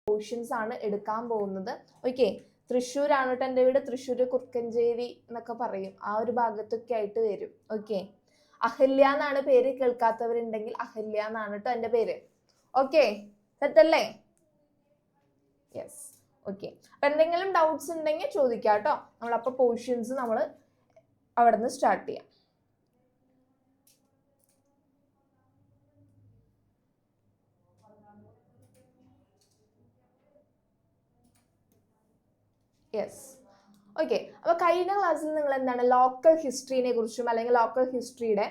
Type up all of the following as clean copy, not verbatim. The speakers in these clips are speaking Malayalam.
പോർഷൻസ് ആണ് എടുക്കാൻ പോകുന്നത്. ഓക്കെ, തൃശ്ശൂരാണ് കേട്ടോ എൻ്റെ വീട്. തൃശ്ശൂർ കുറുക്കഞ്ചേരി എന്നൊക്കെ പറയും, ആ ഒരു ഭാഗത്തൊക്കെ ആയിട്ട് വരും. ഓക്കെ, അഹല്യ എന്നാണ് പേര്. കേൾക്കാത്തവരുണ്ടെങ്കിൽ അഹല്യ എന്നാണ് കേട്ടോ എൻ്റെ പേര്. ഓക്കെ, സെറ്റല്ലേ? യെസ്. ഓക്കെ, അപ്പൊ എന്തെങ്കിലും ഡൗട്ട്സ് ഉണ്ടെങ്കിൽ ചോദിക്കാം കേട്ടോ. നമ്മളപ്പോ പോർഷൻസ് നമ്മൾ അവിടെ നിന്ന് സ്റ്റാർട്ട് ചെയ്യാം. യെസ്. ഓക്കെ, അപ്പൊ കഴിഞ്ഞ ക്ലാസ്സിൽ നിങ്ങൾ എന്താണ് ലോക്കൽ ഹിസ്റ്ററിനെ കുറിച്ചും അല്ലെങ്കിൽ ലോക്കൽ ഹിസ്റ്ററിയുടെ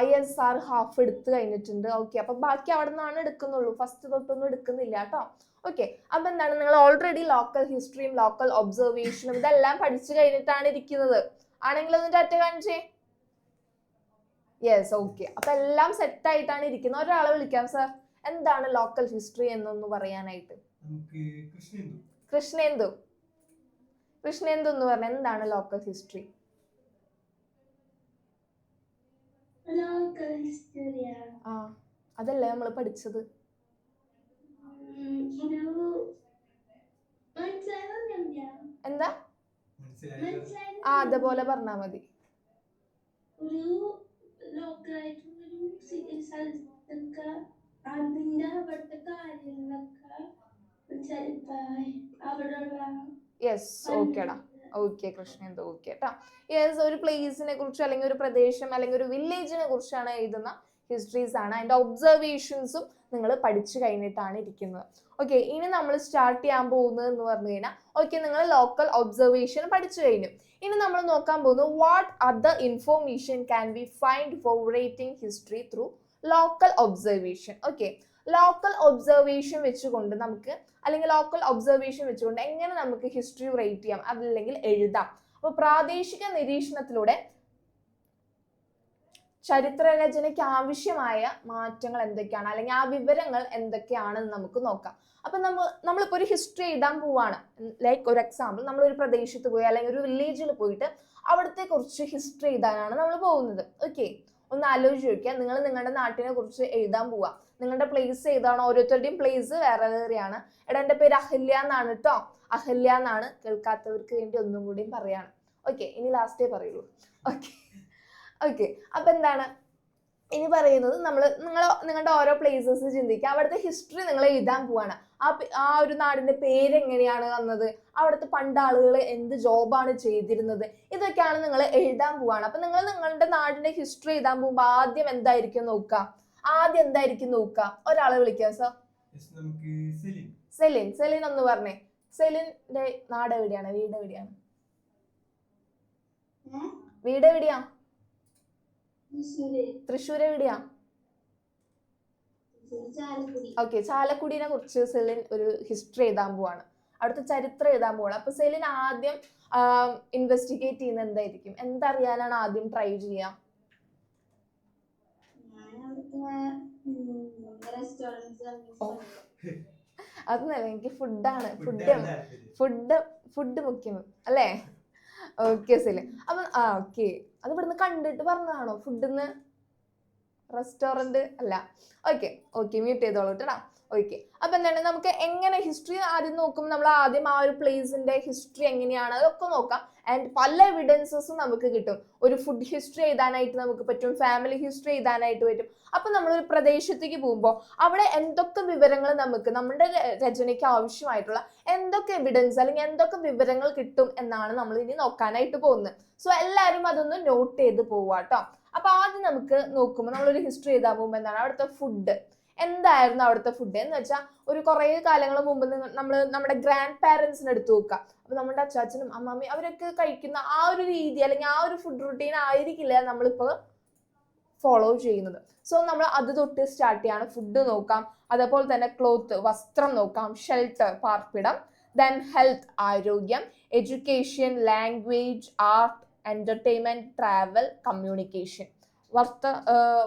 ISR ഹാഫ് എടുത്ത് കഴിഞ്ഞിട്ടുണ്ട്. ഓക്കെ, അപ്പൊ ബാക്കി അവിടെ നിന്നാണ് എടുക്കുന്നുള്ളൂ, ഫസ്റ്റ് തൊട്ടൊന്നും എടുക്കുന്നില്ല കേട്ടോ. ഓക്കെ, അപ്പൊ എന്താണ് നിങ്ങൾ ഓൾറെഡി ലോക്കൽ ഹിസ്റ്ററിയും ലോക്കൽ ഒബ്സർവേഷനും ഇതെല്ലാം പഠിച്ചു കഴിഞ്ഞിട്ടാണ് ഇരിക്കുന്നത് ആണെങ്കിൽ ഒന്ന് ടാറ്റ കാണിച്ചേ. യെസ്. ഓക്കെ, അപ്പൊ എല്ലാം സെറ്റ് ആയിട്ടാണ് ഇരിക്കുന്നത്. ഒരാളെ വിളിക്കാം സർ, എന്താണ് ലോക്കൽ ഹിസ്റ്ററി എന്നൊന്ന് പറയാനായിട്ട്. കൃഷ്ണേന്ദു എന്ന് പറഞ്ഞ എന്താണ് ലോക്കൽ ഹിസ്റ്ററി? ആ, അതല്ലേ നമ്മൾ പഠിച്ചത്. എന്താ? ആ, അതേപോലെ പറഞ്ഞാ മതി. യെസ്. ഓക്കേടാ. ഓക്കെ കൃഷ്ണേന്ദു. ഓക്കെ കേട്ടോ. യെസ്, ഒരു പ്ലേസിനെ കുറിച്ച് അല്ലെങ്കിൽ ഒരു പ്രദേശം അല്ലെങ്കിൽ ഒരു വില്ലേജിനെ കുറിച്ചാണ് എഴുതുന്ന ഹിസ്റ്ററീസ് ആണ്. അതിന്റെ ഒബ്സർവേഷൻസും നിങ്ങൾ പഠിച്ചു കഴിഞ്ഞിട്ടാണ് ഇരിക്കുന്നത്. ഓക്കെ, ഇനി നമ്മൾ സ്റ്റാർട്ട് ചെയ്യാൻ പോകുന്നത് എന്ന് പറഞ്ഞു കഴിഞ്ഞാൽ, ഓക്കെ നിങ്ങൾ ലോക്കൽ ഒബ്സർവേഷൻ പഠിച്ചു കഴിഞ്ഞു. ഇനി നമ്മൾ നോക്കാൻ പോകുന്നത് what other information can be find for rating history through local observation. Okay, local observation വെച്ചുകൊണ്ട് നമുക്ക് അല്ലെങ്കിൽ ലോക്കൽ ഒബ്സർവേഷൻ വെച്ചുകൊണ്ട് എങ്ങനെ നമുക്ക് ഹിസ്റ്ററി റേറ്റ് ചെയ്യാം, അതല്ലെങ്കിൽ എഴുതാം. അപ്പൊ പ്രാദേശിക നിരീക്ഷണത്തിലൂടെ ചരിത്രരചനയ്ക്ക് ആവശ്യമായ മാറ്റങ്ങൾ എന്തൊക്കെയാണ് അല്ലെങ്കിൽ ആ വിവരങ്ങൾ എന്തൊക്കെയാണെന്ന് നമുക്ക് നോക്കാം. അപ്പൊ നമ്മളിപ്പോ ഒരു ഹിസ്റ്ററി എഴുതാൻ പോവാണ്. ലൈക്ക് ഒരു എക്സാമ്പിൾ, നമ്മൾ ഒരു പ്രദേശത്ത് പോയി അല്ലെങ്കിൽ ഒരു വില്ലേജിൽ പോയിട്ട് അവിടുത്തെ കുറിച്ച് ഹിസ്റ്ററി എഴുതാനാണ് നമ്മൾ പോകുന്നത്. ഓക്കെ, ഒന്ന് ആലോചിച്ച് നോക്കിയാൽ, നിങ്ങൾ നിങ്ങളുടെ നാട്ടിനെ കുറിച്ച് എഴുതാൻ പോവാ. നിങ്ങളുടെ പ്ലേസ് ഏതാണോ, ഓരോരുത്തരുടെയും പ്ലേസ് വേറെ വേറെയാണ്. എടാ എൻ്റെ പേര് അഹല്യ എന്നാണ് കേട്ടോ. അഹല്യ എന്നാണ്, കേൾക്കാത്തവർക്ക് വേണ്ടി ഒന്നും കൂടിയും പറയാണ്. ഓക്കെ, ഇനി ലാസ്റ്റേ പറയുള്ളൂ. ഓക്കെ, അപ്പൊ എന്താണ് ഇനി പറയുന്നത്, നിങ്ങളുടെ ഓരോ പ്ലേസസ് ചിന്തിക്കുക. അവിടുത്തെ ഹിസ്റ്ററി നിങ്ങൾ എഴുതാൻ പോവാണ്. ആ ഒരു നാടിന്റെ പേര് എങ്ങനെയാണ് വന്നത്, അവിടുത്തെ പണ്ട് ആളുകൾ എന്ത് ജോബാണ് ചെയ്തിരുന്നത്, ഇതൊക്കെയാണ് നിങ്ങൾ എഴുതാൻ പോവാണ്. അപ്പൊ നിങ്ങൾ നിങ്ങളുടെ നാടിന്റെ ഹിസ്റ്ററി എഴുതാൻ പോകുമ്പോൾ ആദ്യം എന്തായിരിക്കും നോക്കുക? ഒരാളെ വിളിക്കാം സർ. സെലിൻ ഒന്ന് പറഞ്ഞേ. സെലിന്റെ നാട് എവിടെയാണ്? വീട് എവിടെയാ? തൃശ്ശൂർ എവിടെയാ? ഓക്കെ, ചാലക്കുടിനെ കുറിച്ച് സെലിൻ ഒരു ഹിസ്റ്ററി എഴുതാൻ പോവാണ്, അവിടുത്തെ ചരിത്രം എഴുതാൻ പോവാണ്. അപ്പൊ സെലിൻ ആദ്യം ഇൻവെസ്റ്റിഗേറ്റ് ചെയ്യുന്നത് എന്തായിരിക്കും? എന്തറിയാനാണ് ആദ്യം ട്രൈ ചെയ്യാം? അതൊന്നല്ല, എനിക്ക് ഫുഡാണ്. ഫുഡ് മുഖ്യം അല്ലേ? ഓക്കെ സെലിൻ. അപ്പൊ ഓക്കെ, അത് ഇവിടുന്ന് കണ്ടിട്ട് പറഞ്ഞതാണോ? ഫുഡിന്ന് റെസ്റ്റോറന്റ് അല്ല. ഓക്കെ മ്യൂട്ട് ചെയ്തോളൂ കേട്ടോ. ഓക്കെ, അപ്പൊ എന്താണ്, നമുക്ക് എങ്ങനെ ഹിസ്റ്ററി ആദ്യം നോക്കും, നമ്മൾ ആദ്യം ആ ഒരു പ്ലേസിന്റെ ഹിസ്റ്ററി എങ്ങനെയാണ് അതൊക്കെ നോക്കാം. ആൻഡ് പല എവിഡൻസസും നമുക്ക് കിട്ടും. ഒരു ഫുഡ് ഹിസ്റ്ററി എഴുതാനായിട്ട് നമുക്ക് പറ്റും, ഫാമിലി ഹിസ്റ്ററി എഴുതാനായിട്ട് പറ്റും. അപ്പൊ നമ്മളൊരു പ്രദേശത്തേക്ക് പോകുമ്പോൾ അവിടെ എന്തൊക്കെ വിവരങ്ങൾ നമുക്ക് നമ്മുടെ രചനയ്ക്ക് ആവശ്യമായിട്ടുള്ള എന്തൊക്കെ എവിഡൻസ് അല്ലെങ്കിൽ എന്തൊക്കെ വിവരങ്ങൾ കിട്ടും എന്നാണ് നമ്മൾ ഇനി നോക്കാനായിട്ട് പോകുന്നത്. സോ എല്ലാവരും അതൊന്ന് നോട്ട് ചെയ്ത് പോവാട്ടോ. അപ്പൊ ആദ്യം നമുക്ക് നോക്കുമ്പോൾ നമ്മളൊരു ഹിസ്റ്ററി എഴുതാൻ പോകുമ്പോൾ എന്താണ് അവിടുത്തെ ഫുഡ് എന്തായിരുന്നു? അവിടുത്തെ ഫുഡ് എന്ന് വെച്ചാൽ ഒരു കുറേ കാലങ്ങൾ മുമ്പ് നമ്മുടെ ഗ്രാൻഡ് പാരൻസിനെ എടുത്ത് നോക്കുക. അപ്പൊ നമ്മുടെ അച്ചാച്ചനും അമ്മാമ്മയും അവരൊക്കെ കഴിക്കുന്ന ആ ഒരു രീതി അല്ലെങ്കിൽ ആ ഒരു ഫുഡ് റുട്ടീൻ ആയിരിക്കില്ല നമ്മളിപ്പോ ഫോളോ ചെയ്യുന്നത്. സോ നമ്മൾ അത് തൊട്ട് സ്റ്റാർട്ട് ചെയ്യാണ്. ഫുഡ് നോക്കാം, അതേപോലെ തന്നെ ക്ലോത്ത് വസ്ത്രം നോക്കാം, ഷെൽട്ടർ പാർപ്പിടം, ദെൻ ഹെൽത്ത് ആരോഗ്യം, education, language, art, entertainment, travel, communication,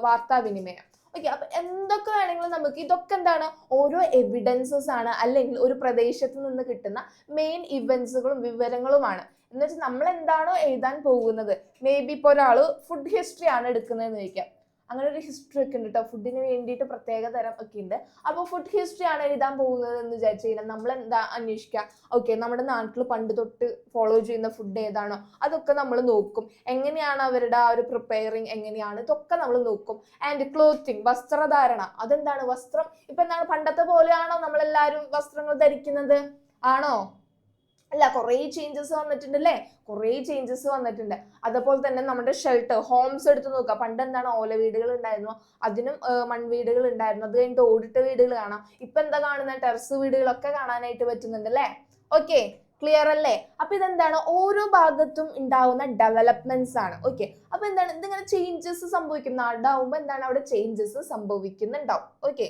വാർത്താവിനിമയം. ഓക്കെ, അപ്പൊ എന്തൊക്കെ വേണമെങ്കിലും നമുക്ക് ഇതൊക്കെ എന്താണ് ഓരോ എവിഡൻസസ് ആണ് അല്ലെങ്കിൽ ഒരു പ്രദേശത്ത് നിന്ന് കിട്ടുന്ന മെയിൻ ഇവന്റ്സുകളും വിവരങ്ങളുമാണ്. എന്ന് വെച്ചാൽ നമ്മൾ എന്താണോ എഴുതാൻ പോകുന്നത്, മേ ബി ഇപ്പൊ ഒരാള് ഫുഡ് ഹിസ്റ്ററി ആണ് എടുക്കുന്നതെന്ന് ചോദിക്കാം. അങ്ങനെ ഒരു ഹിസ്റ്ററി ഒക്കെ ഉണ്ട് കേട്ടോ, ഫുഡിന് വേണ്ടിയിട്ട് പ്രത്യേക തരം ഒക്കെ ഉണ്ട്. അപ്പോൾ ഫുഡ് ഹിസ്റ്ററി ആണ് എഴുതാൻ പോകുന്നത് എന്ന് വിചാരിച്ചു കഴിഞ്ഞാൽ നമ്മൾ എന്താ അന്വേഷിക്കുക, ഓക്കെ നമ്മുടെ നാട്ടിൽ പണ്ട് തൊട്ട് ഫോളോ ചെയ്യുന്ന ഫുഡ് ഏതാണോ അതൊക്കെ നമ്മൾ നോക്കും, എങ്ങനെയാണ് അവരുടെ ആ ഒരു പ്രിപ്പയറിങ് എങ്ങനെയാണ് ഇതൊക്കെ നമ്മൾ നോക്കും. ആൻഡ് ക്ലോത്തിങ്, വസ്ത്രധാരണ, അതെന്താണ് വസ്ത്രം ഇപ്പൊ എന്താണ് പണ്ടത്തെ പോലെയാണോ നമ്മളെല്ലാവരും വസ്ത്രങ്ങൾ ധരിക്കുന്നത്? ആണോ? അല്ല, കുറേ ചേഞ്ചസ് വന്നിട്ടുണ്ട് അല്ലേ, കുറേ ചേഞ്ചസ് വന്നിട്ടുണ്ട്. അതുപോലെ തന്നെ നമ്മുടെ ഷെൽട്ടർ ഹോംസ് എടുത്ത് നോക്കുക, പണ്ട് എന്താണ് ഓല വീടുകൾ ഉണ്ടായിരുന്നു, അതിനും മൺവീടുകൾ ഉണ്ടായിരുന്നു, അത് കഴിഞ്ഞിട്ട് ഓടിട്ട വീടുകൾ കാണാം. ഇപ്പൊ എന്താ കാണുന്നത്? ടെറസ് വീടുകളൊക്കെ കാണാനായിട്ട് പറ്റുന്നുണ്ട് അല്ലേ. ഓക്കെ, ക്ലിയർ അല്ലേ? അപ്പൊ ഇതെന്താണ് ഓരോ ഭാഗത്തും ഉണ്ടാവുന്ന ഡെവലപ്മെന്റ്സ് ആണ്. ഓക്കെ, അപ്പൊ എന്താണ് ഇതിങ്ങനെ ചേഞ്ചസ് സംഭവിക്കും, നാടാവുമ്പോ എന്താണ് അവിടെ ചേഞ്ചസ് സംഭവിക്കുന്നുണ്ടാവും. ഓക്കെ,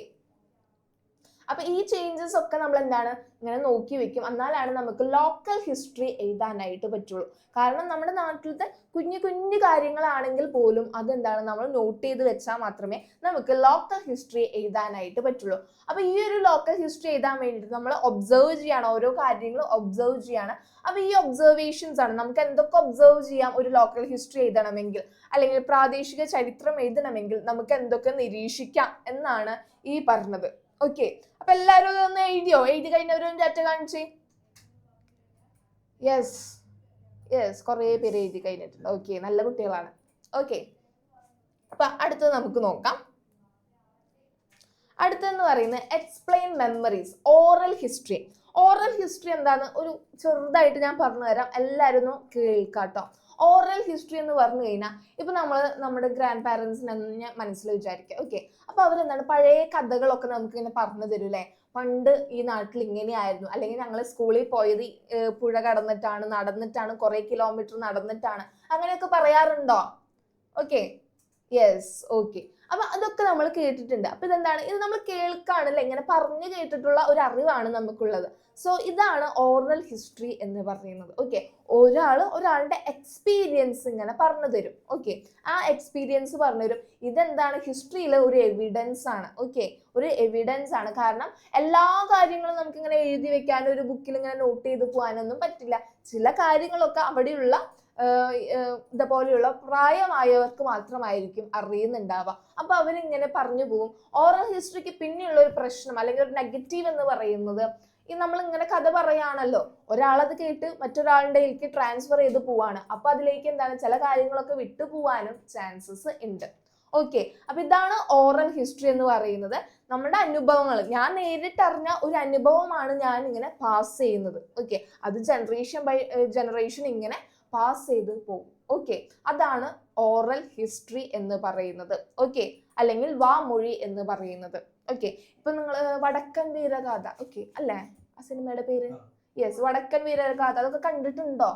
അപ്പൊ ഈ ചേഞ്ചസ് ഒക്കെ നമ്മൾ എന്താണ് ഇങ്ങനെ നോക്കി വെക്കും, എന്നാലാണ് നമുക്ക് ലോക്കൽ ഹിസ്റ്ററി എഴുതാനായിട്ട് പറ്റുള്ളൂ. കാരണം നമ്മുടെ നാട്ടിലത്തെ കുഞ്ഞു കുഞ്ഞു കാര്യങ്ങളാണെങ്കിൽ പോലും അതെന്താണ് നമ്മൾ നോട്ട് ചെയ്ത് വെച്ചാൽ മാത്രമേ നമുക്ക് ലോക്കൽ ഹിസ്റ്ററി എഴുതാനായിട്ട് പറ്റുള്ളൂ. അപ്പൊ ഈ ഒരു ലോക്കൽ ഹിസ്റ്ററി എഴുതാൻ വേണ്ടിയിട്ട് നമ്മൾ ഒബ്സർവ് ചെയ്യാണ്, ഓരോ കാര്യങ്ങളും ഒബ്സർവ് ചെയ്യാണ്. അപ്പൊ ഈ ഒബ്സർവേഷൻസ് ആണ് നമുക്ക് എന്തൊക്കെ ഒബ്സർവ് ചെയ്യാം ഒരു ലോക്കൽ ഹിസ്റ്ററി എഴുതണമെങ്കിൽ, അല്ലെങ്കിൽ പ്രാദേശിക ചരിത്രം എഴുതണമെങ്കിൽ നമുക്ക് എന്തൊക്കെ നിരീക്ഷിക്കാം എന്നാണ് ഈ പറഞ്ഞത്. ഓക്കെ, അപ്പൊ എല്ലാരും ഒന്ന് എഴുതിയോ? എഴുതി കഴിഞ്ഞവരും ഡാറ്റ കാണിച്ച്. യെസ് യെസ്, കുറെ പേര് എഴുതി കഴിഞ്ഞിട്ടുണ്ട്. ഓക്കെ, നല്ല കുട്ടികളാണ്. ഓക്കെ, അപ്പൊ അടുത്തത് നമുക്ക് നോക്കാം. അടുത്തെന്ന് പറയുന്നത് explain memories, oral history. Oral history എന്താന്ന് ഒരു ചെറുതായിട്ട് ഞാൻ പറഞ്ഞു തരാം, എല്ലാവരും ഒന്ന് കേൾക്കാട്ടോ. ഓറൽ ഹിസ്റ്ററി എന്ന് പറഞ്ഞു കഴിഞ്ഞാൽ ഇപ്പൊ നമ്മുടെ ഗ്രാൻഡ് പാരൻസിനെ മനസ്സിൽ വിചാരിക്കുക. ഓക്കെ, അപ്പൊ അവരെന്താണ് പഴയ കഥകളൊക്കെ നമുക്ക് ഇങ്ങനെ പറഞ്ഞു തരും അല്ലെ, പണ്ട് ഈ നാട്ടിൽ ഇങ്ങനെയായിരുന്നു, അല്ലെങ്കിൽ ഞങ്ങൾ സ്കൂളിൽ പോയത് പുഴ കടന്നിട്ടാണ്, നടന്നിട്ടാണ്, കുറെ കിലോമീറ്റർ നടന്നിട്ടാണ്, അങ്ങനെയൊക്കെ പറയാറുണ്ടോ? Okay, yes, okay. അപ്പൊ അതൊക്കെ നമ്മൾ കേട്ടിട്ടുണ്ട്. അപ്പൊ ഇതെന്താണ്, ഇത് നമ്മൾ കേൾക്കാണല്ലേ, ഇങ്ങനെ പറഞ്ഞു കേട്ടിട്ടുള്ള ഒരു അറിവാണ് നമുക്കുള്ളത്. സോ ഇതാണ് ഓറൽ ഹിസ്റ്ററി എന്ന് പറയുന്നത്. ഓക്കെ, ഒരാളുടെ എക്സ്പീരിയൻസ് ഇങ്ങനെ പറഞ്ഞു തരും. ഓക്കെ, ആ എക്സ്പീരിയൻസ് പറഞ്ഞു തരും. ഇതെന്താണ് ഹിസ്റ്ററിയിലെ ഒരു എവിഡൻസ് ആണ്. ഓക്കെ, ഒരു എവിഡൻസ് ആണ്. കാരണം എല്ലാ കാര്യങ്ങളും നമുക്ക് ഇങ്ങനെ എഴുതി വെക്കാനും ഒരു ബുക്കിൽ ഇങ്ങനെ നോട്ട് ചെയ്ത് പോകാനൊന്നും പറ്റില്ല. ചില കാര്യങ്ങളൊക്കെ അവിടെയുള്ള ഇതുപോലെയുള്ള പ്രായമായവർക്ക് മാത്രമായിരിക്കും അറിയുന്നുണ്ടാവുക. അപ്പൊ അവരിങ്ങനെ പറഞ്ഞു പോകും. ഓറൽ ഹിസ്റ്ററിക്ക് പിന്നെയുള്ള ഒരു പ്രശ്നം അല്ലെങ്കിൽ ഒരു നെഗറ്റീവ് എന്ന് പറയുന്നത്, ഈ നമ്മൾ ഇങ്ങനെ കഥ പറയാണല്ലോ, ഒരാളത് കേട്ട് മറ്റൊരാളുടെ കയ്യിലേക്ക് ട്രാൻസ്ഫർ ചെയ്ത് പോവാണ്. അപ്പൊ അതിലേക്ക് എന്താണ് ചില കാര്യങ്ങളൊക്കെ വിട്ടു പോവാനും ചാൻസസ് ഉണ്ട്. ഓക്കെ, അപ്പൊ ഇതാണ് ഓറൽ ഹിസ്റ്ററി എന്ന് പറയുന്നത്. നമ്മുടെ അനുഭവങ്ങൾ, ഞാൻ നേരിട്ടറിഞ്ഞ ഒരു അനുഭവമാണ് ഞാൻ ഇങ്ങനെ പാസ് ചെയ്യുന്നത്. ഓക്കെ, അത് ജനറേഷൻ ബൈ ജനറേഷൻ ഇങ്ങനെ പാസ് ചെയ്ത് പോകും. ഓക്കെ, അതാണ് ഓറൽ ഹിസ്റ്ററി എന്ന് പറയുന്നത്. ഓക്കെ, അല്ലെങ്കിൽ വാമൊഴി എന്ന് പറയുന്നത്. ഓക്കെ, ഇപ്പൊ നിങ്ങൾ വടക്കൻ വീരഗാഥ, ഓക്കെ അല്ലേ ആ സിനിമയുടെ പേര്? യെസ്, വടക്കൻ വീരഗാഥ, അതൊക്കെ കണ്ടിട്ടുണ്ടോ?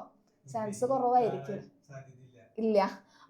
ചാൻസ് കുറവായിരിക്കും. ഇല്ല.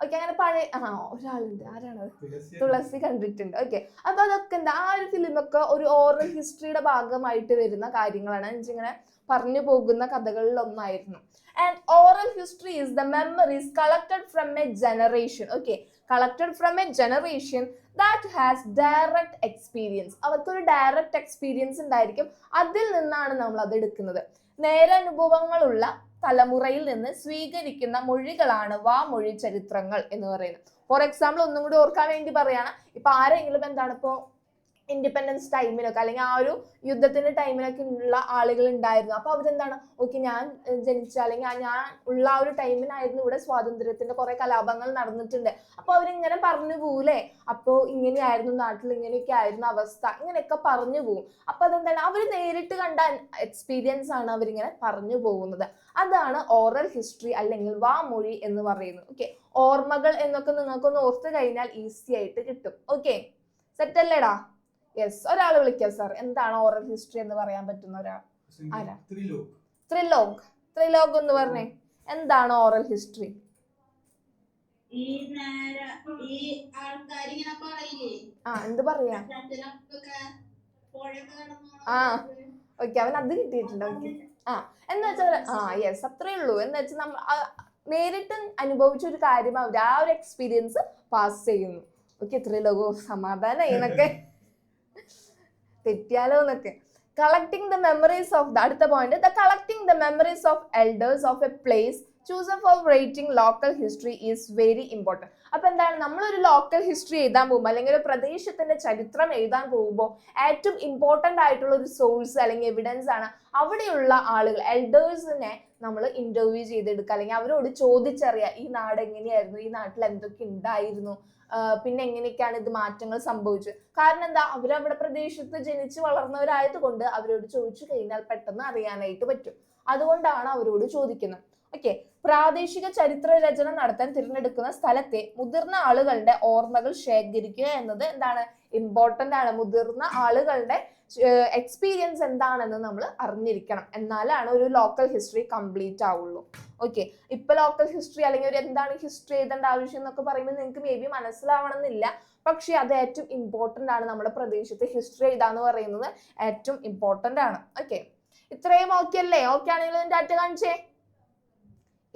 ഓക്കെ, അങ്ങനെ പഴയ ഒരാളുണ്ട്, ആരാണത്? തുളസി കണ്ടിട്ടുണ്ട്. ഓക്കെ, അപ്പൊ അതൊക്കെ എന്താ, ആ ഒരു ഫിലിമൊക്കെ ഒരു ഓറൽ ഹിസ്റ്ററിയുടെ ഭാഗമായിട്ട് വരുന്ന കാര്യങ്ങളാണ്. ഇങ്ങനെ പറഞ്ഞു പോകുന്ന കഥകളിൽ ഒന്നായിരുന്നു. And oral history is the memories collected from a generation. Okay, collected from a generation that has direct experience. അവർക്കൊരു ഡയറക്റ്റ് എക്സ്പീരിയൻസ് ഉണ്ടായിരിക്കും, അതിൽ നിന്നാണ് നമ്മൾ അത് എടുക്കുന്നത്. നേരനുഭവങ്ങളുള്ള തലമുറയിൽ നിന്ന് സ്വീകരിക്കുന്ന മൊഴികളാണ് വാമൊഴി ചരിത്രങ്ങൾ എന്ന് പറയുന്നത്. ഫോർ എക്സാമ്പിൾ ഒന്നും കൂടി ഓർക്കാൻ വേണ്ടി പറയാണ്, ഇപ്പൊ ആരെങ്കിലും എന്താണ് ഇപ്പോ ഇൻഡിപെൻഡൻസ് ടൈമിലൊക്കെ അല്ലെങ്കിൽ ആ ഒരു യുദ്ധത്തിന്റെ ടൈമിലൊക്കെ ഉള്ള ആളുകൾ ഉണ്ടായിരുന്നു. അപ്പൊ അവരെന്താണ്, ഓക്കെ ഞാൻ ജനിച്ച അല്ലെങ്കിൽ ഞാൻ ഉള്ള ആ ഒരു ടൈമിനായിരുന്നു ഇവിടെ സ്വാതന്ത്ര്യത്തിന്റെ കുറെ കലാപങ്ങൾ നടന്നിട്ടുണ്ട്. അപ്പൊ അവരിങ്ങനെ പറഞ്ഞു പോകൂലേ, അപ്പോ ഇങ്ങനെയായിരുന്നു നാട്ടിൽ, ഇങ്ങനെയൊക്കെ ആയിരുന്നു അവസ്ഥ, ഇങ്ങനെയൊക്കെ പറഞ്ഞു പോകും. അപ്പൊ അതെന്താണ്, അവർ നേരിട്ട് കണ്ട എക്സ്പീരിയൻസ് ആണ് അവരിങ്ങനെ പറഞ്ഞു പോകുന്നത്. അതാണ് ഓറൽ ഹിസ്റ്ററി അല്ലെങ്കിൽ വാമൊഴി എന്ന് പറയുന്നത്. ഓക്കെ, ഓർമ്മകൾ എന്നൊക്കെ നിങ്ങൾക്കൊന്ന് ഓർത്ത് കഴിഞ്ഞാൽ ഈസി ആയിട്ട് കിട്ടും. ഓക്കെ, സെറ്റ് അല്ലേടാ? യെസ്, ഒരാൾ വിളിക്കാം സാർ. എന്താണ് ഓറൽ ഹിസ്റ്ററി എന്ന് പറയാൻ പറ്റുന്ന ഒരാൾ? ആരാ? ത്രിലോക് എന്ന് പറഞ്ഞേ, എന്താണ് ഓറൽ ഹിസ്റ്ററി? എന്ത് പറയാ? ഓക്കെ, അവൻ അത് കിട്ടിയിട്ടുണ്ട്. ഓക്കെ, എന്ന് വെച്ചാൽ യെസ്, അത്രേ ഉള്ളൂ. എന്ന് വെച്ചാൽ നമ്മൾ നേരിട്ട് അനുഭവിച്ച ഒരു കാര്യം അവർ ആ ഒരു എക്സ്പീരിയൻസ് പാസ് ചെയ്യുന്നു. ഓക്കെ, ത്രിലോകോ സമാധാനം എന്നൊക്കെ തെറ്റിയാലോ എന്നൊക്കെ. Collecting the memories of the അടുത്ത point, the collecting the memories of elders of a place choosing for writing local history is very important. അപ്പൊ എന്താണ്, നമ്മളൊരു ലോക്കൽ ഹിസ്റ്ററി എഴുതാൻ പോകുമ്പോൾ അല്ലെങ്കിൽ ഒരു പ്രദേശത്തിന്റെ ചരിത്രം എഴുതാൻ പോകുമ്പോൾ ഏറ്റവും ഇമ്പോർട്ടന്റ് ആയിട്ടുള്ള ഒരു സോഴ്സ് അല്ലെങ്കിൽ എവിഡൻസ് ആണ് അവിടെയുള്ള ആളുകൾ, എൽഡേഴ്സിനെ നമ്മൾ ഇന്റർവ്യൂ ചെയ്തെടുക്കുക, അല്ലെങ്കിൽ അവരോട് ചോദിച്ചറിയുക ഈ നാട് എങ്ങനെയായിരുന്നു, ഈ നാട്ടിൽ എന്തൊക്കെ ഉണ്ടായിരുന്നു, പിന്നെ എങ്ങനെയൊക്കെയാണ് ഇത് മാറ്റങ്ങൾ സംഭവിച്ചത്. കാരണം എന്താ, അവരവിടെ പ്രദേശത്ത് ജനിച്ച് വളർന്നവരായതുകൊണ്ട് അവരോട് ചോദിച്ചു കഴിഞ്ഞാൽ പെട്ടെന്ന് അറിയാനായിട്ട് പറ്റും. അതുകൊണ്ടാണ് അവരോട് ചോദിക്കുന്നത്. ഓക്കെ, പ്രാദേശിക ചരിത്ര രചന നടത്താൻ തിരഞ്ഞെടുക്കുന്ന സ്ഥലത്തെ മുതിർന്ന ആളുകളുടെ ഓർമ്മകൾ ശേഖരിക്കുക എന്നത് എന്താണ്, ഇമ്പോർട്ടന്റ് ആണ്. മുതിർന്ന ആളുകളുടെ എക്സ്പീരിയൻസ് എന്താണെന്ന് നമ്മൾ അറിഞ്ഞിരിക്കണം, എന്നാലാണ് ഒരു ലോക്കൽ ഹിസ്റ്ററി കംപ്ലീറ്റ് ആവുള്ളൂ. ഓക്കെ, ഇപ്പൊ ലോക്കൽ ഹിസ്റ്ററി അല്ലെങ്കിൽ ഒരു എന്താണ് ഹിസ്റ്ററി എഴുതേണ്ട ആവശ്യം എന്നൊക്കെ പറയുമ്പോൾ നിങ്ങൾക്ക് മേ ബി മനസ്സിലാവണമെന്നില്ല, പക്ഷെ അത് ഏറ്റവും ഇമ്പോർട്ടന്റ് ആണ്. നമ്മുടെ പ്രദേശത്ത് ഹിസ്റ്ററി എഴുതാന്ന് പറയുന്നത് ഏറ്റവും ഇമ്പോർട്ടന്റ് ആണ്. ഓക്കെ, ഇത്രയും ഓക്കെ അല്ലേ? ഓക്കെ ആണെങ്കിൽ ഡാറ്റ കാണിച്ചേ.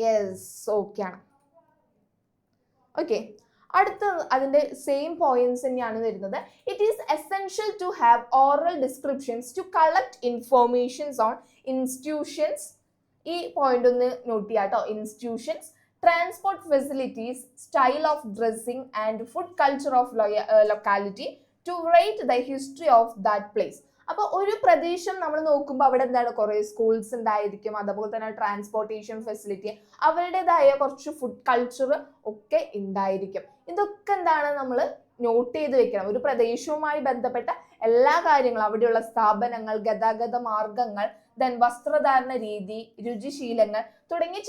യെസ്, ഓക്കെ ആണ്. ഓക്കെ, അടുത്ത അതിന്റെ സെയിം പോയിന്റ്സ് തന്നെയാണ് വരുന്നത്. It is essential to have oral descriptions to collect informations on institutions. ഈ പോയിന്റ് ഒന്ന് നോട്ട് ചെയ്യാം കേട്ടോ. Institutions, transport facilities, style of dressing and food culture of locality to write the history of that place. അപ്പൊ ഒരു പ്രദേശം നമ്മൾ നോക്കുമ്പോൾ അവിടെ എന്താണ്, കുറെ സ്കൂൾസ് ഉണ്ടായിരിക്കും, അതുപോലെ തന്നെ ട്രാൻസ്പോർട്ടേഷൻ ഫെസിലിറ്റി, അവരുടേതായ കുറച്ച് ഫുഡ് കൾച്ചർ ഒക്കെ ഉണ്ടായിരിക്കും. ഇതൊക്കെ എന്താണ് നമ്മൾ നോട്ട് ചെയ്ത് വെക്കണം. ഒരു പ്രദേശവുമായി ബന്ധപ്പെട്ട എല്ലാ കാര്യങ്ങളും, അവിടെയുള്ള സ്ഥാപനങ്ങൾ, ഗതാഗത മാർഗങ്ങൾ, ദെൻ വസ്ത്രധാരണ രീതി, രുചിശീലങ്ങൾ തുടങ്ങിയ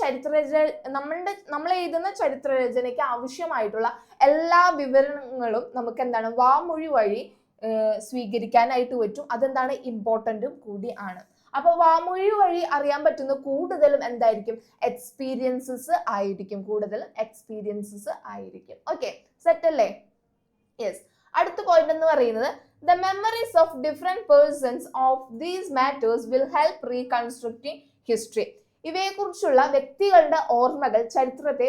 നമ്മൾ എഴുതുന്ന ചരിത്രരചനയ്ക്ക് ആവശ്യമായിട്ടുള്ള എല്ലാ വിവരണങ്ങളും നമുക്ക് എന്താണ് വാമൊഴി വഴി സ്വീകരിക്കാനായിട്ട് പറ്റും. അതെന്താണ്, ഇമ്പോർട്ടന്റും കൂടി ആണ്. അപ്പൊ വാമൊഴി വഴി അറിയാൻ പറ്റുന്ന കൂടുതലും എന്തായിരിക്കും, എക്സ്പീരിയൻസസ് ആയിരിക്കും, കൂടുതലും എക്സ്പീരിയൻസസ് ആയിരിക്കും. ഓക്കെ, സെറ്റ് അല്ലേ? യെസ്. അടുത്ത പോയിന്റ് എന്ന് പറയുന്നത് the memories of different persons of these matters will help reconstructing history. ഇവയെക്കുറിച്ചുള്ള വ്യക്തികളുടെ ഓർമ്മകൾ ചരിത്രത്തെ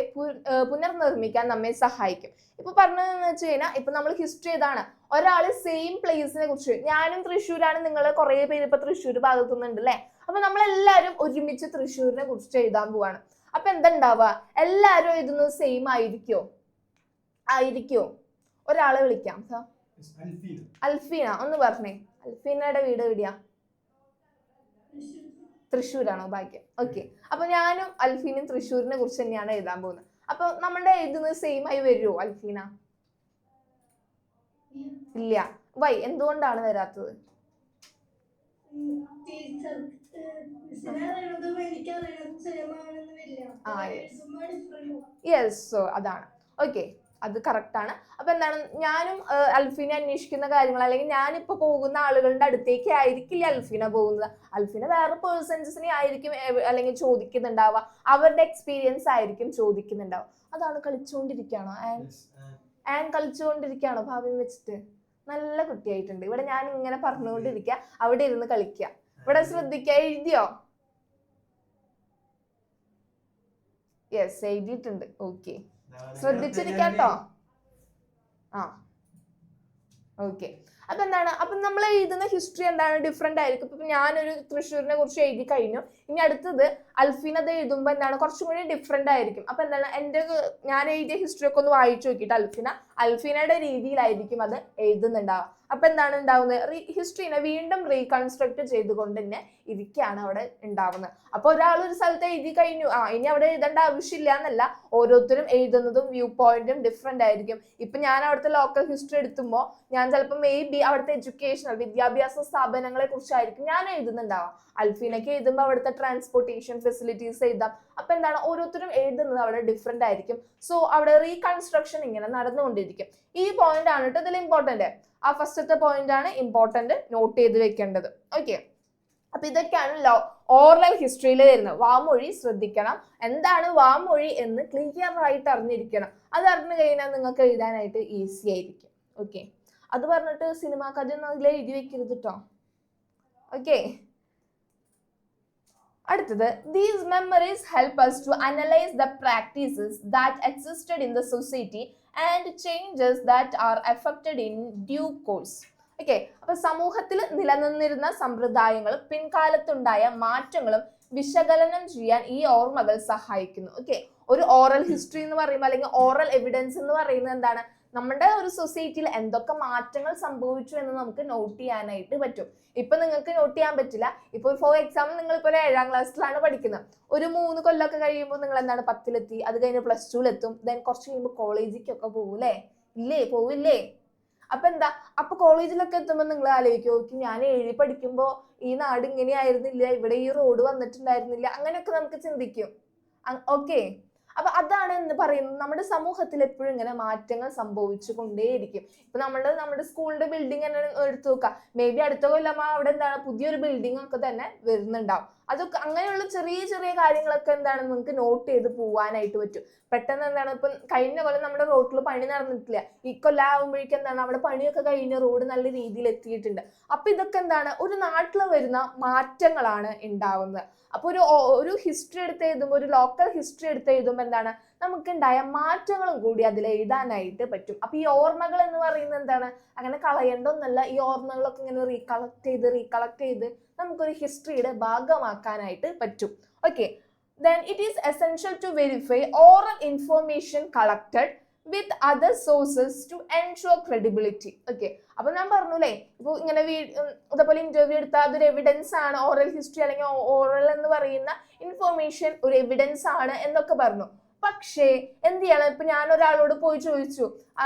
പുനർനിർമ്മിക്കാൻ നമ്മെ സഹായിക്കും. ഇപ്പൊ പറഞ്ഞതെന്ന് വെച്ച് കഴിഞ്ഞാൽ, ഇപ്പൊ നമ്മൾ ഹിസ്റ്ററി ഏതാണ്, ഒരാള് സെയിം പ്ലേസിനെ കുറിച്ച്, ഞാനും തൃശ്ശൂരാണ്, നിങ്ങൾ കുറെ പേര് ഇപ്പൊ തൃശ്ശൂർ ഭാഗത്തുനിന്നുണ്ട് അല്ലെ, അപ്പൊ നമ്മളെല്ലാരും ഒരുമിച്ച് തൃശ്ശൂരിനെ കുറിച്ച് എഴുതാൻ പോവാണ്. അപ്പൊ എന്താ ഉണ്ടാവുക, എല്ലാരും എഴുതുന്നത് സെയിം ആയിരിക്കോ? ഒരാളെ വിളിക്കാം. അൽഫീന, ഒന്ന് പറഞ്ഞേ. അൽഫീനയുടെ വീട് എവിടെയാ? തൃശ്ശൂരാണോ? ഭാഗ്യം. ഓക്കെ, അപ്പൊ ഞാനും അൽഫീനും തൃശ്ശൂരിനെ കുറിച്ച് തന്നെയാണ് എഴുതാൻ പോകുന്നത്. അപ്പൊ നമ്മുടെ എഴുതുന്നത് സെയിം ആയി വരുമോ അൽഫീന? ഇല്ല. വൈ, എന്തുകൊണ്ടാണ് വരാത്തത്? യെസ്, സോ അതാണ്. ഓക്കെ, അത് കറക്റ്റ് ആണ്. അപ്പൊ എന്താണ്, ഞാനും അൽഫീനെ അന്വേഷിക്കുന്ന കാര്യങ്ങൾ, അല്ലെങ്കിൽ ഞാനിപ്പോ പോകുന്ന ആളുകളുടെ അടുത്തേക്ക് ആയിരിക്കില്ല അൽഫീന പോകുന്നത്. അൽഫീന വേറെ പേഴ്സൺസിനെ ആയിരിക്കും അല്ലെങ്കിൽ ചോദിക്കുന്നുണ്ടാവുക, അവരുടെ എക്സ്പീരിയൻസ് ആയിരിക്കും ചോദിക്കുന്നുണ്ടാവുക. അതാണ്. കളിച്ചുകൊണ്ടിരിക്കുകയാണോ ആൻ കളിച്ചുകൊണ്ടിരിക്കുകയാണോ ഭാവിയും വെച്ചിട്ട്? നല്ല കുട്ടിയായിട്ടുണ്ട്. ഇവിടെ ഞാൻ ഇങ്ങനെ പറഞ്ഞുകൊണ്ടിരിക്കുക, അവിടെ ഇരുന്ന് കളിക്കുക. ഇവിടെ ശ്രദ്ധിക്കുക. എഴുതിയോ? യെസ്, എഴുതിയിട്ടുണ്ട്. ഓക്കെ, ശ്രദ്ധിച്ചിരിക്കാട്ടോ. ആ, ഓക്കെ. അപ്പൊ എന്താണ്, അപ്പൊ നമ്മൾ എഴുതുന്ന ഹിസ്റ്ററി എന്താണ്, ഡിഫറെന്റ് ആയിരിക്കും. ഇപ്പൊ ഞാനൊരു തൃശ്ശൂരിനെ കുറിച്ച് എഴുതി കഴിഞ്ഞു, ഇനി അടുത്തത് അൽഫീന അത് എഴുതുമ്പോ എന്താണ് കുറച്ചും കൂടി ഡിഫറെന്റ് ആയിരിക്കും. അപ്പൊ എന്താണ്, ഞാൻ എഴുതിയ ഹിസ്റ്ററി ഒക്കെ ഒന്ന് വായിച്ചു നോക്കിയിട്ട് അൽഫീനയുടെ രീതിയിലായിരിക്കും അത് എഴുതുന്നുണ്ടാവുക. അപ്പൊ എന്താണ് ഉണ്ടാവുന്നത്, ഹിസ്റ്ററിനെ വീണ്ടും റീകൺസ്ട്രക്ട് ചെയ്തുകൊണ്ട് തന്നെ ഇരിക്കുകയാണ് അവിടെ ഉണ്ടാവുന്നത്. അപ്പൊ ഒരാൾ ഒരു സ്ഥലത്ത് എഴുതി കഴിഞ്ഞു, ഇനി അവിടെ എഴുതേണ്ട ആവശ്യമില്ല എന്നല്ല, ഓരോരുത്തരും എഴുതുന്നതും വ്യൂ പോയിന്റും ഡിഫറെന്റ് ആയിരിക്കും. ഇപ്പൊ ഞാൻ അവിടുത്തെ ലോക്കൽ ഹിസ്റ്ററി എടുത്തുമ്പോൾ ഞാൻ ചിലപ്പോൾ മേ ബി അവിടുത്തെ എഡ്യൂക്കേഷണൽ വിദ്യാഭ്യാസ സ്ഥാപനങ്ങളെ കുറിച്ചായിരിക്കും ഞാൻ എഴുതുന്നുണ്ടാവുക. അൽഫീനയ്ക്ക് എഴുതുമ്പോൾ അവിടുത്തെ ട്രാൻസ്പോർട്ടേഷൻ ഫെസിലിറ്റീസ് എഴുതാം. അപ്പൊ എന്താണ്, ഓരോരുത്തരും എഴുതുന്നത് അവിടെ ഡിഫറെന്റ് ആയിരിക്കും. സോ അവിടെ റീകൺസ്ട്രക്ഷൻ ഇങ്ങനെ നടന്നുകൊണ്ടിരിക്കും. ഈ പോയിന്റ് ആണ് കേട്ടോ ഇതിൽ ഇമ്പോർട്ടന്റ്. ആ ഫസ്റ്റത്തെ പോയിന്റ് ആണ് ഇമ്പോർട്ടന്റ്, നോട്ട് ചെയ്ത് വെക്കേണ്ടത്. ഓക്കെ, അപ്പൊ ഇതൊക്കെയാണ് ഓറൽ ഹിസ്റ്ററിയിൽ വരുന്നത്. വാമൊഴി ശ്രദ്ധിക്കണം. എന്താണ് വാമൊഴി എന്ന് ക്ലിയർ ആയിട്ട് അറിഞ്ഞിരിക്കണം. അത് അറിഞ്ഞു കഴിഞ്ഞാൽ നിങ്ങൾക്ക് എഴുതാനായിട്ട് ഈസി ആയിരിക്കും. ഓക്കെ, അത് പറഞ്ഞിട്ട് സിനിമാ കഥ ഒന്നും അതിൽ എഴുതി വെക്കരുത് കേട്ടോ. ഓക്കെ, അടുത്തത്, these memories help us to analyze the practices that existed in the society and changes that are affected in due course. Okay, അപ്പൊ സമൂഹത്തിൽ നിലനിന്നിരുന്ന സമ്പ്രദായങ്ങളും പിൻകാലത്തുണ്ടായ മാറ്റങ്ങളും വിശകലനം ചെയ്യാൻ ഈ ഓർമ്മകൾ സഹായിക്കുന്നു. ഓക്കെ, ഒരു ഓറൽ ഹിസ്റ്ററി എന്ന് പറയുമ്പോൾ അല്ലെങ്കിൽ ഓറൽ എവിഡൻസ് എന്ന് പറയുന്നത് എന്താണ്, നമ്മുടെ ഒരു സൊസൈറ്റിയിൽ എന്തൊക്കെ മാറ്റങ്ങൾ സംഭവിച്ചു എന്ന് നമുക്ക് നോട്ട് ചെയ്യാനായിട്ട് പറ്റും. ഇപ്പൊ നിങ്ങൾക്ക് നോട്ട് ചെയ്യാൻ പറ്റില്ല. ഇപ്പൊ ഫോർ എക്സാമ്പിൾ നിങ്ങൾ ഇപ്പോൾ ഒരു 7ാം ക്ലാസ്സിലാണ് പഠിക്കുന്നത്. ഒരു 3 കൊല്ലമൊക്കെ കഴിയുമ്പോൾ നിങ്ങൾ എന്താണ് 10ലെത്തി, അത് കഴിഞ്ഞ് +2 ദെൻ കുറച്ച് കഴിയുമ്പോൾ കോളേജിലേക്കൊക്കെ പോകൂലേ, ഇല്ലേ, പോവില്ലേ? അപ്പൊ എന്താ, അപ്പൊ കോളേജിലൊക്കെ എത്തുമ്പോൾ നിങ്ങൾ ആലോചിക്കും, ഞാൻ 7ൽ പഠിക്കുമ്പോ ഈ നാട് ഇങ്ങനെ ആയിരുന്നില്ല, ഇവിടെ ഈ റോഡ് വന്നിട്ടുണ്ടായിരുന്നില്ല, അങ്ങനെയൊക്കെ നമുക്ക് ചിന്തിക്കും. ഓക്കെ, അപ്പൊ അതാണ് എന്ന് പറയുന്നത്, നമ്മുടെ സമൂഹത്തിൽ എപ്പോഴും ഇങ്ങനെ മാറ്റങ്ങൾ സംഭവിച്ചു കൊണ്ടേയിരിക്കും. ഇപ്പൊ നമ്മുടെ സ്കൂളിന്റെ ബിൽഡിംഗ് തന്നെ എടുത്തു നോക്കാം. മേ ബി അടുത്ത കൊല്ലം അവിടെ എന്താണ് പുതിയൊരു ബിൽഡിംഗ് ഒക്കെ തന്നെ വരുന്നുണ്ടാവും. അതൊക്കെ അങ്ങനെയുള്ള ചെറിയ ചെറിയ കാര്യങ്ങളൊക്കെ എന്താണ് നിങ്ങൾക്ക് നോട്ട് ചെയ്ത് പോവാനായിട്ട് പറ്റും. പെട്ടെന്ന് എന്താണ്, ഇപ്പം കഴിഞ്ഞ കൊല്ലം നമ്മുടെ റോഡിൽ പണി നടന്നിട്ടില്ല, ഈ കൊല്ലം ആകുമ്പോഴേക്കും എന്താണ് അവിടെ പണിയൊക്കെ കഴിഞ്ഞ് റോഡ് നല്ല രീതിയിൽ എത്തിയിട്ടുണ്ട്. അപ്പൊ ഇതൊക്കെ എന്താണ് ഒരു നാട്ടിൽ വരുന്ന മാറ്റങ്ങളാണ് ഉണ്ടാവുന്നത്. അപ്പൊ ഒരു ഹിസ്റ്ററി എടുത്ത് എഴുതുമ്പോൾ, ഒരു ലോക്കൽ ഹിസ്റ്ററി എടുത്ത് എഴുതുമ്പോൾ എന്താണ് നമുക്കുണ്ടായ മാറ്റങ്ങളും കൂടി അതിൽ എഴുതാനായിട്ട് പറ്റും. അപ്പൊ ഈ ഓർമ്മകൾ എന്ന് പറയുന്നത് എന്താണ്, അങ്ങനെ കളയേണ്ടൊന്നല്ല. ഈ ഓർമ്മകളൊക്കെ ഇങ്ങനെ റീകളക്ട് ചെയ്ത് നമുക്കൊരു ഹിസ്റ്ററിയുടെ ഭാഗമാക്കാനായിട്ട് പറ്റും. Okay, then it is essential to verify oral information collected with other sources to ensure credibility. Okay, അപ്പൊ ഞാൻ പറഞ്ഞൂലേ, ഇപ്പൊ ഇങ്ങനെ ഇതേപോലെ ഇന്റർവ്യൂ എടുത്താൽ അതൊരു എവിഡൻസ് ആണ്, ഓറൽ ഹിസ്റ്ററി അല്ലെങ്കിൽ ഓറൽ എന്ന് പറയുന്ന ഇൻഫോർമേഷൻ ഒരു എവിഡൻസ് ആണ് എന്നൊക്കെ പറഞ്ഞു. പക്ഷേ എന്ത് ചെയ്യണം, ഇപ്പൊ ഞാൻ ഒരാളോട് പോയി ചോദിച്ചു,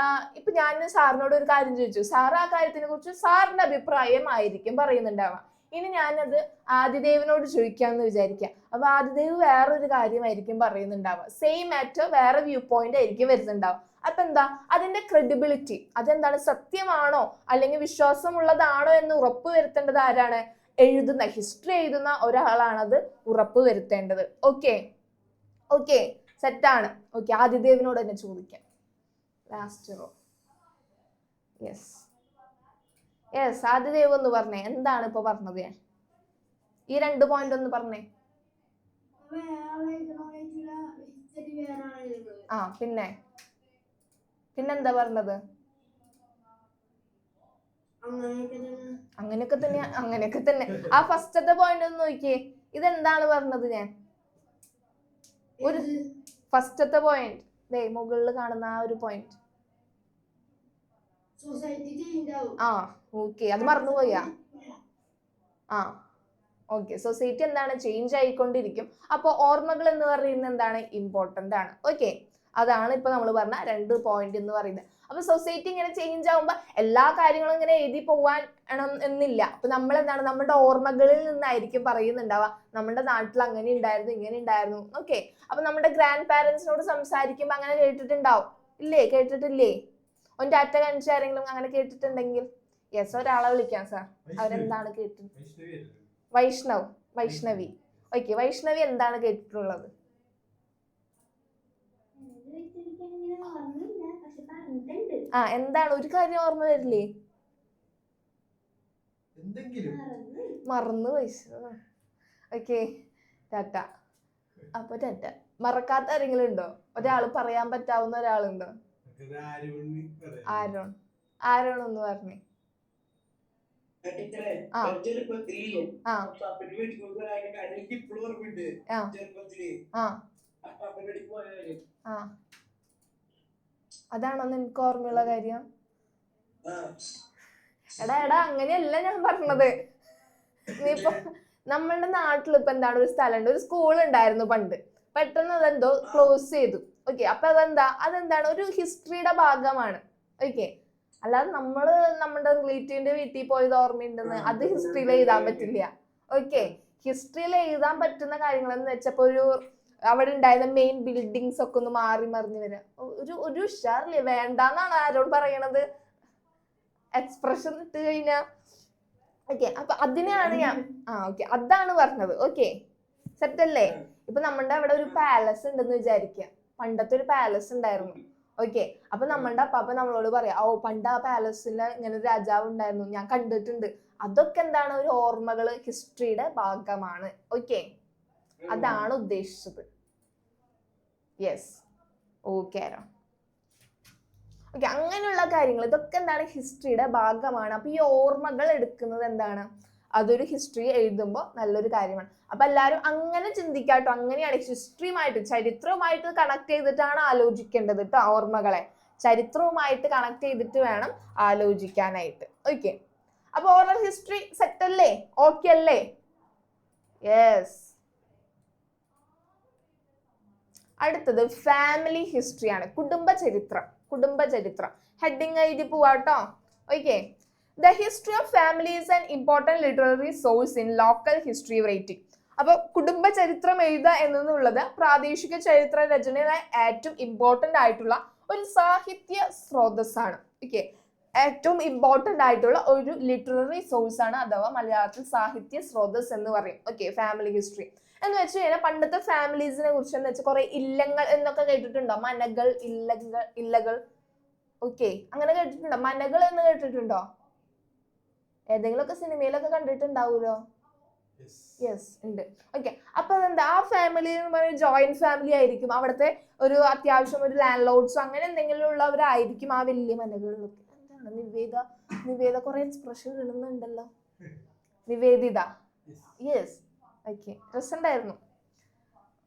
ഇപ്പൊ ഞാൻ സാറിനോട് ഒരു കാര്യം ചോദിച്ചു, സാർ ആ കാര്യത്തിനെ കുറിച്ച് സാറിന്റെ അഭിപ്രായമായിരിക്കും പറയുന്നുണ്ടാവാം. ഇനി ഞാനത് ആദിദേവിനോട് ചോദിക്കാമെന്ന് വിചാരിക്കാം. അപ്പൊ ആദിദേവ് വേറൊരു കാര്യമായിരിക്കും പറയുന്നുണ്ടാവുക, സെയിം മാറ്റർ വേറെ വ്യൂ പോയിന്റ് ആയിരിക്കും വരുന്നുണ്ടാവുക. അപ്പൊ എന്താ അതിന്റെ ക്രെഡിബിലിറ്റി, അതെന്താണ്, സത്യമാണോ അല്ലെങ്കിൽ വിശ്വാസമുള്ളതാണോ എന്ന് ഉറപ്പ് വരുത്തേണ്ടത് ആരാണ്, എഴുതുന്ന ഹിസ്റ്ററി എഴുതുന്ന ഒരാളാണത് ഉറപ്പ് വരുത്തേണ്ടത്. ഓക്കെ ഓക്കെ, സെറ്റാണ്. ഓക്കെ, ആദിദേവിനോട് തന്നെ ചോദിക്കാം. Last raw. Yes yes, Adidev ഒന്ന് പറഞ്ഞേ, എന്താണ് ഇപ്പൊ പറഞ്ഞത്? ഞാൻ ഈ 2 പോയിന്റ് ഒന്ന് പറഞ്ഞേ. പിന്നെന്താ പറഞ്ഞത്? അങ്ങനെയൊക്കെ തന്നെ. ആ ഫസ്റ്റത്തെ പോയിന്റ് ഒന്ന് നോക്കിയേ, ഇതെന്താണ് പറഞ്ഞത്? ഞാൻ ഒരു ഫസ്റ്റത്തെ പോയിന്റ് മുകളിൽ കാണുന്ന ആ ഒരു പോയിന്റ്. ഓക്കെ, അത് മറന്നുപോയാ? ഓക്കെ, സൊസൈറ്റി എന്താണ് ചേഞ്ച് ആയിക്കൊണ്ടിരിക്കും. അപ്പൊ ഓർമ്മകൾ എന്ന് പറയുന്നത് എന്താണ്, ഇമ്പോർട്ടന്റ് ആണ്. ഓക്കെ, അതാണ് ഇപ്പൊ നമ്മൾ പറഞ്ഞ 2 പോയിന്റ് എന്ന് പറയുന്നത്. അപ്പൊ സൊസൈറ്റി ഇങ്ങനെ ചേഞ്ച് ആവുമ്പോ എല്ലാ കാര്യങ്ങളും ഇങ്ങനെ എഴുതി പോവാൻ എന്നില്ല. അപ്പൊ നമ്മൾ എന്താണ് നമ്മുടെ ഓർമ്മകളിൽ നിന്നായിരിക്കും പറയുന്നുണ്ടാവുക, നമ്മുടെ നാട്ടിൽ അങ്ങനെ ഉണ്ടായിരുന്നു, ഇങ്ങനെ ഉണ്ടായിരുന്നു. ഓക്കെ, അപ്പൊ നമ്മുടെ ഗ്രാൻഡ് പാരന്റ്സിനോട് സംസാരിക്കുമ്പോ അങ്ങനെ കേട്ടിട്ടുണ്ടാവും, ഇല്ലേ? കേട്ടിട്ടില്ലേ? ഒന്ന് ടാറ്റ കാണിച്ച ആരെങ്കിലും അങ്ങനെ കേട്ടിട്ടുണ്ടെങ്കിൽ യെസ്, ഒരാളെ വിളിക്കാം സാർ. അവരെന്താണ് കേട്ടത്? വൈഷ്ണവി. ഓക്കെ, വൈഷ്ണവി എന്താണ് കേട്ടിട്ടുള്ളത്? എന്താണ് ഒരു കാര്യം ഓർമ്മ വരില്ലേ? മറന്നു വൈഷ്ണവ. ഓക്കെ, ടാറ്റ. അപ്പൊ ടാറ്റ. മറക്കാത്ത ആരെങ്കിലും ഉണ്ടോ? ഒരാള് പറയാൻ പറ്റാവുന്ന ഒരാളുണ്ടോ? ആരോൺ ഒന്ന് പറഞ്ഞേ. അതാണോ നിനക്ക് ഓർമ്മയുള്ള കാര്യം? എടാ അങ്ങനെയല്ല ഞാൻ പറഞ്ഞത്. നീയിപ്പൊ നമ്മളുടെ നാട്ടിൽ ഇപ്പൊ എന്താണ്, ഒരു സ്ഥലമുണ്ട്, ഒരു സ്കൂൾ ഉണ്ടായിരുന്നു പണ്ട്, പെട്ടെന്ന് അതെന്തോ ക്ലോസ് ചെയ്തു. ഓക്കെ, അപ്പൊ അതെന്താണ് ഒരു ഹിസ്റ്ററിയുടെ ഭാഗമാണ്. ഓക്കെ, അല്ലാതെ നമ്മുടെ റിലേറ്റീവിന്റെ വീട്ടിൽ പോയത് ഓർമ്മയുണ്ടെന്ന് അത് ഹിസ്റ്ററിയിൽ എഴുതാൻ പറ്റില്ല. ഓക്കെ, ഹിസ്റ്ററിയിൽ എഴുതാൻ പറ്റുന്ന കാര്യങ്ങൾ എന്ന് വെച്ചപ്പോ അവിടെ ഉണ്ടായിരുന്ന മെയിൻ ബിൽഡിങ്സ് ഒക്കെ ഒന്ന് മാറി മറിഞ്ഞു വരിക, ഒരു ഉഷാറില്ലേ? വേണ്ടാന്നാണ് ആരോട് പറയണത്, എക്സ്പ്രഷൻ ഇട്ട് കഴിഞ്ഞാ. ഓക്കെ, അപ്പൊ അതിനെയാണ് ഞാൻ ഓക്കെ അതാണ് പറഞ്ഞത്. ഓക്കെ, സെറ്റ് അല്ലേ? ഇപ്പൊ നമ്മുടെ അവിടെ ഒരു പാലസ് ഉണ്ടെന്ന് വിചാരിക്കുക, പണ്ടത്തെ ഒരു പാലസ് ഉണ്ടായിരുന്നു. ഓക്കെ, അപ്പൊ നമ്മളുടെ അപ്പാപ്പ നമ്മളോട് പറയാം, പണ്ട് ആ പാലസില് ഇങ്ങനെ ഒരു രാജാവ് ഉണ്ടായിരുന്നു, ഞാൻ കണ്ടിട്ടുണ്ട്. അതൊക്കെ എന്താണ്, ഒരു ഓർമ്മകള്, ഹിസ്റ്ററിയുടെ ഭാഗമാണ്. ഓക്കെ, അതാണ് ഉദ്ദേശിച്ചത്. Yes, okay. അങ്ങനെയുള്ള കാര്യങ്ങൾ ഇതൊക്കെ എന്താണ്, ഹിസ്റ്ററിയുടെ ഭാഗമാണ്. അപ്പൊ ഈ ഓർമ്മകൾ എടുക്കുന്നത് എന്താണ്, അതൊരു ഹിസ്റ്ററി എഴുതുമ്പോൾ നല്ലൊരു കാര്യമാണ്. അപ്പൊ എല്ലാവരും അങ്ങനെ ചിന്തിക്കാട്ടോ. അങ്ങനെയാണ് ഹിസ്റ്ററിയുമായിട്ട് ചരിത്രവുമായിട്ട് കണക്ട് ചെയ്തിട്ടാണ് ആലോചിക്കേണ്ടത് കേട്ടോ. ഓർമ്മകളെ ചരിത്രവുമായിട്ട് കണക്ട് ചെയ്തിട്ട് വേണം ആലോചിക്കാനായിട്ട്. ഓക്കെ, അപ്പൊ ഓറൽ ഹിസ്റ്ററി സെറ്റ് അല്ലേ? ഓക്കെ അല്ലേ? യെസ്. അടുത്തത് ഫാമിലി ഹിസ്റ്ററിയാണ്. കുടുംബചരിത്രം. കുടുംബചരിത്രം ഹെഡിങ് എഴുതി പോവാട്ടോ. Okay, the history of family is an important literary source in local history writing. അപ്പൊ കുടുംബചരിത്രം എഴുതുക എന്നുള്ളത് പ്രാദേശിക ചരിത്ര രചനയിലെ ഏറ്റവും ഇമ്പോർട്ടന്റ് ആയിട്ടുള്ള ഒരു സാഹിത്യ സ്രോതസ്സാണ്. ഓക്കെ, ഏറ്റവും ഇമ്പോർട്ടന്റ് ആയിട്ടുള്ള ഒരു ലിറ്റററി സോഴ്സ് ആണ്, അഥവാ മലയാളത്തിൽ സാഹിത്യ സ്രോതസ് എന്ന് പറയും. ഓക്കെ, ഫാമിലി ഹിസ്റ്ററി എന്ന് വെച്ച് കഴിഞ്ഞാൽ പണ്ടത്തെ ഫാമിലീസിനെ കുറിച്ച് എന്ന് വെച്ചാൽ കുറെ ഇല്ലങ്ങൾ എന്നൊക്കെ കേട്ടിട്ടുണ്ടോ? മനകൾ, ഇല്ലകൾ. ഓക്കെ, അങ്ങനെ കേട്ടിട്ടുണ്ടോ? മനകൾ എന്ന് കേട്ടിട്ടുണ്ടോ? ഏതെങ്കിലുമൊക്കെ സിനിമയിലൊക്കെ കണ്ടിട്ടുണ്ടാവൂലോ. യെസ്, ഉണ്ട്. ഓക്കെ, അപ്പൊ അതെന്താ? ആ ഫാമിലി എന്ന് പറയുന്നത് ജോയിന്റ് ഫാമിലി ആയിരിക്കും. അവിടുത്തെ ഒരു അത്യാവശ്യം ഒരു ലാൻഡ് ലോഡ്സോ അങ്ങനെ എന്തെങ്കിലും ഉള്ളവരായിരിക്കും ആ വലിയ മനകളിലൊക്കെ. എന്താണ് നിവേദ കുറെ എക്സ്പ്രഷൻ ഇടുന്നുണ്ടല്ലോ. നിവേദിത. യെസ്. ഓക്കെ, രസമുണ്ടായിരുന്നു.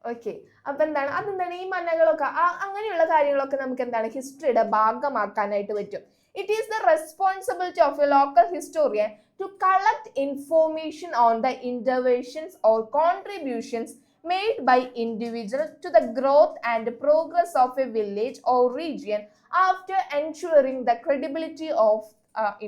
ഓക്കെ, അപ്പൊ എന്താണ് അതെന്താണ് ഈ മനകളൊക്കെ അങ്ങനെയുള്ള കാര്യങ്ങളൊക്കെ നമുക്ക് എന്താണ് ഹിസ്റ്ററിയുടെ ഭാഗമാക്കാനായിട്ട് പറ്റും. It is the responsibility of a local historian to collect information on the interventions or contributions made by individuals to the growth and progress of a village or region after ensuring the credibility of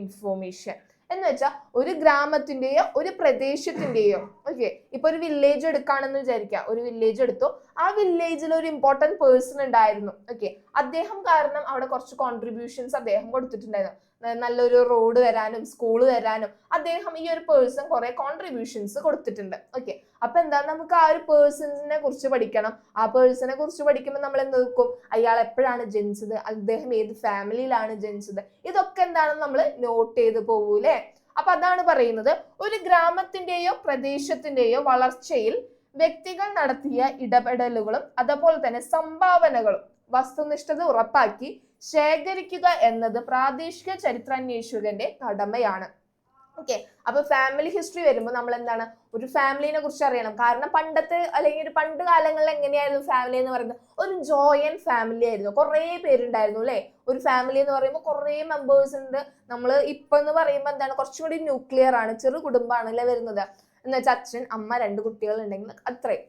information. എന്ന് വെച്ചാൽ ഒരു ഗ്രാമത്തിന്റെയോ ഒരു പ്രദേശത്തിന്റെയോ, ഓക്കെ, ഇപ്പൊ ഒരു വില്ലേജ് എടുക്കുകയാണെന്ന് വിചാരിക്കുക. ഒരു വില്ലേജ് എടുത്തു, ആ വില്ലേജിൽ ഒരു ഇമ്പോർട്ടന്റ് പേഴ്സൺ ഉണ്ടായിരുന്നു. ഓക്കെ, അദ്ദേഹം കാരണം അവിടെ കുറച്ച് കോൺട്രിബ്യൂഷൻസ് അദ്ദേഹം കൊടുത്തിട്ടുണ്ടായിരുന്നു. നല്ലൊരു റോഡ് വരാനും സ്കൂൾ വരാനും അദ്ദേഹം ഈ ഒരു പേഴ്സൺ കുറെ കോൺട്രിബ്യൂഷൻസ് കൊടുത്തിട്ടുണ്ട്. ഓക്കെ, അപ്പൊ എന്താ നമുക്ക് ആ ഒരു പേഴ്സണിനെ കുറിച്ച് പഠിക്കണം. ആ പേഴ്സണെ കുറിച്ച് പഠിക്കുമ്പോൾ നമ്മൾ എന്ത് നോക്കും? അയാൾ എപ്പോഴാണ് ജനിച്ചത്, അദ്ദേഹം ഏത് ഫാമിലിയിലാണ് ജനിച്ചത്, ഇതൊക്കെ എന്താണെന്ന് നമ്മൾ നോട്ട് ചെയ്ത് പോകൂലേ. അപ്പൊ അതാണ് പറയുന്നത്, ഒരു ഗ്രാമത്തിന്റെയോ പ്രദേശത്തിന്റെയോ വളർച്ചയിൽ വ്യക്തികൾ നടത്തിയ ഇടപെടലുകളും അതുപോലെ തന്നെ സംഭാവനകളും വസ്തുനിഷ്ഠത ഉറപ്പാക്കി ശേഖരിക്കുക എന്നത് പ്രാദേശിക ചരിത്രാന്വേഷകന്റെ കടമയാണ്. ഓക്കെ, അപ്പൊ ഫാമിലി ഹിസ്റ്ററി വരുമ്പോൾ നമ്മൾ എന്താണ് ഒരു ഫാമിലിനെ കുറിച്ച് അറിയണം. കാരണം പണ്ടത്തെ അല്ലെങ്കിൽ ഒരു പണ്ട് കാലങ്ങളിൽ എങ്ങനെയായിരുന്നു ഫാമിലി എന്ന് പറയുന്നത്? ഒരു ജോയിന്റ് ഫാമിലി ആയിരുന്നു, കുറെ പേരുണ്ടായിരുന്നു അല്ലെ. ഒരു ഫാമിലി എന്ന് പറയുമ്പോൾ കുറെ മെമ്പേഴ്സ് ഉണ്ട്. നമ്മൾ ഇപ്പൊ എന്ന് പറയുമ്പോൾ എന്താണ് കുറച്ചും കൂടി ന്യൂക്ലിയർ ആണ്, ചെറു കുടുംബമാണ് അല്ലെ വരുന്നത്. എന്ന് വെച്ചാൽ അച്ഛൻ അമ്മ 2 കുട്ടികൾ ഉണ്ടെങ്കിൽ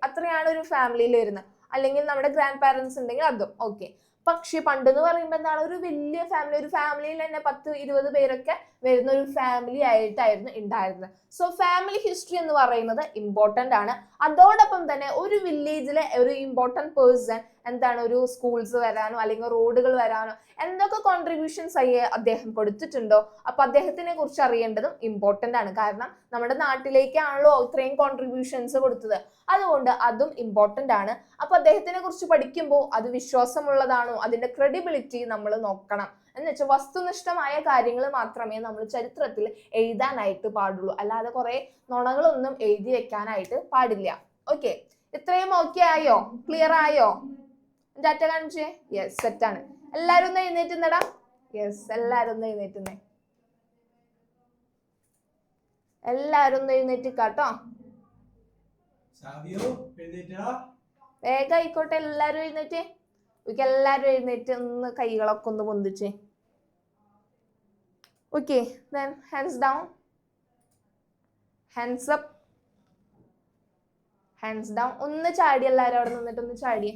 അത്രയാണ് ഒരു ഫാമിലിയിൽ വരുന്നത്. അല്ലെങ്കിൽ നമ്മുടെ ഗ്രാൻഡ് പാരന്റ്സ് ഉണ്ടെങ്കിൽ അതും ഓക്കെ. പക്ഷെ പണ്ടെന്ന് പറയുമ്പോൾ എന്താണ് ഒരു വലിയ ഫാമിലി, ഒരു ഫാമിലിയിൽ തന്നെ 10-20 പേരൊക്കെ വരുന്ന ഒരു ഫാമിലി ആയിട്ടായിരുന്നു ഉണ്ടായിരുന്നത്. സോ ഫാമിലി ഹിസ്റ്ററി എന്ന് പറയുന്നത് ഇമ്പോർട്ടന്റ് ആണ്. അതോടൊപ്പം തന്നെ ഒരു വില്ലേജിലെ ഒരു ഇമ്പോർട്ടന്റ് പേഴ്സൺ എന്താണ് ഒരു സ്കൂൾസ് വരാനോ അല്ലെങ്കിൽ റോഡുകൾ വരാനോ എന്തൊക്കെ കോൺട്രിബ്യൂഷൻസ് അദ്ദേഹം കൊടുത്തിട്ടുണ്ടോ അപ്പൊ അദ്ദേഹത്തിനെ കുറിച്ച് അറിയേണ്ടതും ഇമ്പോർട്ടന്റ് ആണ്. കാരണം നമ്മുടെ നാട്ടിലേക്കാണല്ലോ ഇത്രയും കോൺട്രിബ്യൂഷൻസ് കൊടുത്തത്, അതുകൊണ്ട് അതും ഇമ്പോർട്ടന്റ് ആണ്. അപ്പൊ അദ്ദേഹത്തിനെ കുറിച്ച് പഠിക്കുമ്പോൾ അത് വിശ്വാസമുള്ളതാണോ, അതിന്റെ ക്രെഡിബിലിറ്റി നമ്മൾ നോക്കണം. എന്ന് വെച്ചാൽ വസ്തുനിഷ്ഠമായ കാര്യങ്ങൾ മാത്രമേ നമ്മൾ ചരിത്രത്തിൽ എഴുതാനായിട്ട് പാടുള്ളൂ, അല്ലാതെ കുറെ നുണകളൊന്നും എഴുതി വെക്കാനായിട്ട് പാടില്ല. ഓക്കെ, ഇത്രയും ഓക്കെ ആയോ? ക്ലിയർ ആയോ? ഡാറ്റ കാണിച്ചേ. യെസ്, സെറ്റാണ്. എല്ലാരും ഒന്ന് എഴുന്നേറ്റുന്നടാ. യെസ്, എല്ലാരും ഒന്ന് എഴുന്നേറ്റുന്നേ. എല്ലാരും ഒന്ന് എഴുന്നേറ്റിക്കാട്ടോ. വേഗം ആയിക്കോട്ടെ, എല്ലാരും എഴുന്നേറ്റ്. എല്ലാരും എഴുന്നേറ്റ് ഒന്ന് കൈകളൊക്കെ ഒന്ന് പൊന്തിച്ചേ. Okay, then hands down, hands up, hands down. ഒന്ന് ചാടി, എല്ലാരും അവിടെ നിന്നിട്ട് ഒന്ന് ചാടിയേ.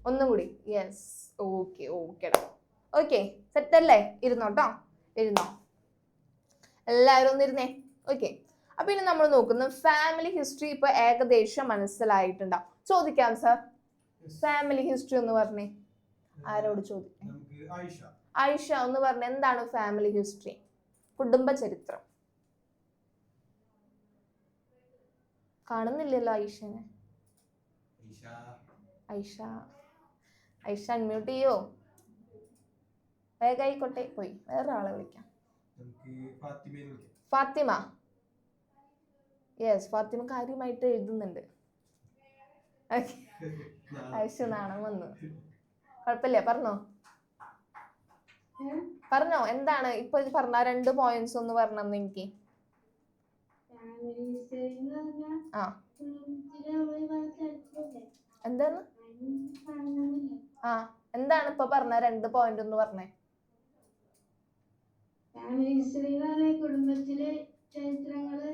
ഒന്നും കൂടി. യെസ്, ഓക്കെ ഓക്കെടാ. ഓക്കെ, സെറ്റ് അല്ലേ? ഇരുന്നോട്ടോ, ഇരുന്നോ. എല്ലാവരും ഒന്ന് ഇരുന്നേ. ഓക്കെ, അപ്പൊ ഇനി നമ്മൾ നോക്കുന്ന ഫാമിലി ഹിസ്റ്ററി ഇപ്പൊ ഏകദേശം മനസ്സിലായിട്ടുണ്ടാവും. ചോദിക്കാം സാർ, ഫാമിലി ഹിസ്റ്ററി ഒന്ന് പറഞ്ഞേ. ആരോട് ചോദിക്കാം? ആയിഷ ഒന്ന് പറഞ്ഞ എന്താണ് ഫാമിലി ഹിസ്റ്ററി? കുടുംബ ചരിത്രം. കാണുന്നില്ലല്ലോ ആയിഷനെ. ഐഷ അൺമ്യൂട്ട് ചെയ്യോ? വേഗായിക്കോട്ടെ. പോയി വേറെ ആളെ വിളിക്കാം. ഫാത്തിമ. യെസ്, ഫാത്തിമ കാര്യമായിട്ട് എഴുതുന്നുണ്ട്. ഐഷ നാണം വന്നു. കുഴപ്പമില്ല, പറഞ്ഞോ എന്താണ് ഇപ്പൊ പറഞ്ഞ 2 പോയിന്റ്സ് ഒന്ന് പറഞ്ഞെന്ന് എനിക്ക്. ആ എന്താണ് ആ എന്താണ് ഇപ്പൊ പറഞ്ഞ 2 പോയിന്റ് ഒന്ന് പറഞ്ഞേ. കുടുംബത്തിലെ ചരിത്രങ്ങള്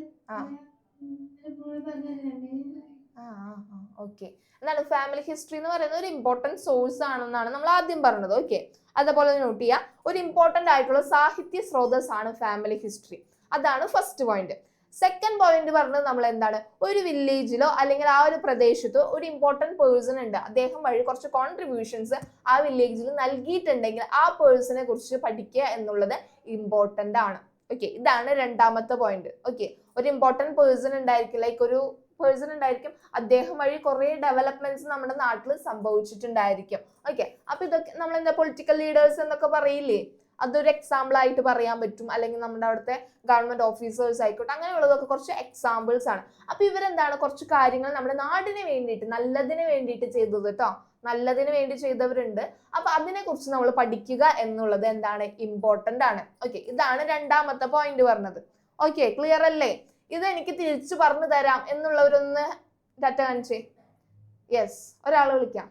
ഓക്കെ. എന്താണ് ഫാമിലി ഹിസ്റ്ററി എന്ന് പറയുന്നത് ഒരു ഇമ്പോർട്ടന്റ് സോഴ്സ് ആണെന്നാണ് നമ്മൾ ആദ്യം പറഞ്ഞത്. ഓക്കെ, അതേപോലെ നോട്ട് ചെയ്യുക, ഒരു ഇമ്പോർട്ടന്റ് ആയിട്ടുള്ള സാഹിത്യ സ്രോതസ് ആണ് ഫാമിലി ഹിസ്റ്ററി. അതാണ് ഫസ്റ്റ് പോയിന്റ്. സെക്കൻഡ് പോയിന്റ് പറഞ്ഞത് നമ്മൾ എന്താണ്, ഒരു വില്ലേജിലോ അല്ലെങ്കിൽ ആ ഒരു പ്രദേശത്തോ ഒരു ഇമ്പോർട്ടന്റ് പേഴ്സൺ ഉണ്ട്, അദ്ദേഹം വഴി കുറച്ച് കോൺട്രിബ്യൂഷൻസ് ആ വില്ലേജിൽ നൽകിയിട്ടുണ്ടെങ്കിൽ ആ പേഴ്സണെ കുറിച്ച് പഠിക്കുക എന്നുള്ളത് ഇമ്പോർട്ടന്റ് ആണ്. ഓക്കെ, ഇതാണ് രണ്ടാമത്തെ പോയിന്റ്. ഓക്കെ, ഒരു ഇമ്പോർട്ടന്റ് പേഴ്സൺ ഉണ്ടായിരിക്കും, ലൈക്ക് ഒരു പേഴ്സൺ ഉണ്ടായിരിക്കും, അദ്ദേഹം വഴി കുറെ ഡെവലപ്മെന്റ്സ് നമ്മുടെ നാട്ടിൽ സംഭവിച്ചിട്ടുണ്ടായിരിക്കും. ഓക്കെ, അപ്പൊ ഇതൊക്കെ നമ്മൾ എന്താ പൊളിറ്റിക്കൽ ലീഡേഴ്സ് എന്നൊക്കെ പറയില്ലേ, അതൊരു എക്സാമ്പിൾ ആയിട്ട് പറയാൻ പറ്റും. അല്ലെങ്കിൽ നമ്മുടെ അവിടുത്തെ ഗവൺമെന്റ് ഓഫീസേഴ്സ് ആയിക്കോട്ടെ, അങ്ങനെയുള്ളതൊക്കെ കുറച്ച് എക്സാമ്പിൾസ് ആണ്. അപ്പൊ ഇവരെന്താണ് കുറച്ച് കാര്യങ്ങൾ നമ്മുടെ നാടിന് വേണ്ടിയിട്ട് നല്ലതിന് വേണ്ടിയിട്ട് ചെയ്തത് കേട്ടോ, നല്ലതിന് വേണ്ടി ചെയ്തവരുണ്ട്. അപ്പൊ അതിനെ കുറിച്ച് നമ്മൾ പഠിക്കുക എന്നുള്ളത് എന്താണ്, ഇമ്പോർട്ടന്റ് ആണ്. ഓക്കെ, ഇതാണ് രണ്ടാമത്തെ പോയിന്റ് പറഞ്ഞത്. ഓക്കെ, ക്ലിയർ അല്ലേ? ഇത് എനിക്ക് തിരിച്ചു പറഞ്ഞു തരാം എന്നുള്ളവരൊന്ന് ഡാറ്റ കാണിച്ചേ. യെസ്, ഒരാൾ വിളിക്കാം.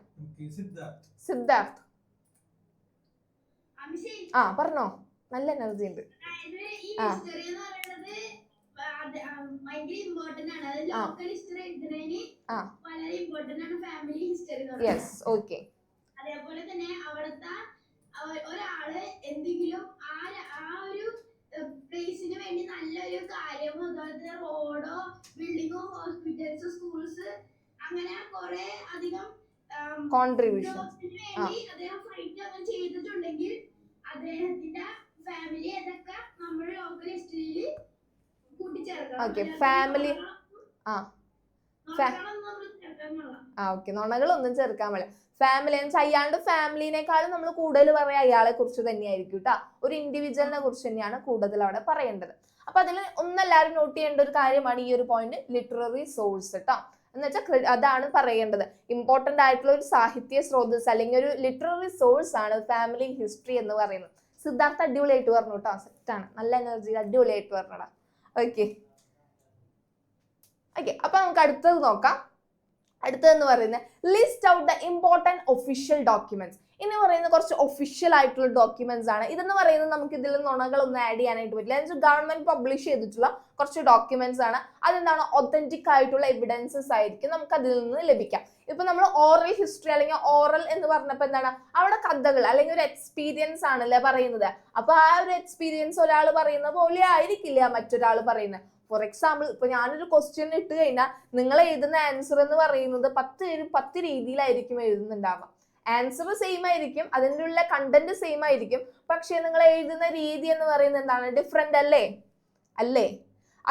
സിദ്ധാർത്ഥ്. ആ പറഞ്ഞോ, നല്ല എനർജി ഉണ്ട്. Yes, okay. അതേപോലെ തന്നെ അവിടുത്തെ ഒരാള് എന്തെങ്കിലും ആ ഒരു പ്ലേസിന് വേണ്ടി നല്ലൊരു കാര്യമോ അതുപോലെ റോഡോ ബിൽഡിങ്ങോ ഹോസ്പിറ്റൽസ് സ്കൂൾസ് അങ്ങനെ കുറെ അധികം കോൺട്രിബ്യൂഷൻ വേണ്ടി അദ്ദേഹം ഫൈറ്റ് അങ്ങനെ ചെയ്തിട്ടുണ്ടെങ്കിൽ അദ്ദേഹത്തിന്റെ ഫാമിലി അതൊക്കെ നമ്മുടെ ലോക്കൽ ഹിസ്റ്ററിയിൽ കൂട്ടിച്ചേർക്കണം. ഓക്കെ, ഫാമിലി ഓക്കെ, നുണകളൊന്നും ചേർക്കാൻ പാടില്ല. ഫാമിലി അയാളുടെ ഫാമിലിനേക്കാളും നമ്മൾ കൂടുതൽ പറയാം അയാളെ കുറിച്ച് തന്നെയായിരിക്കും കേട്ടോ, ഒരു ഇൻഡിവിജ്വലിനെ കുറിച്ച് തന്നെയാണ് കൂടുതൽ അവിടെ പറയേണ്ടത്. അപ്പൊ അതിൽ ഒന്നെല്ലാവരും നോട്ട് ചെയ്യേണ്ട ഒരു കാര്യമാണ് ഈ ഒരു പോയിന്റ്, ലിറ്റററി സോഴ്സ് കേട്ടോ. എന്ന് വെച്ചാൽ അതാണ് പറയേണ്ടത്, ഇമ്പോർട്ടന്റ് ആയിട്ടുള്ള ഒരു സാഹിത്യ സ്രോതസ് അല്ലെങ്കിൽ ഒരു ലിറ്റററി സോഴ്സ് ആണ് ഫാമിലി ഹിസ്റ്ററി എന്ന് പറയുന്നത്. സിദ്ധാർത്ഥ അടിപൊളിയായിട്ട് പറഞ്ഞു കേട്ടോ, സെറ്റാണ്, നല്ല എനർജി, അടിപൊളിയായിട്ട് പറഞ്ഞടാ. ഓക്കെ ഓക്കെ, അപ്പൊ നമുക്ക് അടുത്തത് നോക്കാം. അടുത്തതെന്ന് പറയുന്നത് list out the important official documents. ഇനി പറയുന്ന കുറച്ച് ഒഫീഷ്യൽ ആയിട്ടുള്ള ഡോക്യുമെന്റ്സ് ആണ്. ഇതെന്ന് പറയുന്നത് നമുക്ക് ഇതിൽ നുണകളൊന്നും ആഡ് ചെയ്യാനായിട്ട് പറ്റില്ല. എന്നുവെച്ചാൽ ഗവൺമെന്റ് പബ്ലിഷ് ചെയ്തിട്ടുള്ള കുറച്ച് ഡോക്യുമെന്റ്സ് ആണ്. അതെന്താണ്, ഒത്തന്റിക് ആയിട്ടുള്ള എവിഡൻസസ് ആയിരിക്കും നമുക്ക് അതിൽ നിന്ന് ലഭിക്കാം. ഇപ്പൊ നമ്മൾ ഓറൽ ഹിസ്റ്ററി അല്ലെങ്കിൽ ഓറൽ എന്ന് പറഞ്ഞപ്പോ എന്താണ്, അവിടെ കഥകൾ അല്ലെങ്കിൽ ഒരു എക്സ്പീരിയൻസ് ആണല്ലേ പറയുന്നത്. അപ്പൊ ആ ഒരു എക്സ്പീരിയൻസ് ഒരാൾ പറയുന്ന പോലെ ആയിരിക്കില്ല മറ്റൊരാൾ പറയുന്നത്. ഫോർ എക്സാമ്പിൾ, ഇപ്പൊ ഞാനൊരു ക്വസ്റ്റ്യൻ ഇട്ട് കഴിഞ്ഞാൽ നിങ്ങൾ എഴുതുന്ന ആൻസർ എന്ന് പറയുന്നത് 10 രീതിയിലായിരിക്കും എഴുതുന്നുണ്ടാവുക. ആൻസർ സെയിം ആയിരിക്കും, അതിൻ്റെ ഉള്ള കണ്ടന്റ് സെയിം ആയിരിക്കും, പക്ഷെ നിങ്ങൾ എഴുതുന്ന രീതി എന്ന് പറയുന്നത് എന്താണ്, ഡിഫറെന്റ് അല്ലേ?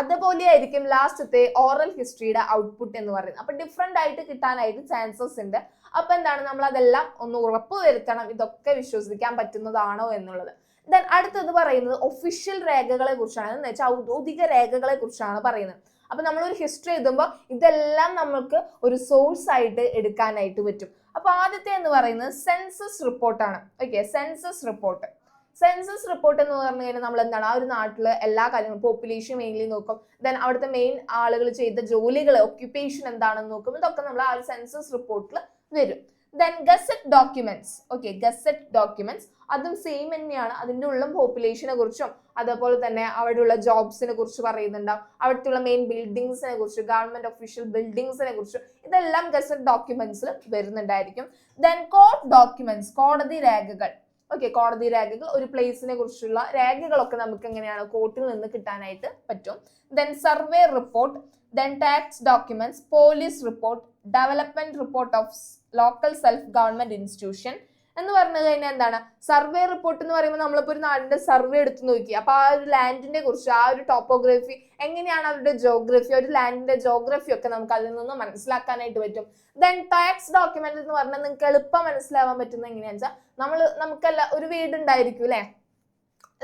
അതുപോലെ ആയിരിക്കും ലാസ്റ്റത്തെ ഓറൽ ഹിസ്റ്ററിയുടെ ഔട്ട്പുട്ട് എന്ന് പറയുന്നത്. അപ്പൊ ഡിഫറെന്റ് ആയിട്ട് കിട്ടാനായിട്ട് ചാൻസസ് ഉണ്ട്. അപ്പൊ എന്താണ്, നമ്മൾ അതെല്ലാം ഒന്ന് ഉറപ്പ് വരുത്തണം, ഇതൊക്കെ വിശ്വസിക്കാൻ പറ്റുന്നതാണോ എന്നുള്ളത്. ദെൻ അടുത്തത് പറയുന്നത് ഒഫീഷ്യൽ രേഖകളെ കുറിച്ചാണ്, എന്ന് വെച്ചാൽ ഔദ്യോഗിക രേഖകളെ കുറിച്ചാണ് പറയുന്നത്. അപ്പൊ നമ്മളൊരു ഹിസ്റ്ററി എഴുതുമ്പോൾ ഇതെല്ലാം നമുക്ക് ഒരു സോഴ്സ് ആയിട്ട് എടുക്കാനായിട്ട് പറ്റും. അപ്പൊ ആദ്യത്തെ എന്ന് പറയുന്നത് സെൻസസ് റിപ്പോർട്ടാണ്. ഓക്കെ, സെൻസസ് റിപ്പോർട്ട് എന്ന് പറഞ്ഞു കഴിഞ്ഞാൽ നമ്മൾ എന്താണ്, ആ ഒരു നാട്ടില് എല്ലാ കാര്യങ്ങളും പോപ്പുലേഷൻ മെയിൻലി നോക്കും. ദെൻ അവിടുത്തെ മെയിൻ ആളുകൾ ചെയ്ത ജോലികൾ, ഒക്യുപ്പേഷൻ എന്താണെന്ന് നോക്കും. ഇതൊക്കെ നമ്മൾ ആ ഒരു സെൻസസ് റിപ്പോർട്ടിൽ വരും. Then gazette documents. Okay, gazette documents അതും സെയിം തന്നെയാണ്. അതിൻ്റെ ഉള്ള പോപ്പുലേഷനെ കുറിച്ചും അതേപോലെ തന്നെ അവിടെയുള്ള ജോബ്സിനെ കുറിച്ച് പറയുന്നുണ്ടാവും, അവിടുത്തെ മെയിൻ ബിൽഡിങ്സിനെ കുറിച്ച്, ഗവൺമെന്റ് ഒഫീഷ്യൽ ബിൽഡിങ്സിനെ കുറിച്ച്, ഇതെല്ലാം ഗസറ്റ് ഡോക്യുമെന്റ്സിൽ വരുന്നുണ്ടായിരിക്കും. ദെൻ കോർട്ട് ഡോക്യുമെന്റ്സ്, കോടതി രേഖകൾ. ഓക്കെ, കോടതി രേഖകൾ, ഒരു പ്ലേസിനെ കുറിച്ചുള്ള രേഖകളൊക്കെ നമുക്ക് എങ്ങനെയാണ് കോർട്ടിൽ നിന്ന് കിട്ടാനായിട്ട് പറ്റും. Then survey report, then tax documents, police report, development report of local self government institution എന്ന് പറഞ്ഞു കഴിഞ്ഞാൽ എന്താണ്, സർവേ റിപ്പോർട്ട് എന്ന് പറയുമ്പോൾ നമ്മളിപ്പോൾ ഒരു നാടിന്റെ സർവേ എടുത്ത് നോക്കി, അപ്പൊ ആ ഒരു ലാൻഡിനെ കുറിച്ച്, ആ ഒരു ടോപ്പോഗ്രഫി എങ്ങനെയാണ്, അവരുടെ ജോഗ്രഫി, ഒരു ലാൻഡിന്റെ ജോഗ്രഫി ഒക്കെ നമുക്ക് അതിൽ നിന്ന് മനസ്സിലാക്കാനായിട്ട് പറ്റും. ദെൻ ടാക്സ് ഡോക്യുമെന്റ് എന്ന് പറഞ്ഞാൽ നിങ്ങൾക്ക് എളുപ്പം മനസ്സിലാവാൻ പറ്റുന്നത് എങ്ങനെയാണെന്ന് വെച്ചാൽ, നമുക്കല്ല ഒരു വീടുണ്ടായിരിക്കും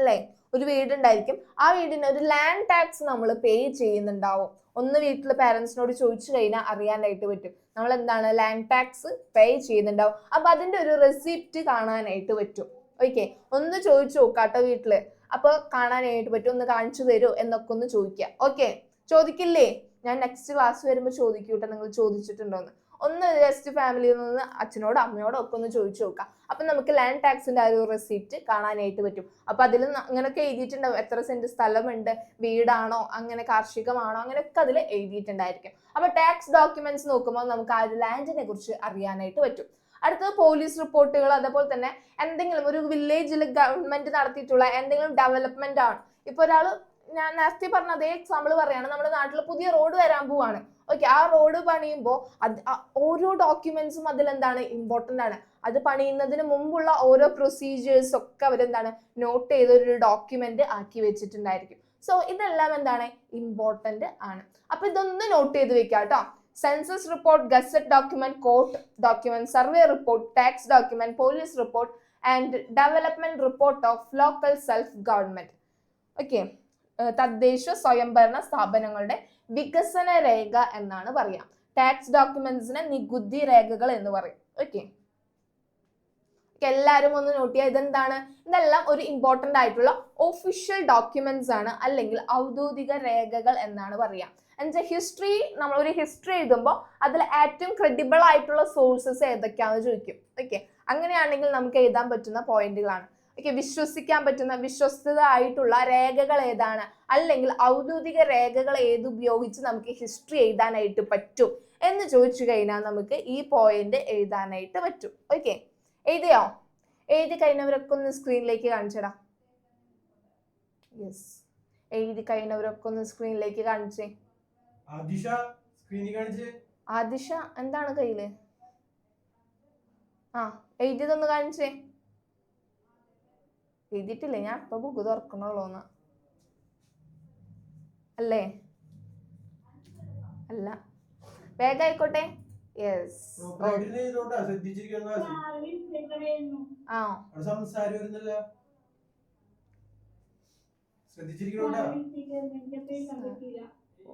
അല്ലേ, ഒരു വീടുണ്ടായിരിക്കും, ആ വീടിന് ഒരു ലാൻഡ് ടാക്സ് നമ്മൾ പേ ചെയ്യുന്നുണ്ടാവും. ഒന്ന് വീട്ടിൽ പാരന്റ്സിനോട് ചോദിച്ചു കഴിഞ്ഞാൽ അറിയാനായിട്ട് പറ്റും, നമ്മൾ എന്താണ് ലാൻഡ് ടാക്സ് പേ ചെയ്യുന്നുണ്ടാവും. അപ്പൊ അതിന്റെ ഒരു റെസിപ്റ്റ് കാണാനായിട്ട് പറ്റും. ഓക്കെ, ഒന്ന് ചോദിച്ചു നോക്കാട്ടോ വീട്ടില്, അപ്പൊ കാണാനായിട്ട് പറ്റും, ഒന്ന് കാണിച്ചു തരുമോ എന്നൊക്കെ ഒന്ന് ചോദിക്കാം. ഓക്കെ, ചോദിക്കില്ലേ? ഞാൻ നെക്സ്റ്റ് ക്ലാസ് വരുമ്പോൾ ചോദിക്കൂട്ടെ നിങ്ങൾ ചോദിച്ചിട്ടുണ്ടോന്ന്. ഒന്ന് ജസ്റ്റ് ഫാമിലിയിൽ നിന്ന് അച്ഛനോടോ അമ്മയോടോ ഒക്കെ ഒന്ന് ചോദിച്ചു നോക്കാം. അപ്പൊ നമുക്ക് ലാൻഡ് ടാക്സിന്റെ ആ ഒരു റെസിപ്റ്റ് കാണാനായിട്ട് പറ്റും. അപ്പൊ അതിൽ അങ്ങനെയൊക്കെ എഴുതിയിട്ടുണ്ടാവും, എത്ര സെന്റ് സ്ഥലമുണ്ട്, വീടാണോ, അങ്ങനെ കാർഷികമാണോ, അങ്ങനെയൊക്കെ അതിൽ എഴുതിയിട്ടുണ്ടായിരിക്കും. അപ്പൊ ടാക്സ് ഡോക്യുമെന്റ്സ് നോക്കുമ്പോൾ നമുക്ക് ആ ഒരു ലാൻഡിനെ കുറിച്ച് അറിയാനായിട്ട് പറ്റും. അടുത്തത് പോലീസ് റിപ്പോർട്ടുകൾ, അതേപോലെ തന്നെ എന്തെങ്കിലും ഒരു വില്ലേജിൽ ഗവൺമെന്റ് നടത്തിയിട്ടുള്ള എന്തെങ്കിലും ഡെവലപ്മെന്റ് ആണ്. ഇപ്പൊ ഒരാള്, ഞാൻ നേരത്തെ പറഞ്ഞ അതേ എക്സാമ്പിൾ പറയാണ്, നമ്മുടെ നാട്ടിൽ പുതിയ റോഡ് വരാൻ പോവാണ്. ഓക്കെ, ആ റോഡ് പണിയുമ്പോൾ ഓരോ ഡോക്യുമെന്റ്സും അതിലെന്താണ് ഇമ്പോർട്ടന്റ് ആണ്. അത് പണിയുന്നതിന് മുമ്പുള്ള ഓരോ പ്രൊസീജിയേഴ്സ് ഒക്കെ അവരെന്താണ് നോട്ട് ചെയ്ത ഒരു ഡോക്യുമെന്റ് ആക്കി വെച്ചിട്ടുണ്ടായിരിക്കും. സോ ഇതെല്ലാം എന്താണ് ഇമ്പോർട്ടന്റ് ആണ്. അപ്പൊ ഇതൊന്ന് നോട്ട് ചെയ്ത് വെക്കാം കേട്ടോ. Census report, gazette document, court document, survey report, tax document, police report and development report of local self government. Okay, തദ്ദേശ സ്വയംഭരണ സ്ഥാപനങ്ങളുടെ വികസന രേഖ എന്നാണ് പറയാം. ടാക്സ് ഡോക്യുമെന്റ്സിനെ നികുതി രേഖകൾ എന്ന് പറയും. ഓക്കെ, എല്ലാവരും ഒന്ന് നോട്ട് ചെയ്യുക. ഇതെന്താണ്? ഇതെല്ലാം ഒരു ഇമ്പോർട്ടന്റ് ആയിട്ടുള്ള ഒഫീഷ്യൽ ഡോക്യുമെന്റ്സ് ആണ്, അല്ലെങ്കിൽ ഔദ്യോഗിക രേഖകൾ എന്നാണ് പറയാം. എന്നുവെച്ചാൽ ഹിസ്റ്ററി, നമ്മൾ ഒരു ഹിസ്റ്ററി എഴുതുമ്പോൾ അതിൽ ഏറ്റവും ക്രെഡിബിൾ ആയിട്ടുള്ള സോഴ്സസ് ഏതൊക്കെയാണെന്ന് ചോദിക്കും. ഓക്കെ, അങ്ങനെയാണെങ്കിൽ നമുക്ക് എഴുതാൻ പറ്റുന്ന പോയിന്റുകളാണ്. ഓക്കെ, വിശ്വസിക്കാൻ പറ്റുന്ന വിശ്വസ്തത ആയിട്ടുള്ള രേഖകൾ ഏതാണ്, അല്ലെങ്കിൽ ഔദ്യോഗിക രേഖകൾ ഏതുപയോഗിച്ച് നമുക്ക് ഹിസ്റ്ററി എഴുതാനായിട്ട് പറ്റും എന്ന് ചോദിച്ചു കഴിഞ്ഞാൽ നമുക്ക് ഈ പോയിന്റ് എഴുതാനായിട്ട് പറ്റും. ഓക്കെ, എഴുതിയോ? എഴുതി കഴിഞ്ഞവരൊക്കെ ഒന്ന് സ്ക്രീനിലേക്ക് കാണിച്ചടാ. യെസ്, എഴുതി കഴിഞ്ഞവരൊക്കെ ഒന്ന് സ്ക്രീനിലേക്ക് കാണിച്ചേ. ആദിഷ എന്താണ് കയ്യില്? ആ, എഴുതിയതൊന്ന് കാണിച്ചേ. എഴുതിയിട്ടില്ലേ? ഞാൻ ഇപ്പൊ ബുക്ക് തുറക്കണുള്ളൂന്ന് അല്ലേ? അല്ല, വേഗായിക്കോട്ടെ. യെസ്, ആ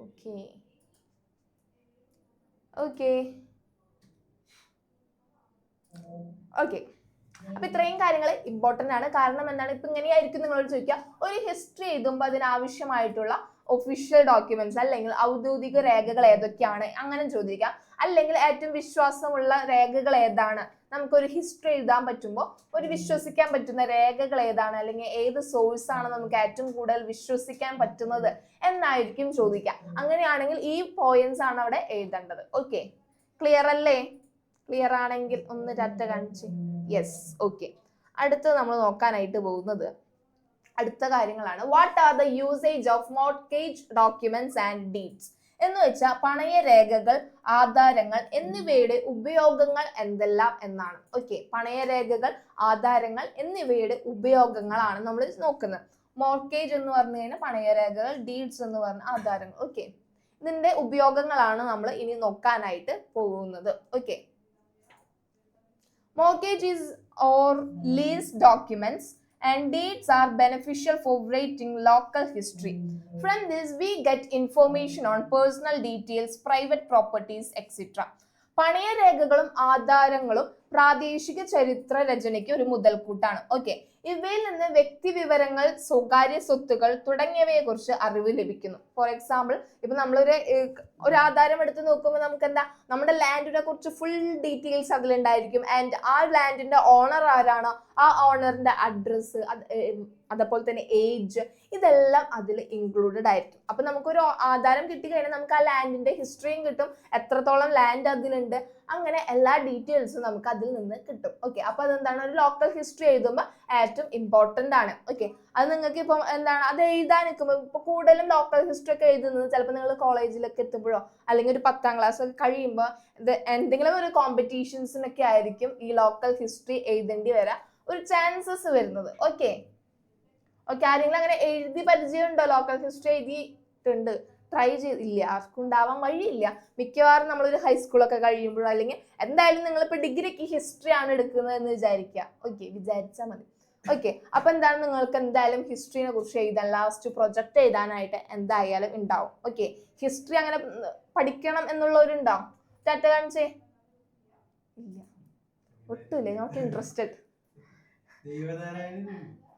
ഓക്കെ ഓക്കെ ഓക്കെ. അപ്പൊ ഇത്രയും കാര്യങ്ങൾ ഇമ്പോർട്ടന്റ് ആണ്. കാരണം എന്താണ്, ഇപ്പൊ ഇങ്ങനെയായിരിക്കും നിങ്ങളോട് ചോദിക്കുക, ഒരു ഹിസ്റ്ററി എഴുതുമ്പോൾ അതിനാവശ്യമായിട്ടുള്ള ഒഫീഷ്യൽ ഡോക്യുമെന്റ്സ് അല്ലെങ്കിൽ ഔദ്യോഗിക രേഖകൾ ഏതൊക്കെയാണ് അങ്ങനെ ചോദിക്കാം. അല്ലെങ്കിൽ ഏറ്റവും വിശ്വാസമുള്ള രേഖകൾ ഏതാണ്, നമുക്കൊരു ഹിസ്റ്ററി എഴുതാൻ പറ്റുമ്പോൾ ഒരു വിശ്വസിക്കാൻ പറ്റുന്ന രേഖകൾ ഏതാണ്, അല്ലെങ്കിൽ ഏത് സോഴ്സ് ആണ് നമുക്ക് ഏറ്റവും കൂടുതൽ വിശ്വസിക്കാൻ പറ്റുന്നത് എന്നായിരിക്കും ചോദിക്കുക. അങ്ങനെയാണെങ്കിൽ ഈ പോയിന്റ്സ് ആണ് അവിടെ എഴുതേണ്ടത്. ഓക്കെ, ക്ലിയർ അല്ലേ? ക്ലിയർ ആണെങ്കിൽ ഒന്ന് ടാറ്റ കാണിച്ച്. Yes, okay. അടുത്ത് നമ്മൾ നോക്കാനായിട്ട് പോകുന്നത് അടുത്ത കാര്യങ്ങളാണ്. What are the usage of mortgage documents and deeds എന്ന് വെച്ചാൽ പണയ രേഖകൾ, ആധാരങ്ങൾ എന്നിവയുടെ ഉപയോഗങ്ങൾ എന്തെല്ലാം എന്നാണ്. ഓക്കെ, പണയരേഖകൾ, ആധാരങ്ങൾ എന്നിവയുടെ ഉപയോഗങ്ങളാണ് നമ്മൾ നോക്കുന്നത്. മോർട്ട്ഗേജ് എന്ന് പറഞ്ഞു കഴിഞ്ഞാൽ പണയരേഖകൾ, ഡീഡ്സ് എന്ന് പറഞ്ഞ ആധാരങ്ങൾ. ഓക്കെ, ഇതിന്റെ ഉപയോഗങ്ങളാണ് നമ്മൾ ഇനി നോക്കാനായിട്ട് പോകുന്നത്. Okay, mortgages or lease documents and deeds are beneficial for writing local history. From this we get information on personal details, private properties, etc. പണയരേഖകളും ആധാരങ്ങളും പ്രാദേശിക ചരിത്ര രചനയ്ക്ക് ഒരു മുതൽക്കൂട്ടാണ്. ഓക്കെ, ഇവയിൽ നിന്ന് വ്യക്തി വിവരങ്ങൾ, സ്വകാര്യ സ്വത്തുകൾ തുടങ്ങിയവയെ കുറിച്ച് അറിവ് ലഭിക്കുന്നു. ഫോർ എക്സാമ്പിൾ, ഇപ്പൊ നമ്മളൊരു ആധാരം എടുത്ത് നോക്കുമ്പോൾ നമുക്ക് എന്താ, നമ്മുടെ ലാൻഡിനെ കുറിച്ച് ഫുൾ ഡീറ്റെയിൽസ് അതിലുണ്ടായിരിക്കും. ആൻഡ് ആ ലാൻഡിന്റെ ഓണർ ആരാണോ ആ ഓണറിന്റെ അഡ്രസ്സ്, അതേപോലെ തന്നെ ഏജ്, ഇതെല്ലാം അതിൽ ഇൻക്ലൂഡഡ് ആയിരിക്കും. അപ്പൊ നമുക്കൊരു ആധാരം കിട്ടിക്കഴിഞ്ഞാൽ നമുക്ക് ആ ലാൻഡിന്റെ ഹിസ്റ്ററിയും കിട്ടും, എത്രത്തോളം ലാൻഡ് അതിലുണ്ട്, അങ്ങനെ എല്ലാ ഡീറ്റെയിൽസും നമുക്ക് അതിൽ നിന്ന് കിട്ടും. ഓക്കെ, അപ്പൊ അതെന്താണ്, ഒരു ലോക്കൽ ഹിസ്റ്ററി എഴുതുമ്പോൾ ഏറ്റവും ഇമ്പോർട്ടന്റ് ആണ്. ഓക്കെ, അത് നിങ്ങൾക്ക് ഇപ്പം എന്താണ്, അത് എഴുതാൻ നിൽക്കുമ്പോൾ ഇപ്പൊ കൂടുതലും ലോക്കൽ ഹിസ്റ്ററി ഒക്കെ എഴുതുന്നത് ചിലപ്പോൾ നിങ്ങൾ കോളേജിലൊക്കെ എത്തുമ്പോഴോ അല്ലെങ്കിൽ ഒരു 10ാം ക്ലാസ് ഒക്കെ കഴിയുമ്പോൾ എന്തെങ്കിലും ഒരു കോമ്പറ്റീഷൻസിനൊക്കെ ആയിരിക്കും ഈ ലോക്കൽ ഹിസ്റ്ററി എഴുതേണ്ടി വരാൻ ഒരു ചാൻസസ് വരുന്നത്. ഓക്കെ ഓക്കെ, ആരെങ്കിലും അങ്ങനെ എഴുതി പരിചയമുണ്ടോ? ലോക്കൽ ഹിസ്റ്ററി എഴുതിയിട്ടുണ്ട്, ട്രൈ ചെയ്തില്ല, ആർക്കും ഉണ്ടാവാൻ വഴിയില്ല. മിക്കവാറും നമ്മളൊരു ഹൈസ്കൂളൊക്കെ കഴിയുമ്പോഴോ അല്ലെങ്കിൽ എന്തായാലും നിങ്ങളിപ്പോൾ ഡിഗ്രിക്ക് ഹിസ്റ്ററി ആണ് എടുക്കുന്നത് എന്ന് വിചാരിക്കുക. ഓക്കെ, വിചാരിച്ചാൽ മതി. ഓക്കെ, അപ്പൊ എന്താണ്, നിങ്ങൾക്ക് എന്തായാലും ഹിസ്റ്ററിനെ കുറിച്ച് എഴുതാൻ, ലാസ്റ്റ് പ്രൊജക്ട് എഴുതാനായിട്ട് എന്തായാലും ഉണ്ടാവും. ഓക്കെ, ഹിസ്റ്ററി അങ്ങനെ പഠിക്കണം എന്നുള്ളവരുണ്ടാവും. ടാറ്റ കാണിച്ചേ. ഇല്ല, ഒട്ടുമില്ല, നോട്ട് ഇൻട്രസ്റ്റഡ്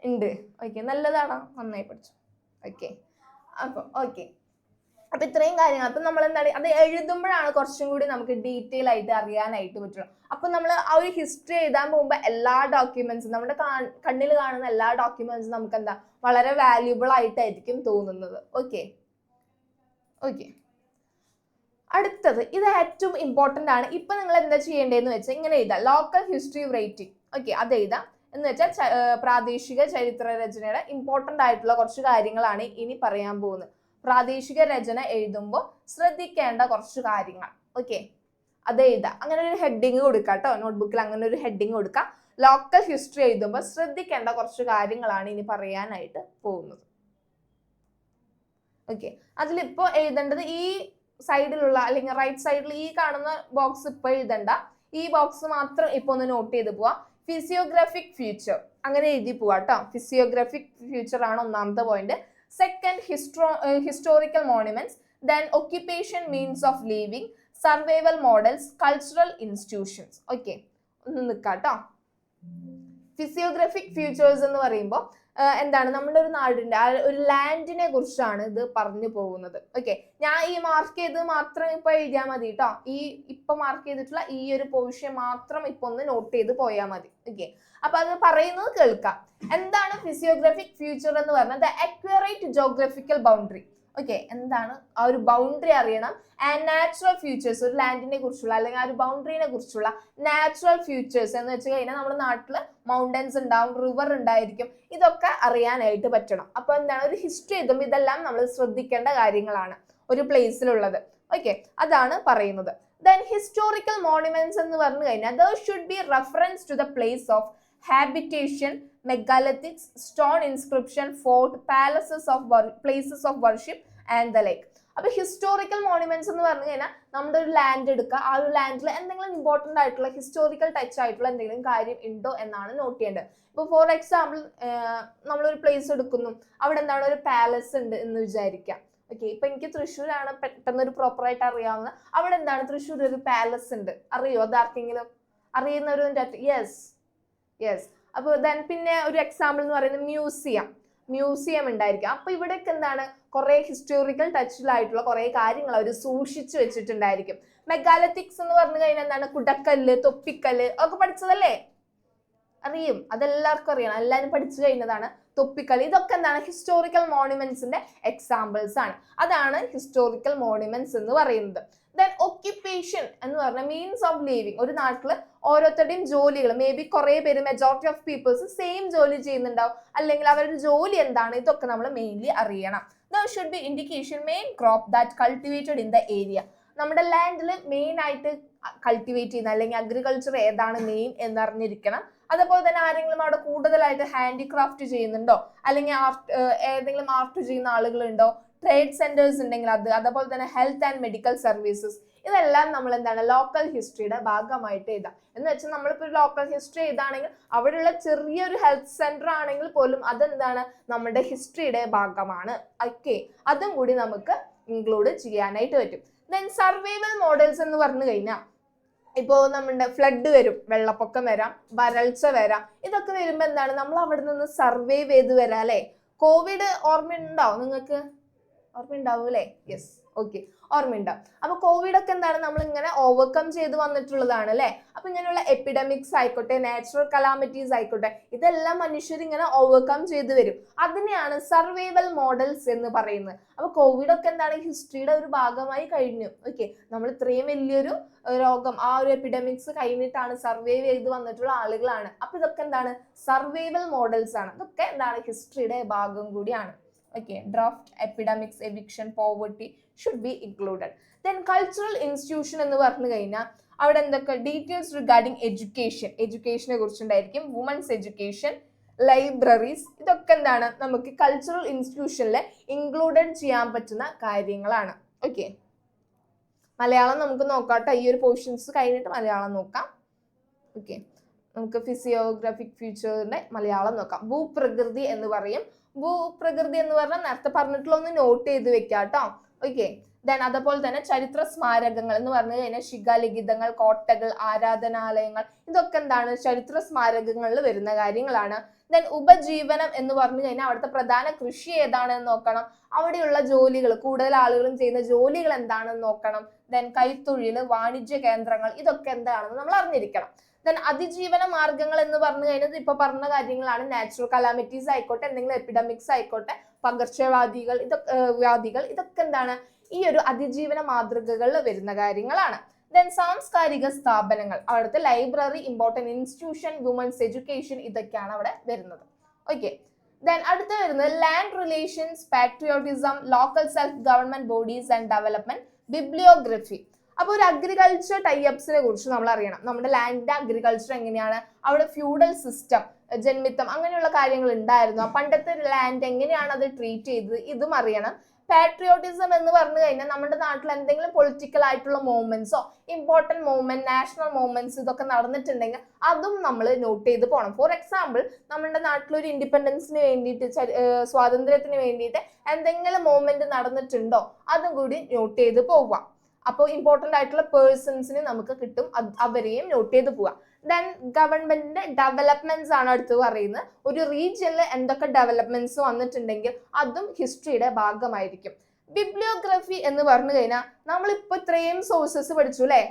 ഉണ്ട്. ഓക്കെ, നല്ലതാണോ? നന്നായി പഠിച്ചു. ഓക്കെ, അപ്പം ഓക്കെ, അപ്പൊ ഇത്രയും കാര്യങ്ങൾ അപ്പൊ നമ്മൾ എന്താണ് അത് എഴുതുമ്പോഴാണ് കുറച്ചും കൂടി നമുക്ക് ഡീറ്റെയിൽ ആയിട്ട് അറിയാനായിട്ട് പറ്റുള്ളൂ. അപ്പൊ നമ്മൾ ആ ഒരു ഹിസ്റ്ററി എഴുതാൻ പോകുമ്പോൾ എല്ലാ ഡോക്യുമെന്റ്സും നമ്മുടെ കണ്ണിൽ കാണുന്ന എല്ലാ ഡോക്യുമെന്റ്സും നമുക്ക് എന്താ വളരെ വാല്യൂബിൾ ആയിട്ടായിരിക്കും തോന്നുന്നത്. ഓക്കെ. അടുത്തത് ഇത് ഏറ്റവും ഇമ്പോർട്ടന്റ് ആണ്. ഇപ്പൊ നിങ്ങൾ എന്താ ചെയ്യേണ്ടതെന്ന് വെച്ചാൽ ഇങ്ങനെ എഴുതാം, ലോക്കൽ ഹിസ്റ്ററി റേറ്റിംഗ്. ഓക്കെ, അത് എഴുതാം. എന്ന് വെച്ചാൽ പ്രാദേശിക ചരിത്ര രചനയുടെ ഇമ്പോർട്ടന്റ് ആയിട്ടുള്ള കുറച്ച് കാര്യങ്ങളാണ് ഇനി പറയാൻ പോകുന്നത്. പ്രാദേശിക രചന എഴുതുമ്പോൾ ശ്രദ്ധിക്കേണ്ട കുറച്ച് കാര്യങ്ങൾ. ഓക്കെ, അത് എഴുതാം. അങ്ങനെ ഒരു ഹെഡിങ് കൊടുക്കാം കേട്ടോ, നോട്ട്ബുക്കിൽ അങ്ങനെ ഒരു ഹെഡിങ് കൊടുക്കാം. ലോക്കൽ ഹിസ്റ്ററി എഴുതുമ്പോൾ ശ്രദ്ധിക്കേണ്ട കുറച്ച് കാര്യങ്ങളാണ് ഇനി പറയാനായിട്ട് പോകുന്നത്. ഓക്കെ, അതിലിപ്പോ എഴുതേണ്ടത് ഈ സൈഡിലുള്ള അല്ലെങ്കിൽ റൈറ്റ് സൈഡിൽ ഈ കാണുന്ന ബോക്സ് ഇപ്പൊ എഴുതണ്ട, ഈ ബോക്സ് മാത്രം ഇപ്പൊ ഒന്ന് നോട്ട് ചെയ്ത് പോവാ. ഫിസിയോഗ്രാഫിക് ഫ്യൂച്ചർ അങ്ങനെ എഴുതി പോവാ കേട്ടോ. ഫിസിയോഗ്രാഫിക് ഫ്യൂച്ചർ ആണ് ഒന്നാമത്തെ point. Second, historical monuments, then occupation, means of living, survival models, cultural institutions. Okay, ഒന്ന് നിൽക്കാട്ടോ. ഫിസിയോഗ്രാഫിക് ഫ്യൂച്ചേഴ്സ് എന്ന് പറയുമ്പോൾ എന്താണ് നമ്മുടെ ഒരു നാടിന്റെ ഒരു ലാൻഡിനെ കുറിച്ചാണ് ഇത് പറഞ്ഞു പോകുന്നത്. ഓക്കെ, ഞാൻ ഈ മാർക്ക് ചെയ്ത് മാത്രം ഇപ്പൊ എഴുതിയാൽ മതി കേട്ടോ. ഈ ഇപ്പൊ മാർക്ക് ചെയ്തിട്ടുള്ള ഈ ഒരു പോർഷൻ മാത്രം ഇപ്പൊ ഒന്ന് നോട്ട് ചെയ്ത് പോയാൽ മതി. ഓക്കെ, അപ്പൊ അത് പറയുന്നത് കേൾക്കാം. എന്താണ് ഫിസിയോഗ്രാഫിക് ഫ്യൂച്ചർ എന്ന് പറഞ്ഞാൽ the accurate geographical boundary. Okay, എന്താണ് ആ ഒരു ബൗണ്ടറി അറിയണം. ആൻഡ് നാച്ചുറൽ ഫ്യൂച്ചേഴ്സ്, ഒരു ലാൻഡിനെ കുറിച്ചുള്ള അല്ലെങ്കിൽ ആ ഒരു ബൗണ്ടറിനെ കുറിച്ചുള്ള നാച്ചുറൽ ഫ്യൂച്ചേഴ്സ് എന്ന് വെച്ച് കഴിഞ്ഞാൽ നമ്മുടെ നാട്ടില് മൗണ്ടൻസ് ഉണ്ടാവും, റിവർ ഉണ്ടായിരിക്കും, ഇതൊക്കെ അറിയാനായിട്ട് പറ്റണം. അപ്പൊ എന്താണ് ഒരു ഹിസ്റ്ററി എഴുതുമ്പോൾ ഇതെല്ലാം നമ്മൾ ശ്രദ്ധിക്കേണ്ട കാര്യങ്ങളാണ് ഒരു പ്ലേസിലുള്ളത്. ഓക്കെ, അതാണ് പറയുന്നത്. ദെൻ ഹിസ്റ്റോറിക്കൽ മോണുമെന്റ്സ് എന്ന് പറഞ്ഞു കഴിഞ്ഞാൽ there should be reference to the place of habitation, megaliths, stone inscription, fort, places of worship and the like. അപ്പൊ ഹിസ്റ്റോറിക്കൽ മോണുമെന്റ്സ് എന്ന് പറഞ്ഞു കഴിഞ്ഞാൽ നമ്മുടെ ഒരു ലാൻഡ് എടുക്കുക, ആ ഒരു ലാൻഡിൽ എന്തെങ്കിലും ഇമ്പോർട്ടന്റ് ആയിട്ടുള്ള ഹിസ്റ്റോറിക്കൽ ടച്ച് ആയിട്ടുള്ള എന്തെങ്കിലും കാര്യം ഉണ്ടോ എന്നാണ് നോട്ട് ചെയ്യേണ്ടത്. ഇപ്പൊ ഫോർ എക്സാമ്പിൾ നമ്മളൊരു പ്ലേസ് എടുക്കുന്നു, അവിടെ എന്താണ് ഒരു പാലസ് ഉണ്ട് എന്ന് വിചാരിക്കാം. ഓക്കെ, ഇപ്പൊ എനിക്ക് തൃശ്ശൂരാണ് പെട്ടെന്ന് ഒരു പ്രോപ്പർ ആയിട്ട് അറിയാവുന്ന, അവിടെ എന്താണ് തൃശ്ശൂർ ഒരു പാലസ് ഉണ്ട്, അറിയോ? അത് ആർക്കെങ്കിലും അറിയുന്നവരും? യെസ്. അപ്പൊ ദെൻ പിന്നെ ഒരു എക്സാമ്പിൾ എന്ന് പറയുന്നത് മ്യൂസിയം ഉണ്ടായിരിക്കും. അപ്പൊ ഇവിടെയൊക്കെ എന്താണ് കുറെ ഹിസ്റ്റോറിക്കൽ ടച്ചിലായിട്ടുള്ള കുറെ കാര്യങ്ങൾ അവർ സൂക്ഷിച്ചു വെച്ചിട്ടുണ്ടായിരിക്കും. മെഗാലിത്തിക്സ് എന്ന് പറഞ്ഞു കഴിഞ്ഞാൽ എന്താണ് കുടക്കല്ല്, തൊപ്പിക്കല്ല് ഒക്കെ പഠിച്ചതല്ലേ, അറിയും, അതെല്ലാവർക്കും അറിയണം, എല്ലാവരും പഠിച്ചു കഴിഞ്ഞതാണ്. തൊപ്പിക്കല്ല് ഇതൊക്കെ എന്താണ് ഹിസ്റ്റോറിക്കൽ മോണുമെന്റ്സിന്റെ എക്സാമ്പിൾസ് ആണ്. അതാണ് ഹിസ്റ്റോറിക്കൽ മോണുമെന്റ്സ് എന്ന് പറയുന്നത്. ദെൻ ഒക്യുപ്പേഷൻ എന്ന് പറഞ്ഞാൽ മീൻസ് ഓഫ് ലിവിങ്. ഒരു നാട്ടില് ഓരോരുത്തരുടെയും ജോലികൾ, മേ ബി കുറെ പേര് മെജോറിറ്റി ഓഫ് പീപ്പിൾസ് സെയിം ജോലി ചെയ്യുന്നുണ്ടാവും, അല്ലെങ്കിൽ അവരുടെ ജോലി എന്താണ്, ഇതൊക്കെ നമ്മൾ മെയിൻലി അറിയണം. There should be indication main crop that cultivated in the area. നമ്മുടെ ലാൻഡിൽ മെയിൻ ആയിട്ട് കൾട്ടിവേറ്റ് ചെയ്യുന്ന അല്ലെങ്കിൽ അഗ്രികൾച്ചർ ഏതാണ് മെയിൻ എന്നറിഞ്ഞിരിക്കണം. അതുപോലെ തന്നെ ആരെങ്കിലും അവിടെ കൂടുതലായിട്ട് ഹാൻഡിക്രാഫ്റ്റ് ചെയ്യുന്നുണ്ടോ, അല്ലെങ്കിൽ ഏതെങ്കിലും ആർട്ട് ചെയ്യുന്ന ആളുകളുണ്ടോ, ട്രേഡ് സെന്റേഴ്സ് ഉണ്ടെങ്കിൽ അത്, അതുപോലെ തന്നെ ഹെൽത്ത് ആൻഡ് മെഡിക്കൽ സർവീസസ്, ഇതെല്ലാം നമ്മൾ എന്താണ് ലോക്കൽ ഹിസ്റ്ററിയുടെ ഭാഗമായിട്ട് എഴുതാം. എന്ന് വെച്ചാൽ നമ്മളിപ്പോൾ ഒരു ലോക്കൽ ഹിസ്റ്ററി എഴുതാണെങ്കിൽ അവിടെയുള്ള ചെറിയൊരു ഹെൽത്ത് സെന്റർ ആണെങ്കിൽ പോലും അതെന്താണ് നമ്മുടെ ഹിസ്റ്ററിയുടെ ഭാഗമാണ്. ഓക്കെ, അതും കൂടി നമുക്ക് ഇൻക്ലൂഡ് ചെയ്യാനായിട്ട് പറ്റും. ദെൻ സർവൈവൽ മോഡൽസ് എന്ന് പറഞ്ഞു കഴിഞ്ഞാൽ ഇപ്പോ നമ്മുടെ ഫ്ലഡ് വരും, വെള്ളപ്പൊക്കം വരാം, വരൾച്ച വരാം, ഇതൊക്കെ വരുമ്പോ എന്താണ് നമ്മൾ അവിടെ നിന്ന് സർവൈവ് ചെയ്ത് വരാം അല്ലെ. കോവിഡ് ഓർമ്മയുണ്ടാവും നിങ്ങൾക്ക്? ഓർമ്മയുണ്ടാവും അല്ലേ? യെസ്, ഓക്കെ, ഓർമ്മയുണ്ടാവും. അപ്പൊ കോവിഡ് ഒക്കെ എന്താണ് നമ്മൾ ഇങ്ങനെ ഓവർകം ചെയ്ത് വന്നിട്ടുള്ളതാണ് അല്ലെ. അപ്പൊ ഇങ്ങനെയുള്ള എപ്പിഡമിക്സ് ആയിക്കോട്ടെ, നാച്ചുറൽ കലാമിറ്റീസ് ആയിക്കോട്ടെ, ഇതെല്ലാം മനുഷ്യർ ഇങ്ങനെ ഓവർകം ചെയ്ത് വരും. അതിനെയാണ് സർവൈവൽ മോഡൽസ് എന്ന് പറയുന്നത്. അപ്പൊ കോവിഡ് ഒക്കെ എന്താണ് ഹിസ്റ്ററിയുടെ ഒരു ഭാഗമായി കഴിഞ്ഞു. ഓക്കെ, നമ്മൾ ഇത്രയും വലിയൊരു രോഗം, ആ ഒരു എപ്പിഡമിക്സ് കഴിഞ്ഞിട്ടാണ് സർവൈവ് ചെയ്ത് വന്നിട്ടുള്ള ആളുകളാണ്. അപ്പൊ ഇതൊക്കെ എന്താണ് സർവൈവൽ മോഡൽസ് ആണ്. ഇതൊക്കെ എന്താണ് ഹിസ്റ്ററിയുടെ ഭാഗം കൂടിയാണ്. Okay, draft, epidemics, eviction, poverty should be included. Then cultural institution എന്ന് പറഞ്ഞു കഴിഞ്ഞാൽ അവിടെ എന്തൊക്കെ ഡീറ്റെയിൽസ് റിഗാർഡിങ് എഡ്യൂക്കേഷനെ കുറിച്ചുണ്ടായിരിക്കും. വുമൻസ് എഡ്യൂക്കേഷൻ, ലൈബ്രറീസ്, ഇതൊക്കെ എന്താണ് നമുക്ക് കൾച്ചറൽ ഇൻസ്റ്റിറ്റ്യൂഷനിൽ ഇൻക്ലൂഡഡ് ചെയ്യാൻ പറ്റുന്ന കാര്യങ്ങളാണ്. ഓക്കെ, മലയാളം നമുക്ക് നോക്കാം. ഈ ഒരു പോർഷൻസ് കഴിഞ്ഞിട്ട് മലയാളം നോക്കാം. ഓക്കെ, നമുക്ക് ഫിസിയോഗ്രാഫിക് ഫ്യൂച്ചറിന്റെ മലയാളം നോക്കാം. ഭൂപ്രകൃതി എന്ന് പറയും. ഭൂപ്രകൃതി എന്ന് പറഞ്ഞാൽ നേരത്തെ പറഞ്ഞിട്ടുള്ള ഒന്ന് നോട്ട് ചെയ്ത് വെക്കാം കേട്ടോ. ഓക്കെ, ദെൻ അതുപോലെ തന്നെ ചരിത്ര സ്മാരകങ്ങൾ എന്ന് പറഞ്ഞു കഴിഞ്ഞാൽ ശിഖാലിഖിതങ്ങൾ, കോട്ടകൾ, ആരാധനാലയങ്ങൾ, ഇതൊക്കെ എന്താണ് ചരിത്ര സ്മാരകങ്ങളിൽ വരുന്ന കാര്യങ്ങളാണ്. ദെൻ ഉപജീവനം എന്ന് പറഞ്ഞു കഴിഞ്ഞാൽ അവിടുത്തെ പ്രധാന കൃഷി ഏതാണെന്ന് നോക്കണം. അവിടെയുള്ള ജോലികൾ, കൂടുതൽ ആളുകളും ചെയ്യുന്ന ജോലികൾ എന്താണെന്ന് നോക്കണം. ദെൻ കൈത്തൊഴിൽ, വാണിജ്യ കേന്ദ്രങ്ങൾ, ഇതൊക്കെ എന്താണെന്ന് നമ്മൾ അറിഞ്ഞിരിക്കണം. ദെൻ അതിജീവന മാർഗങ്ങൾ എന്ന് പറഞ്ഞു കഴിഞ്ഞാൽ ഇപ്പൊ പറഞ്ഞ കാര്യങ്ങളാണ്. നാച്ചുറൽ കലാമിറ്റീസ് ആയിക്കോട്ടെ, എന്തെങ്കിലും എപ്പിഡമിക്സ് ആയിക്കോട്ടെ, പകർച്ചവ്യാധികൾ, ഇതൊക്കെ എന്താണ് ഈ ഒരു അതിജീവന മാതൃകകളിൽ വരുന്ന കാര്യങ്ങളാണ്. ദെൻ സാംസ്കാരിക സ്ഥാപനങ്ങൾ, അവിടുത്തെ library, important institution, women's education, ഇതൊക്കെയാണ് അവിടെ വരുന്നത്. ഓക്കെ. ദെൻ അടുത്ത് വരുന്നത് land relations, patriotism, local self government bodies and development, bibliography. അപ്പൊ ഒരു അഗ്രികൾച്ചർ ടൈപ്സിനെ കുറിച്ച് നമ്മൾ അറിയണം. നമ്മുടെ ലാൻഡിന്റെ അഗ്രികൾച്ചർ എങ്ങനെയാണ്, അവിടെ ഫ്യൂഡൽ സിസ്റ്റം, ജന്മിത്തം, അങ്ങനെയുള്ള കാര്യങ്ങൾ ഉണ്ടായിരുന്നു. പണ്ടത്തെ ലാൻഡ് എങ്ങനെയാണ് അത് ട്രീറ്റ് ചെയ്തത്, ഇതും അറിയണം. പാട്രിയോട്ടിസം എന്ന് പറഞ്ഞു കഴിഞ്ഞാൽ നമ്മുടെ നാട്ടിൽ എന്തെങ്കിലും പൊളിറ്റിക്കൽ ആയിട്ടുള്ള മൂവ്മെന്റ്സോ, ഇമ്പോർട്ടന്റ് മൂവ്മെന്റ്, നാഷണൽ മൂവ്മെന്റ്സ്, ഇതൊക്കെ നടന്നിട്ടുണ്ടെങ്കിൽ അതും നമ്മൾ നോട്ട് ചെയ്ത് പോകണം. ഫോർ എക്സാമ്പിൾ, നമ്മുടെ നാട്ടിലൊരു ഇൻഡിപെൻഡൻസിന് വേണ്ടിയിട്ട്, സ്വാതന്ത്ര്യത്തിന് വേണ്ടിയിട്ട് എന്തെങ്കിലും മൂവ്മെന്റ് നടന്നിട്ടുണ്ടോ, അതും കൂടി നോട്ട് ചെയ്ത് പോവുക. അപ്പോൾ ഇമ്പോർട്ടന്റ് ആയിട്ടുള്ള പേഴ്സൺസിന് നമുക്ക് കിട്ടും, അവരെയും നോട്ട് ചെയ്ത് പോവാം. ദെൻ ഗവൺമെന്റിന്റെ ഡെവലപ്മെന്റ്സ് ആണ് അടുത്ത് പറയുന്നത്. ഒരു റീജിയനിൽ എന്തൊക്കെ ഡെവലപ്മെന്റ്സ് വന്നിട്ടുണ്ടെങ്കിൽ അതും ഹിസ്റ്ററിയുടെ ഭാഗമായിരിക്കും. ബിബ്ലിയോഗ്രഫി എന്ന് പറഞ്ഞു കഴിഞ്ഞാൽ നമ്മളിപ്പോ ഇത്രയും സോഴ്സസ് പഠിച്ചു അല്ലെ,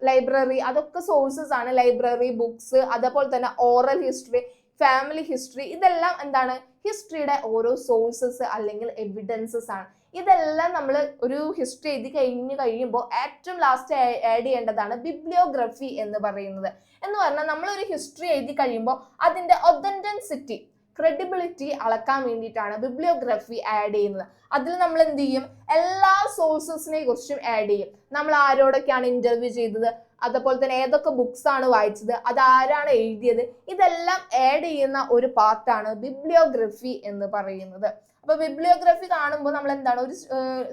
ലൈബ്രറി, അതൊക്കെ സോഴ്സസ് ആണ്. ലൈബ്രറി, ബുക്സ്, അതേപോലെ തന്നെ ഓറൽ ഹിസ്റ്ററി, ഫാമിലി ഹിസ്റ്ററി, ഇതെല്ലാം എന്താണ് ഹിസ്റ്ററിയുടെ ഓരോ സോഴ്സസ് അല്ലെങ്കിൽ എവിഡൻസസ് ആണ്. ഇതെല്ലാം നമ്മൾ ഒരു ഹിസ്റ്ററി എഴുതി കഴിയുമ്പോൾ ഏറ്റവും ലാസ്റ്റ് ആഡ് ചെയ്യേണ്ടതാണ് ബിബ്ലിയോഗ്രഫി എന്ന് പറയുന്നത്. എന്ന് പറഞ്ഞാൽ നമ്മളൊരു ഹിസ്റ്ററി എഴുതി കഴിയുമ്പോൾ അതിന്റെ ഒതന്റിസിറ്റി, ക്രെഡിബിലിറ്റി അളക്കാൻ വേണ്ടിയിട്ടാണ് ബിബ്ലിയോഗ്രഫി ആഡ് ചെയ്യുന്നത്. അതിൽ നമ്മൾ എന്ത് ചെയ്യും, എല്ലാ സോഴ്സസിനെ കുറിച്ചും ആഡ് ചെയ്യും. നമ്മൾ ആരോടൊക്കെയാണ് ഇന്റർവ്യൂ ചെയ്തത്, അതുപോലെ തന്നെ ഏതൊക്കെ ബുക്സ് ആണ് വായിച്ചത്, അത് ആരാണ് എഴുതിയത്, ഇതെല്ലാം ആഡ് ചെയ്യുന്ന ഒരു പാർട്ടാണ് ബിബ്ലിയോഗ്രഫി എന്ന് പറയുന്നത്. അപ്പൊ ബിബ്ലിയോഗ്രഫി കാണുമ്പോൾ നമ്മൾ എന്താണ് ഒരു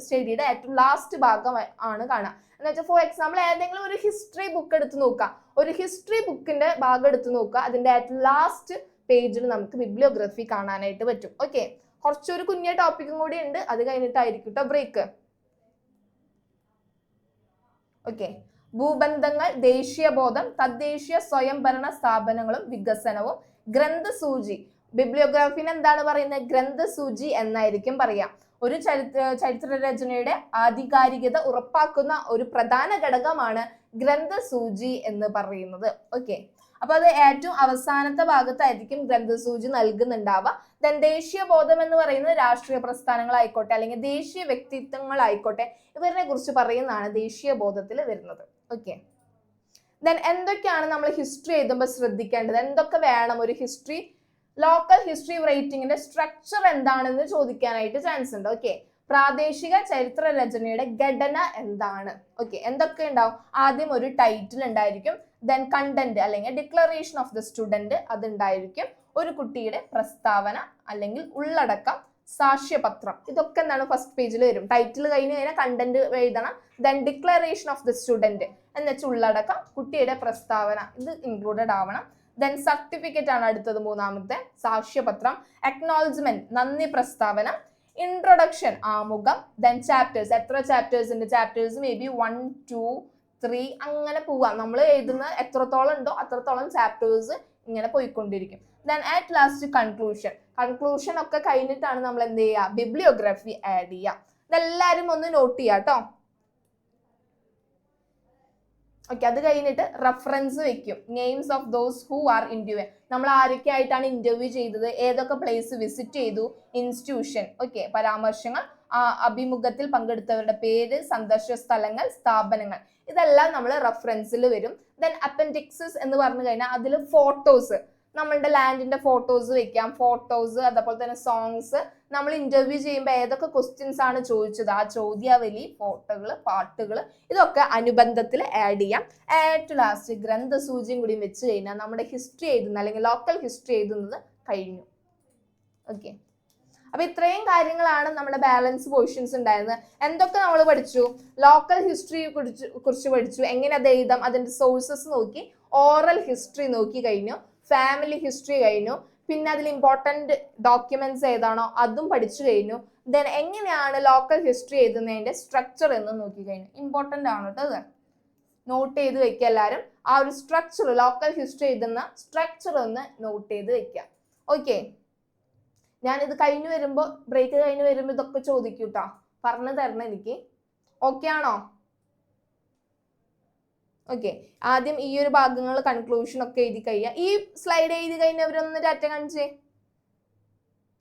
സ്റ്റഡിയുടെ ഏറ്റവും ലാസ്റ്റ് ഭാഗം ആണ് കാണുക. എന്ന് വെച്ചാൽ ഫോർ എക്സാമ്പിൾ ഏതെങ്കിലും ഒരു ഹിസ്റ്ററി ബുക്ക് എടുത്ത് നോക്കുക, ഒരു ഹിസ്റ്ററി ബുക്കിന്റെ ഭാഗം എടുത്ത് നോക്കുക, അതിന്റെ ഏറ്റവും ലാസ്റ്റ് പേജിൽ നമുക്ക് ബിബ്ലിയോഗ്രഫി കാണാനായിട്ട് പറ്റും. ഓക്കെ, കുറച്ചൊരു കുഞ്ഞ ടോപ്പിക്കും കൂടി ഉണ്ട്, അത് കഴിഞ്ഞിട്ടായിരിക്കും കേട്ടോ ബ്രേക്ക്. ഓക്കെ, ഭൂബന്ധങ്ങൾ, ദേശീയബോധം, തദ്ദേശീയ സ്വയംഭരണ സ്ഥാപനങ്ങളും വികസനവും, ഗ്രന്ഥസൂചി. ബിബ്ലിയോഗ്രാഫിന് എന്താണ് പറയുന്നത്, ഗ്രന്ഥസൂചി എന്നായിരിക്കും പറയാം. ഒരു ചരിത്രരചനയുടെ ആധികാരികത ഉറപ്പാക്കുന്ന ഒരു പ്രധാന ഘടകമാണ് ഗ്രന്ഥസൂചി എന്ന് പറയുന്നത്. ഓക്കെ, അപ്പൊ അത് ഏറ്റവും അവസാനത്തെ ഭാഗത്തായിരിക്കും ഗ്രന്ഥസൂചി നൽകുന്നുണ്ടാവുക. ദെൻ ദേശീയ ബോധം എന്ന് പറയുന്നത് രാഷ്ട്രീയ പ്രസ്ഥാനങ്ങളായിക്കോട്ടെ അല്ലെങ്കിൽ ദേശീയ വ്യക്തിത്വങ്ങളായിക്കോട്ടെ, ഇവരെ കുറിച്ച് പറയുന്നതാണ് ദേശീയ ബോധത്തിൽ വരുന്നത്. ഓക്കെ, ദെൻ എന്തൊക്കെയാണ് നമ്മൾ ഹിസ്റ്ററി എഴുതുമ്പോൾ ശ്രദ്ധിക്കേണ്ടത്, എന്തൊക്കെ വേണം ഒരു ഹിസ്റ്ററി, ലോക്കൽ ഹിസ്റ്ററി റൈറ്റിംഗിന്റെ സ്ട്രക്ചർ എന്താണെന്ന് ചോദിക്കാനായിട്ട് ചാൻസ് ഉണ്ട്. ഓക്കെ, പ്രാദേശിക ചരിത്ര രചനയുടെ ഘടന എന്താണ്, ഓക്കെ, എന്തൊക്കെ ഉണ്ടാവും, ആദ്യം ഒരു ടൈറ്റിൽ ഉണ്ടായിരിക്കും, ദെൻ കണ്ടന്റ് അല്ലെങ്കിൽ ഡിക്ലറേഷൻ ഓഫ് ദ സ്റ്റുഡന്റ് അതുണ്ടായിരിക്കും, ഒരു കുട്ടിയുടെ പ്രസ്താവന അല്ലെങ്കിൽ ഉള്ളടക്കം, സാക്ഷ്യപത്രം, ഇതൊക്കെ എന്താണ് ഫസ്റ്റ് പേജിൽ വരും. ടൈറ്റിൽ കഴിഞ്ഞ് കഴിഞ്ഞാൽ കണ്ടന്റ് എഴുതണം, then declaration of the student എന്ന് വെച്ചാൽ ഉള്ളടക്കം, കുട്ടിയുടെ പ്രസ്താവന ഇത് ഇൻക്ലൂഡഡ് ആവണം. ദെൻ സർട്ടിഫിക്കറ്റ് ആണ് അടുത്തത്, മൂന്നാമത്തെ സാക്ഷ്യപത്രം, അക്നോളജ്മെന്റ് നന്ദി പ്രസ്താവന, ഇൻട്രൊഡക്ഷൻ ആമുഖം, ദെൻ ചാപ്റ്റേഴ്സ്, എത്ര ചാപ്റ്റേഴ്സ് ഉണ്ട്, ചാപ്റ്റേഴ്സ് മേ ബി 1, 2, 3 അങ്ങനെ പോവാം. നമ്മൾ എഴുതുന്ന എത്രത്തോളം ഉണ്ടോ അത്രത്തോളം ചാപ്റ്റേഴ്സ് ഇങ്ങനെ പോയിക്കൊണ്ടിരിക്കും. ദെൻ അറ്റ് ലാസ്റ്റ് കൺക്ലൂഷൻ ഒക്കെ കഴിഞ്ഞിട്ടാണ് നമ്മൾ എന്ത് ചെയ്യുക, ബിബ്ലിയോഗ്രഫി ആഡ് ചെയ്യുക. ഇതെല്ലാവരും ഒന്ന് നോട്ട് ചെയ്യുക കേട്ടോ. ഓക്കെ, അത് കഴിഞ്ഞിട്ട് റെഫറൻസ് വെക്കും, names of those who are interview, നമ്മൾ ആരൊക്കെ ആയിട്ടാണ് ഇന്റർവ്യൂ ചെയ്തത്, ഏതൊക്കെ പ്ലേസ് വിസിറ്റ് ചെയ്തു, ഇൻസ്റ്റിറ്റ്യൂഷൻ, ഓക്കെ, പരാമർശങ്ങൾ, അഭിമുഖത്തിൽ പങ്കെടുത്തവരുടെ പേര്, സന്ദർശന സ്ഥലങ്ങൾ, സ്ഥാപനങ്ങൾ, ഇതെല്ലാം നമ്മൾ റെഫറൻസിൽ വരും. ദെൻ അപ്പൻഡിക്സസ് എന്ന് പറഞ്ഞു കഴിഞ്ഞാൽ അതിൽ ഫോട്ടോസ്, നമ്മളുടെ ലാൻഡിന്റെ ഫോട്ടോസ് വെക്കാം, ഫോട്ടോസ്, അതേപോലെ തന്നെ സോങ്സ്, നമ്മൾ ഇന്റർവ്യൂ ചെയ്യുമ്പോൾ ഏതൊക്കെ ക്വസ്റ്റ്യൻസ് ആണ് ചോദിച്ചത്, ആ ചോദ്യാവലി, ഫോട്ടോകൾ, പാട്ടുകൾ, ഇതൊക്കെ അനുബന്ധത്തിൽ ആഡ് ചെയ്യാം. ഏറ്റവും ലാസ്റ്റ് ഗ്രന്ഥസൂചിയും കൂടി വെച്ച് കഴിഞ്ഞാൽ നമ്മുടെ ഹിസ്റ്ററി എഴുതുന്ന അല്ലെങ്കിൽ ലോക്കൽ ഹിസ്റ്ററി എഴുതുന്നത് കഴിഞ്ഞു. ഓക്കെ, അപ്പൊ ഇത്രയും കാര്യങ്ങളാണ് നമ്മുടെ ബാലൻസ് പോർഷൻസ് ഉണ്ടായിരുന്നത്. എന്തൊക്കെ നമ്മൾ പഠിച്ചു, ലോക്കൽ ഹിസ്റ്ററിയെ കുറിച്ച് പഠിച്ചു, എങ്ങനെ അത് എഴുതാം, അതിന്റെ സോഴ്സസ് നോക്കി, ഓറൽ ഹിസ്റ്ററി നോക്കി കഴിഞ്ഞു, ഫാമിലി ഹിസ്റ്ററി കഴിഞ്ഞു, പിന്നെ അതിൽ ഇമ്പോർട്ടൻറ്റ് ഡോക്യുമെന്റ്സ് ഏതാണോ അതും പഠിച്ചു കഴിഞ്ഞു. ദെൻ എങ്ങനെയാണ് ലോക്കൽ ഹിസ്റ്ററി എഴുതുന്നതിന്റെ സ്ട്രക്ചർ എന്ന് നോക്കിക്കഴിഞ്ഞാൽ ഇമ്പോർട്ടൻ്റ് ആണ് കേട്ടോ അത്. നോട്ട് ചെയ്ത് വെക്കുക എല്ലാവരും. ആ ഒരു സ്ട്രക്ചർ, ലോക്കൽ ഹിസ്റ്ററി എഴുതുന്ന സ്ട്രക്ചർ ഒന്ന് നോട്ട് ചെയ്ത് വെക്കുക. ഓക്കെ, ഞാനിത് കഴിഞ്ഞ് വരുമ്പോൾ, ബ്രേക്ക് കഴിഞ്ഞ് വരുമ്പോൾ ഇതൊക്കെ ചോദിക്കും കേട്ടോ, പറഞ്ഞു തരണം എനിക്ക്. ഓക്കെ ആണോ? ഓക്കെ, ആദ്യം ഈ ഒരു ഭാഗങ്ങൾ കൺക്ലൂഷൻ ഒക്കെ എഴുതി കഴിയുക. ഈ സ്ലൈഡ് എഴുതി കഴിഞ്ഞവരൊന്ന് ഡാറ്റ കാണിച്ചേ.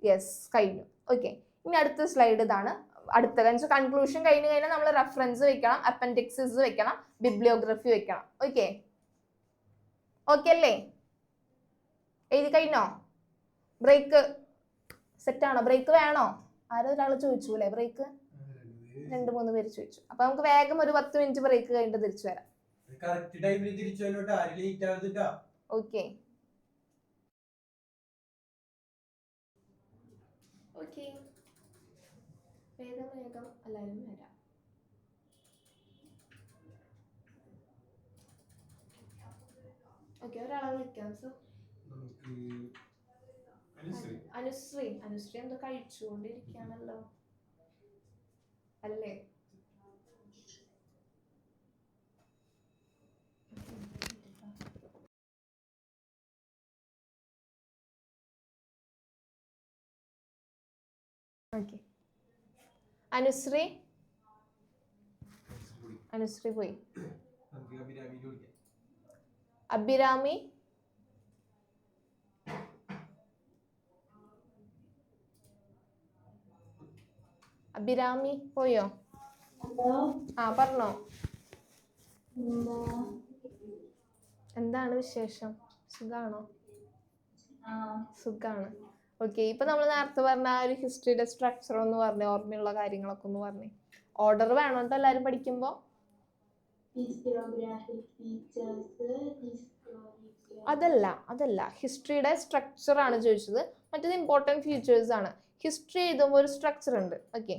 യെസ്, കഴിഞ്ഞു. ഓക്കെ, ഇനി അടുത്ത സ്ലൈഡ് ഇതാണ്. അടുത്ത കൺക്ലൂഷൻ കഴിഞ്ഞ് കഴിഞ്ഞാൽ നമ്മൾ റെഫറൻസ് വെക്കണം, അപ്പൻഡിക്സിസ് വെക്കണം, ബിബ്ലിയോഗ്രഫി വെക്കണം. ഓക്കെ, ഓക്കെ അല്ലേ? എഴുതി കഴിഞ്ഞോ? ബ്രേക്ക് സെറ്റ് ആണോ? ബ്രേക്ക് വേണോ? ആരോ ഒരാൾ ചോദിച്ചു അല്ലേ ബ്രേക്ക്? 2-3 പേര് ചോദിച്ചു. അപ്പൊ നമുക്ക് വേഗം ഒരു 10 മിനിറ്റ് ബ്രേക്ക് കഴിഞ്ഞിട്ട് തിരിച്ചു വരാം. ഓക്കെ ഓക്കെ, വേഗം വേഗം എല്ലാവരും വരാം. ഓക്കെ, ഒരാളെ വിളിക്കാം സർ. അനുശ്രീ എന്തോ കഴിച്ചുകൊണ്ടിരിക്കുകയാണല്ലോ അല്ലേ? ഓക്കെ, അനുശ്രീ പോയി. അഭിരാമി പോയോ? ആ, പറഞ്ഞോ. എന്താണ് വിശേഷം? സുഖാണോ? സുഖാണ്. ഓക്കെ, ഇപ്പൊ നമ്മൾ നേരത്തെ പറഞ്ഞ ആ ഒരു ഹിസ്റ്ററിയുടെ സ്ട്രക്ചർ ഒന്ന് പറഞ്ഞേ, ഓർമ്മയുള്ള കാര്യങ്ങളൊക്കെ ഒന്ന് പറഞ്ഞേ. ഓർഡർ വേണോ എല്ലാരും പഠിക്കുമ്പോ? അതല്ല ഹിസ്റ്ററിയുടെ സ്ട്രക്ചർ ആണ് ചോദിച്ചത്. മറ്റേത് ഇമ്പോർട്ടൻറ്റ് ഫീച്ചേഴ്സ് ആണ്. ഹിസ്റ്ററി എഴുതുമ്പോൾ ഒരു സ്ട്രക്ചർ ഉണ്ട്. ഓക്കെ,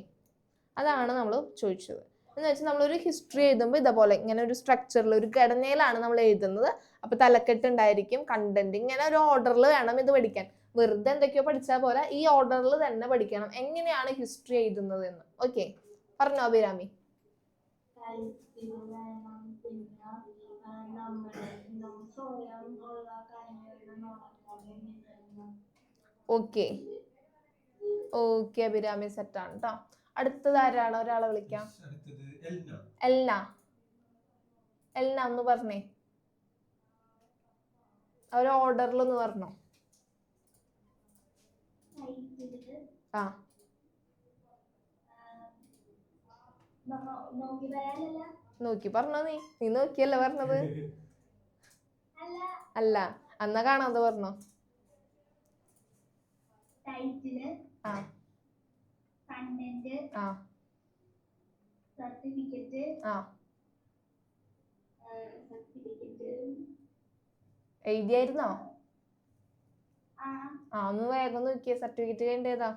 അതാണ് നമ്മൾ ചോദിച്ചത്. എന്ന് വെച്ചാൽ നമ്മളൊരു ഹിസ്റ്ററി എഴുതുമ്പോൾ ഇതേപോലെ ഇങ്ങനെ ഒരു സ്ട്രക്ചറിൽ, ഒരു ഘടനയിലാണ് നമ്മൾ എഴുതുന്നത്. അപ്പൊ തലക്കെട്ട് ഉണ്ടായിരിക്കും, കണ്ടന്റ്, ഇങ്ങനെ ഒരു ഓർഡറിൽ വേണം ഇത് പഠിക്കാൻ. വെറുതെ എന്തൊക്കെയോ പഠിച്ചാൽ പോലെ ഈ ഓർഡറിൽ തന്നെ പഠിക്കണം എങ്ങനെയാണ് ഹിസ്റ്ററി എഴുതുന്നത് എന്ന്. ഓക്കെ, പറഞ്ഞോ അഭിരാമി. ഓക്കെ ഓക്കെ, അഭിരാമി സെറ്റാണ് കേട്ടോ. അടുത്തത് ആരാണ്? ഒരാളെ വിളിക്കാം. എൽന ഒന്ന് പറഞ്ഞേ, ഒരു ഓർഡറിൽ ഒന്ന് പറഞ്ഞോ. ആ, നോക്കി പറഞ്ഞോ. നീ നോക്കിയല്ലേ പറഞ്ഞത്? അല്ല, അന്നാ കാണാതെ പറഞ്ഞോ. ആ, ആ, ആ, എഴുതിയായിരുന്നോ? ആ, ഒന്ന് വേഗം നോക്കിയേ. സർട്ടിഫിക്കറ്റ് വേണ്ടേതാ?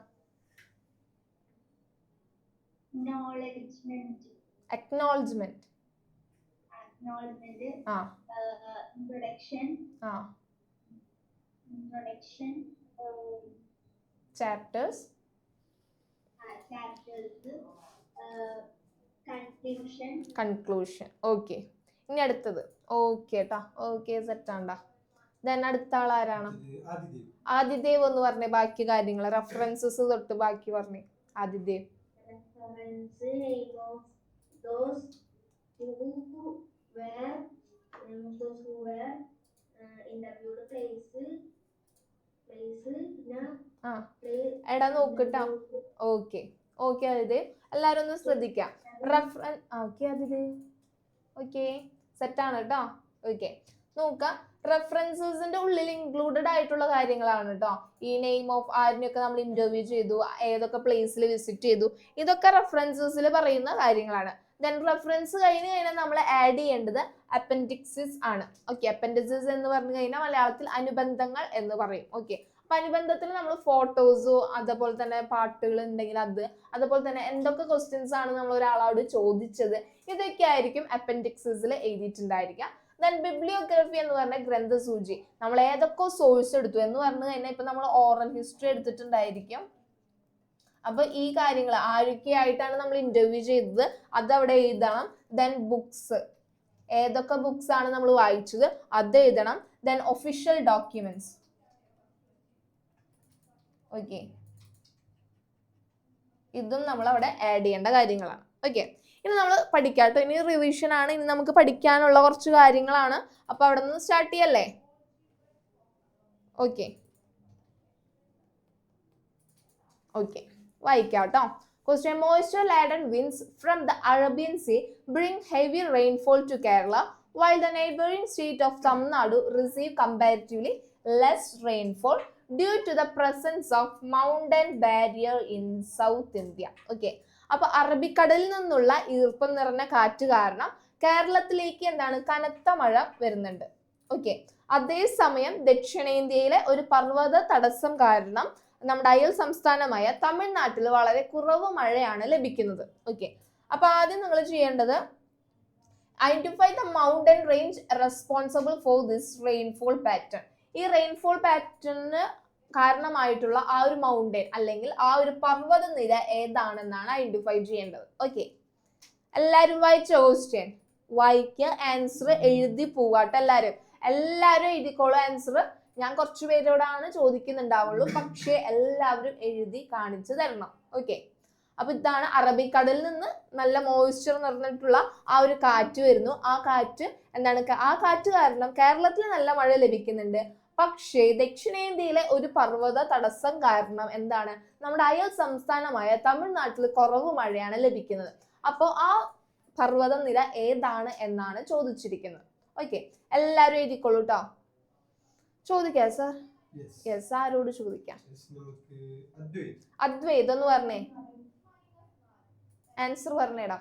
അക്നോളജ്മെന്റ്. ആ, ആ, ചാപ്റ്റേഴ്സ്, കൺക്ലൂഷൻ. ഓക്കെ, ഇനി അടുത്തത്. ഓക്കെ കേട്ടാ, ഓക്കെ സെറ്റാണ്ടാ. ദെൻ അടുത്ത ആൾ ആരാണ്? ആദിദേവ് ഒന്ന് പറഞ്ഞേ ബാക്കി കാര്യങ്ങൾ, റെഫറൻസസ് തൊട്ട് ബാക്കി പറഞ്ഞേ. ആദിദേവ്. എടാ നോക്കട്ടാ. ഓക്കെ ഓക്കെ ആദിദേവ്, എല്ലാരും ഒന്ന് ശ്രദ്ധിക്കാം. ഓക്കെ ആദിദേവ്, ഓക്കെ സെറ്റാണ് കേട്ടോ. ഓക്കെ, നോക്കാം. റെഫറൻസസിന്റെ ഉള്ളിൽ ഇൻക്ലൂഡഡ് ആയിട്ടുള്ള കാര്യങ്ങളാണ് കേട്ടോ. ഈ നെയിം ഓഫ് ആരിനെയൊക്കെ നമ്മൾ ഇന്റർവ്യൂ ചെയ്തു, ഏതൊക്കെ പ്ലേസിൽ വിസിറ്റ് ചെയ്തു, ഇതൊക്കെ റെഫറൻസസിൽ പറയുന്ന കാര്യങ്ങളാണ്. ദെൻ റെഫറൻസ് കഴിഞ്ഞ് കഴിഞ്ഞാൽ നമ്മൾ ആഡ് ചെയ്യേണ്ടത് അപ്പൻഡിക്സിസ് ആണ്. ഓക്കെ, അപ്പൻഡിക്സിസ് എന്ന് പറഞ്ഞു കഴിഞ്ഞാൽ മലയാളത്തിൽ അനുബന്ധങ്ങൾ എന്ന് പറയും. ഓക്കെ, അപ്പൊ അനുബന്ധത്തിൽ നമ്മൾ ഫോട്ടോസോ അതുപോലെ തന്നെ പാട്ടുകൾ ഉണ്ടെങ്കിൽ അതുപോലെ തന്നെ എന്തൊക്കെ ക്വസ്റ്റ്യൻസ് ആണ് നമ്മൾ ഒരാളോട് ചോദിച്ചത്, ഇതൊക്കെ ആയിരിക്കും അപ്പൻഡിക്സിസിൽ എഴുതിയിട്ടുണ്ടായിരിക്കുക. ദെൻ ബിബ്ലിയോഗ്രഫി എന്ന് പറഞ്ഞ ഗ്രന്ഥസൂചി, നമ്മൾ ഏതൊക്കെ സോഴ്സ് എടുത്തു എന്ന് പറഞ്ഞു കഴിഞ്ഞാൽ ഇപ്പൊ നമ്മൾ ഓറൽ ഹിസ്റ്ററി എടുത്തിട്ടുണ്ടായിരിക്കും, അപ്പൊ ഈ കാര്യങ്ങൾ ആരൊക്കെയായിട്ടാണ് നമ്മൾ ഇന്റർവ്യൂ ചെയ്തത് അത് അവിടെ എഴുതണം. ദെൻ ബുക്സ്, ഏതൊക്കെ ബുക്സ് ആണ് നമ്മൾ വായിച്ചത് അത് എഴുതണം. Then official documents. ഓക്കെ, ഇതും നമ്മൾ അവിടെ ആഡ് ചെയ്യേണ്ട കാര്യങ്ങളാണ്. ഓക്കെ, ഇനി നമ്മൾ പഠിക്കാട്ടോ. ഇനി റിവിഷൻ ആണ്, ഇനി നമുക്ക് പഠിക്കാനുള്ള കുറച്ച് കാര്യങ്ങളാണ്. അപ്പൊ അവിടെ നിന്ന് സ്റ്റാർട്ട് ചെയ്യല്ലേ? ഓക്കെ ഓക്കെ, വായിക്കാം കേട്ടോ. Question: moisture laden winds from the Arabian Sea bring heavy rainfall to Kerala, while the neighboring state of Tamil Nadu receive comparatively less rainfall due to the presence of mountain barrier in South India. Okay, അപ്പൊ അറബിക്കടലിൽ നിന്നുള്ള ഈർപ്പം നിറഞ്ഞ കാറ്റ് കാരണം കേരളത്തിലേക്ക് എന്താണ് കനത്ത മഴ വരുന്നുണ്ട്. ഓക്കെ, അതേസമയം ദക്ഷിണേന്ത്യയിലെ ഒരു പർവ്വത തടസ്സം കാരണം നമ്മുടെ അയൽ സംസ്ഥാനമായ തമിഴ്നാട്ടിൽ വളരെ കുറവ് മഴയാണ് ലഭിക്കുന്നത്. ഓക്കെ, അപ്പൊ ആദ്യം നിങ്ങൾ ചെയ്യേണ്ടത് identify the mountain range responsible for this rainfall pattern. ഈ റെയിൻഫോൾ പാറ്റേണിന് കാരണമായിട്ടുള്ള ആ ഒരു മൗണ്ടൻ അല്ലെങ്കിൽ ആ ഒരു പർവ്വത നിര ഏതാണെന്നാണ് ഐഡന്റിഫൈ ചെയ്യേണ്ടത്. ഓക്കെ, എല്ലാരും വായിച്ചോ? ക്വസ്റ്റ്യൻ വായിക്കുക, ആൻസർ എഴുതി പോവാട്ടോ. എല്ലാരും എഴുതിക്കോളൂ ആൻസർ. ഞാൻ കുറച്ചു പേരോടാണ് ചോദിക്കുന്നുണ്ടാവുള്ളൂ, പക്ഷെ എല്ലാവരും എഴുതി കാണിച്ചു തരണം. ഓക്കെ, അപ്പൊ ഇതാണ് അറബിക്കടലിൽ നിന്ന് നല്ല മോയ്സ്ചർ നിറഞ്ഞിട്ടുള്ള ആ ഒരു കാറ്റ് വരുന്നു. ആ കാറ്റ് എന്താണ്, ആ കാറ്റ് കാരണം കേരളത്തിൽ നല്ല മഴ ലഭിക്കുന്നുണ്ട്. പക്ഷേ ദക്ഷിണേന്ത്യയിലെ ഒരു പർവ്വത തടസ്സം കാരണം എന്താണ്, നമ്മുടെ അയൽ സംസ്ഥാനമായ തമിഴ്നാട്ടിൽ കുറവ് മഴയാണ് ലഭിക്കുന്നത്. അപ്പോൾ ആ പർവ്വത നിര ഏതാണ് എന്നാണ് ചോദിച്ചിരിക്കുന്നത്. ഓക്കെ, എല്ലാവരും എഴുതിക്കോളൂ കേട്ടോ. ചോദിക്കാം സർ? യെസ്, ആരോട് ചോദിക്കാം? അദ്വൈത് ഒന്ന് പറഞ്ഞേ, ആൻസർ പറഞ്ഞേടാ.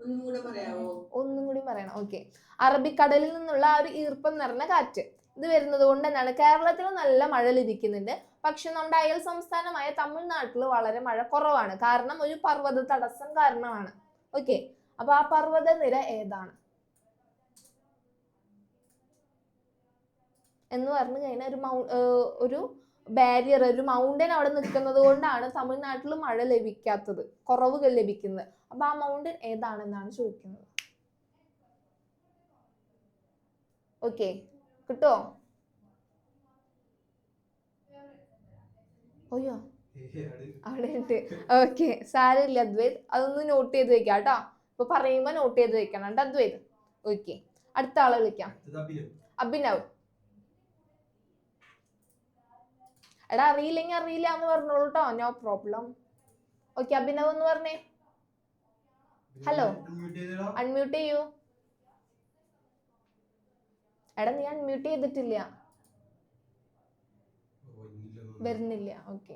ഒന്നും കൂടി പറയണം. ഓക്കെ, അറബിക്കടലിൽ നിന്നുള്ള ആ ഒരു ഈർപ്പം നിറഞ്ഞ കാറ്റ് ഇത് വരുന്നത് കൊണ്ട് എന്താണ് കേരളത്തിൽ നല്ല മഴ ലഭിക്കുന്നുണ്ട്. പക്ഷെ നമ്മുടെ അയൽ സംസ്ഥാനമായ തമിഴ്നാട്ടിൽ വളരെ മഴ കുറവാണ്. കാരണം ഒരു പർവ്വത തടസ്സം കാരണമാണ്. ഓക്കെ, അപ്പൊ ആ പർവ്വത നിര ഏതാണ് എന്ന് പറഞ്ഞു കഴിഞ്ഞാൽ ഒരു ബാരിയർ, ഒരു മൗണ്ടൻ അവിടെ നിൽക്കുന്നത് കൊണ്ടാണ് തമിഴ്നാട്ടിൽ മഴ ലഭിക്കാത്തത്, കുറവ് ലഭിക്കുന്നത്. അപ്പൊ ആ മൗണ്ടൻ ഏതാണെന്നാണ് ചോദിക്കുന്നത്. ഓക്കെ, കിട്ടോ? ഓയ്യോ, അവിടെ ഉണ്ട്. ഓക്കെ, സാരമില്ല അദ്വൈത്, അതൊന്ന് നോട്ട് ചെയ്ത് വെക്കാം കേട്ടോ. ഇപ്പൊ പറയുമ്പോ നോട്ട് ചെയ്ത് വെക്കണം കേട്ടോ അദ്വൈത്. ഓക്കെ, അടുത്ത ആളെ വിളിക്കാം. അഭിനവ്. എടാ അറിയില്ലെങ്കിൽ അറിയില്ല എന്ന് പറഞ്ഞോളൂ കേട്ടോ, നോ പ്രോബ്ലം. ഓക്കെ, അഭിനവ് എന്ന് പറഞ്ഞേ. ഹലോ, അൺമ്യൂട്ട് ചെയ്യൂ. എടാ നീ അൺമ്യൂട്ട് ചെയ്തിട്ടില്ല, വരുന്നില്ല. ഓക്കെ,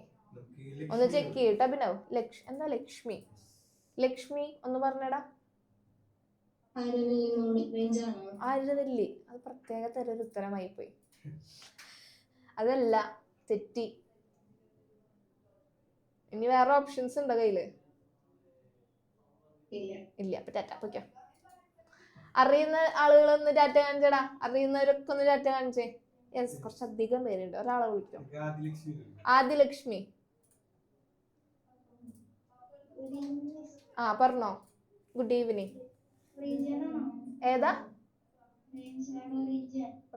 ഒന്ന് ചെക്ക് ചെയ്യട്ടോ അഭിനവ്. എന്താ ലക്ഷ്മി? ലക്ഷ്മി ഒന്ന് പറഞ്ഞടാ. ആരവല്ലി, അത് പ്രത്യേക തരം ഒരു ഉത്തരമായി പോയി. അതല്ല, തെറ്റി. ഇനി വേറെ ഓപ്ഷൻസ് ഉണ്ടോ കയ്യില്? ഇല്ല. അപ്പൊ ടാറ്റ പോയിക്കോ. അറിയുന്ന ആളുകളൊന്ന് ടാറ്റ കാണിച്ചടാ. അറിയുന്നവരൊക്കെ ഒന്ന് ടാറ്റ കാണിച്ചേ. യെസ്, കുറച്ചധികം പേരുണ്ട്. ഒരാളെ വിളിക്കും. ആദിലക്ഷ്മി. ആ പറഞ്ഞോ. Good evening. ഏതാ?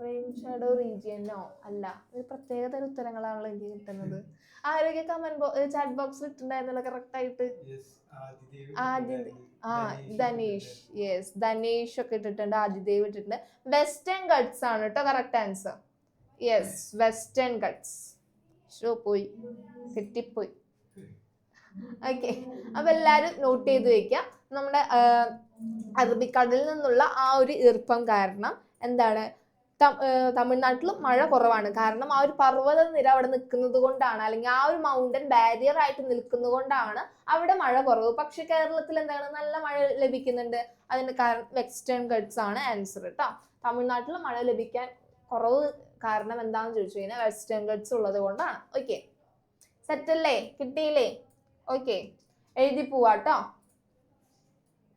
റെയിൻ ഷാഡോ റീജിയനോ? അല്ല, ഇത് പ്രത്യേക തരം ഉത്തരങ്ങളാണല്ലോ എനിക്ക് കിട്ടുന്നത്. ആരോഗ്യ കമന്റ് ചാറ്റ് ബോക്സിൽ ഇട്ടുണ്ടായിരുന്നല്ലോ കറക്റ്റ് ആയിട്ട്. ധനേഷ്. യെസ്, ധനേഷ് ഒക്കെ ഇട്ടിട്ടുണ്ട്. ആദിദേവ് ഇട്ടിട്ടുണ്ട്. വെസ്റ്റേൺ ഗട്ട്സ് ആണ് കേട്ടോ correct answer. Yes, western guts. പോയി, തെറ്റിപ്പോയി. ഓക്കെ, അപ്പൊ എല്ലാരും നോട്ട് ചെയ്ത് വെക്കാം. നമ്മുടെ അറബിക്കടലിൽ നിന്നുള്ള ആ ഒരു ഈർപ്പം കാരണം എന്താണ് തമിഴ്നാട്ടിൽ മഴ കുറവാണ്. കാരണം ആ ഒരു പർവ്വത നിര അവിടെ നിൽക്കുന്നത് കൊണ്ടാണ്, അല്ലെങ്കിൽ ആ ഒരു മൗണ്ടൻ ബാരിയർ ആയിട്ട് നിൽക്കുന്നത് കൊണ്ടാണ് അവിടെ മഴ കുറവ്. പക്ഷെ കേരളത്തിൽ എന്താണ് നല്ല മഴ ലഭിക്കുന്നുണ്ട്. അതിന്റെ കാരണം വെസ്റ്റേൺ ഗട്ട്സ് ആണ് ആൻസർ കേട്ടോ. തമിഴ്നാട്ടിൽ മഴ ലഭിക്കാൻ കുറവ് കാരണം എന്താണെന്ന് ചോദിച്ചു കഴിഞ്ഞാൽ വെസ്റ്റേൺ ഗട്ട്സ് ഉള്ളത് കൊണ്ടാണ്. ഓക്കെ, സെറ്റല്ലേ? കിട്ടിയില്ലേ? ഓക്കെ, എഴുതി പോവാട്ടോ.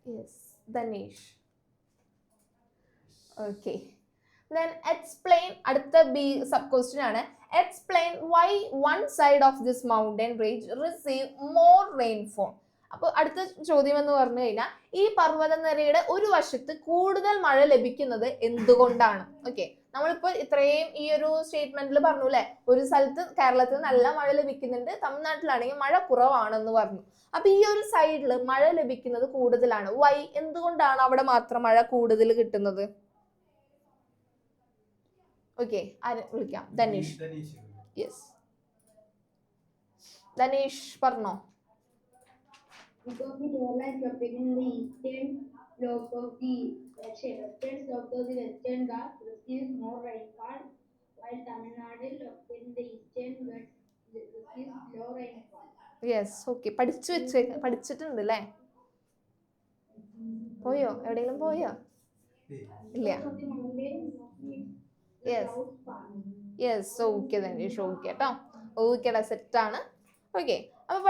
Yes, Dhanesh. Okay, Then explain, അടുത്ത ബി സബ് ക്വസ്റ്റ്യൻ ആണ്. Explain why one side of this mountain range receive more rainfall. അപ്പോൾ അടുത്ത ചോദ്യം എന്ന് പറഞ്ഞു കഴിഞ്ഞാൽ ഈ പർവ്വതനിരയുടെ ഒരു വശത്ത് കൂടുതൽ മഴ ലഭിക്കുന്നത് എന്തുകൊണ്ടാണ്? ഓക്കെ, നമ്മളിപ്പോ ഇത്രയും ഈ ഒരു സ്റ്റേറ്റ്മെന്റിൽ പറഞ്ഞു അല്ലെ, ഒരു സ്ഥലത്ത് കേരളത്തിൽ നല്ല മഴ ലഭിക്കുന്നുണ്ട്, തമിഴ്നാട്ടിലാണെങ്കിൽ മഴ കുറവാണെന്ന് പറഞ്ഞു. അപ്പൊ ഈ ഒരു സൈഡിൽ മഴ ലഭിക്കുന്നത് കൂടുതലാണ്. വൈ, എന്തുകൊണ്ടാണ് അവിടെ മാത്രം മഴ കൂടുതൽ കിട്ടുന്നത്? ഓക്കെ, ആര് വിളിക്കാം? ധനീഷ്. യെസ്, ധനീഷ് പറഞ്ഞോ. Because the Kerala is located in the eastern slope of the western slope of the Western Ghats receives more rainfall, while Tamil Nadu is located in the eastern Ghats receives low rainfall. Yes, okay, പഠിച്ചിട്ടുണ്ട് അല്ലേ? പോയോ, എവിടെയെങ്കിലും പോയോ? ഇല്ല. Yes yes, okay Dhaneesh, okay കേട്ടോ, ഓക്കേടാ, സെറ്റാണ്. ഓക്കെ, അപ്പൊ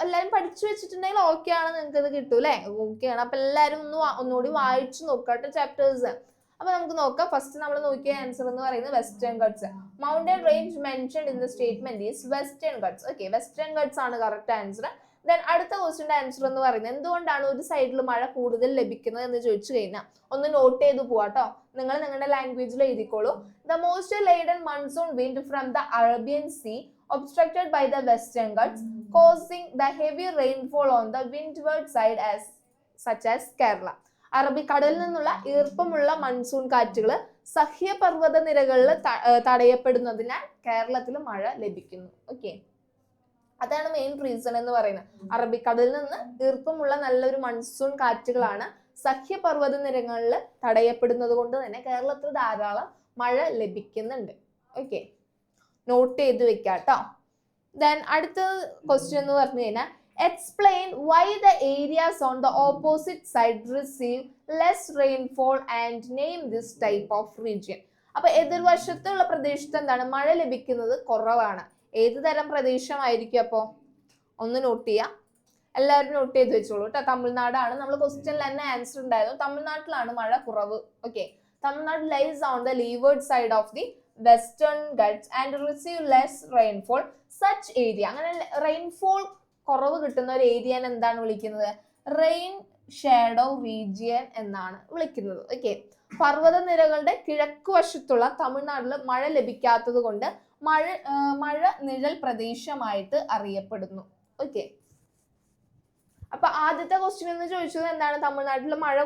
എല്ലാരും പഠിച്ചു വെച്ചിട്ടുണ്ടെങ്കിൽ ഓക്കെ ആണ്, നിങ്ങൾക്ക് ഇത് കിട്ടും അല്ലെ? ഓക്കെ ആണ്. അപ്പൊ എല്ലാരും ഒന്നുകൂടി വായിച്ചു നോക്കാട്ടെ ചാപ്റ്റേഴ്സ്. അപ്പൊ നമുക്ക് നോക്കാം. ഫസ്റ്റ് നമ്മൾ നോക്കിയ ആൻസർ എന്ന് പറയുന്നത് western guts. Mountain range mentioned in the statement is western guts. Okay, western guts ആണ് കറക്റ്റ് ആൻസർ. ദെൻ അടുത്ത ക്വസ്റ്റിന്റെ ആൻസർ എന്ന് പറയുന്നത് എന്തുകൊണ്ടാണ് ഒരു സൈഡിൽ മഴ കൂടുതൽ ലഭിക്കുന്നത് എന്ന് ചോദിച്ചു കഴിഞ്ഞാൽ ഒന്ന് നോട്ട് ചെയ്ത് പോവാട്ടോ. നിങ്ങൾ നിങ്ങളുടെ ലാംഗ്വേജിൽ എഴുതിക്കോളൂ. The most laden monsoon wind from the Arabian sea obstructed by the western Ghats, causing the heavy rainfall on the windward side such as Kerala. അറബിക്കടലിൽ നിന്നുള്ള ഈർപ്പമുള്ള മൺസൂൺ കാറ്റുകൾ സഹ്യപർവ്വത നിരകളിൽ തടയപ്പെടുന്നതിനാൽ കേരളത്തിൽ മഴ ലഭിക്കുന്നു. ഓക്കെ, അതാണ് മെയിൻ റീസൺ എന്ന് പറയുന്നത്. അറബിക്കടലിൽ നിന്ന് ഈർപ്പമുള്ള നല്ലൊരു മൺസൂൺ കാറ്റുകളാണ് സഹ്യപർവ്വത നിരകളിൽ തടയപ്പെടുന്നത് കൊണ്ട് തന്നെ കേരളത്തിൽ ധാരാളം മഴ ലഭിക്കുന്നുണ്ട്. ഓക്കെ, നോട്ട് ചെയ്ത് വെക്കാട്ടോ. ദെൻ അടുത്ത ക്വസ്റ്റ്യൻ എന്ന് പറഞ്ഞു കഴിഞ്ഞാൽ explain why the areas on the opposite side receive less rainfall and name this type of region. അപ്പൊ എതിർവശത്തുള്ള പ്രദേശത്ത് എന്താണ് മഴ ലഭിക്കുന്നത് കുറവാണ്. ഏത് തരം പ്രദേശമായിരിക്കും? അപ്പോ ഒന്ന് നോട്ട് ചെയ്യാം, എല്ലാവരും നോട്ട് ചെയ്ത് വെച്ചോളൂ കേട്ടോ. തമിഴ്നാടാണ്. നമ്മൾ ക്വസ്റ്റ്യനിൽ തന്നെ ആൻസർ ഉണ്ടായിരുന്നു, തമിഴ്നാട്ടിലാണ് മഴ കുറവ്. Okay, Tamil Nadu lies on the leeward side of the western ghats and receive less rainfall such area. അങ്ങനെ റെയിൻഫോൾ കുറവ് കിട്ടുന്ന ഒരു ഏരിയൻ എന്താണ് വിളിക്കുന്നത്? റെയിൻ ഷാഡോ റീജിയൻ എന്നാണ് വിളിക്കുന്നത്. ഓക്കെ, പർവ്വതനിരകളുടെ കിഴക്ക് വശത്തുള്ള തമിഴ്നാട്ടിൽ മഴ ലഭിക്കാത്തത് കൊണ്ട് മഴ നിഴൽ പ്രദേശമായിട്ട് അറിയപ്പെടുന്നു. ഓക്കെ, അപ്പൊ ആദ്യത്തെ ക്വസ്റ്റ്യൻ എന്ന് ചോദിച്ചത് എന്താണ്? തമിഴ്നാട്ടിൽ മഴ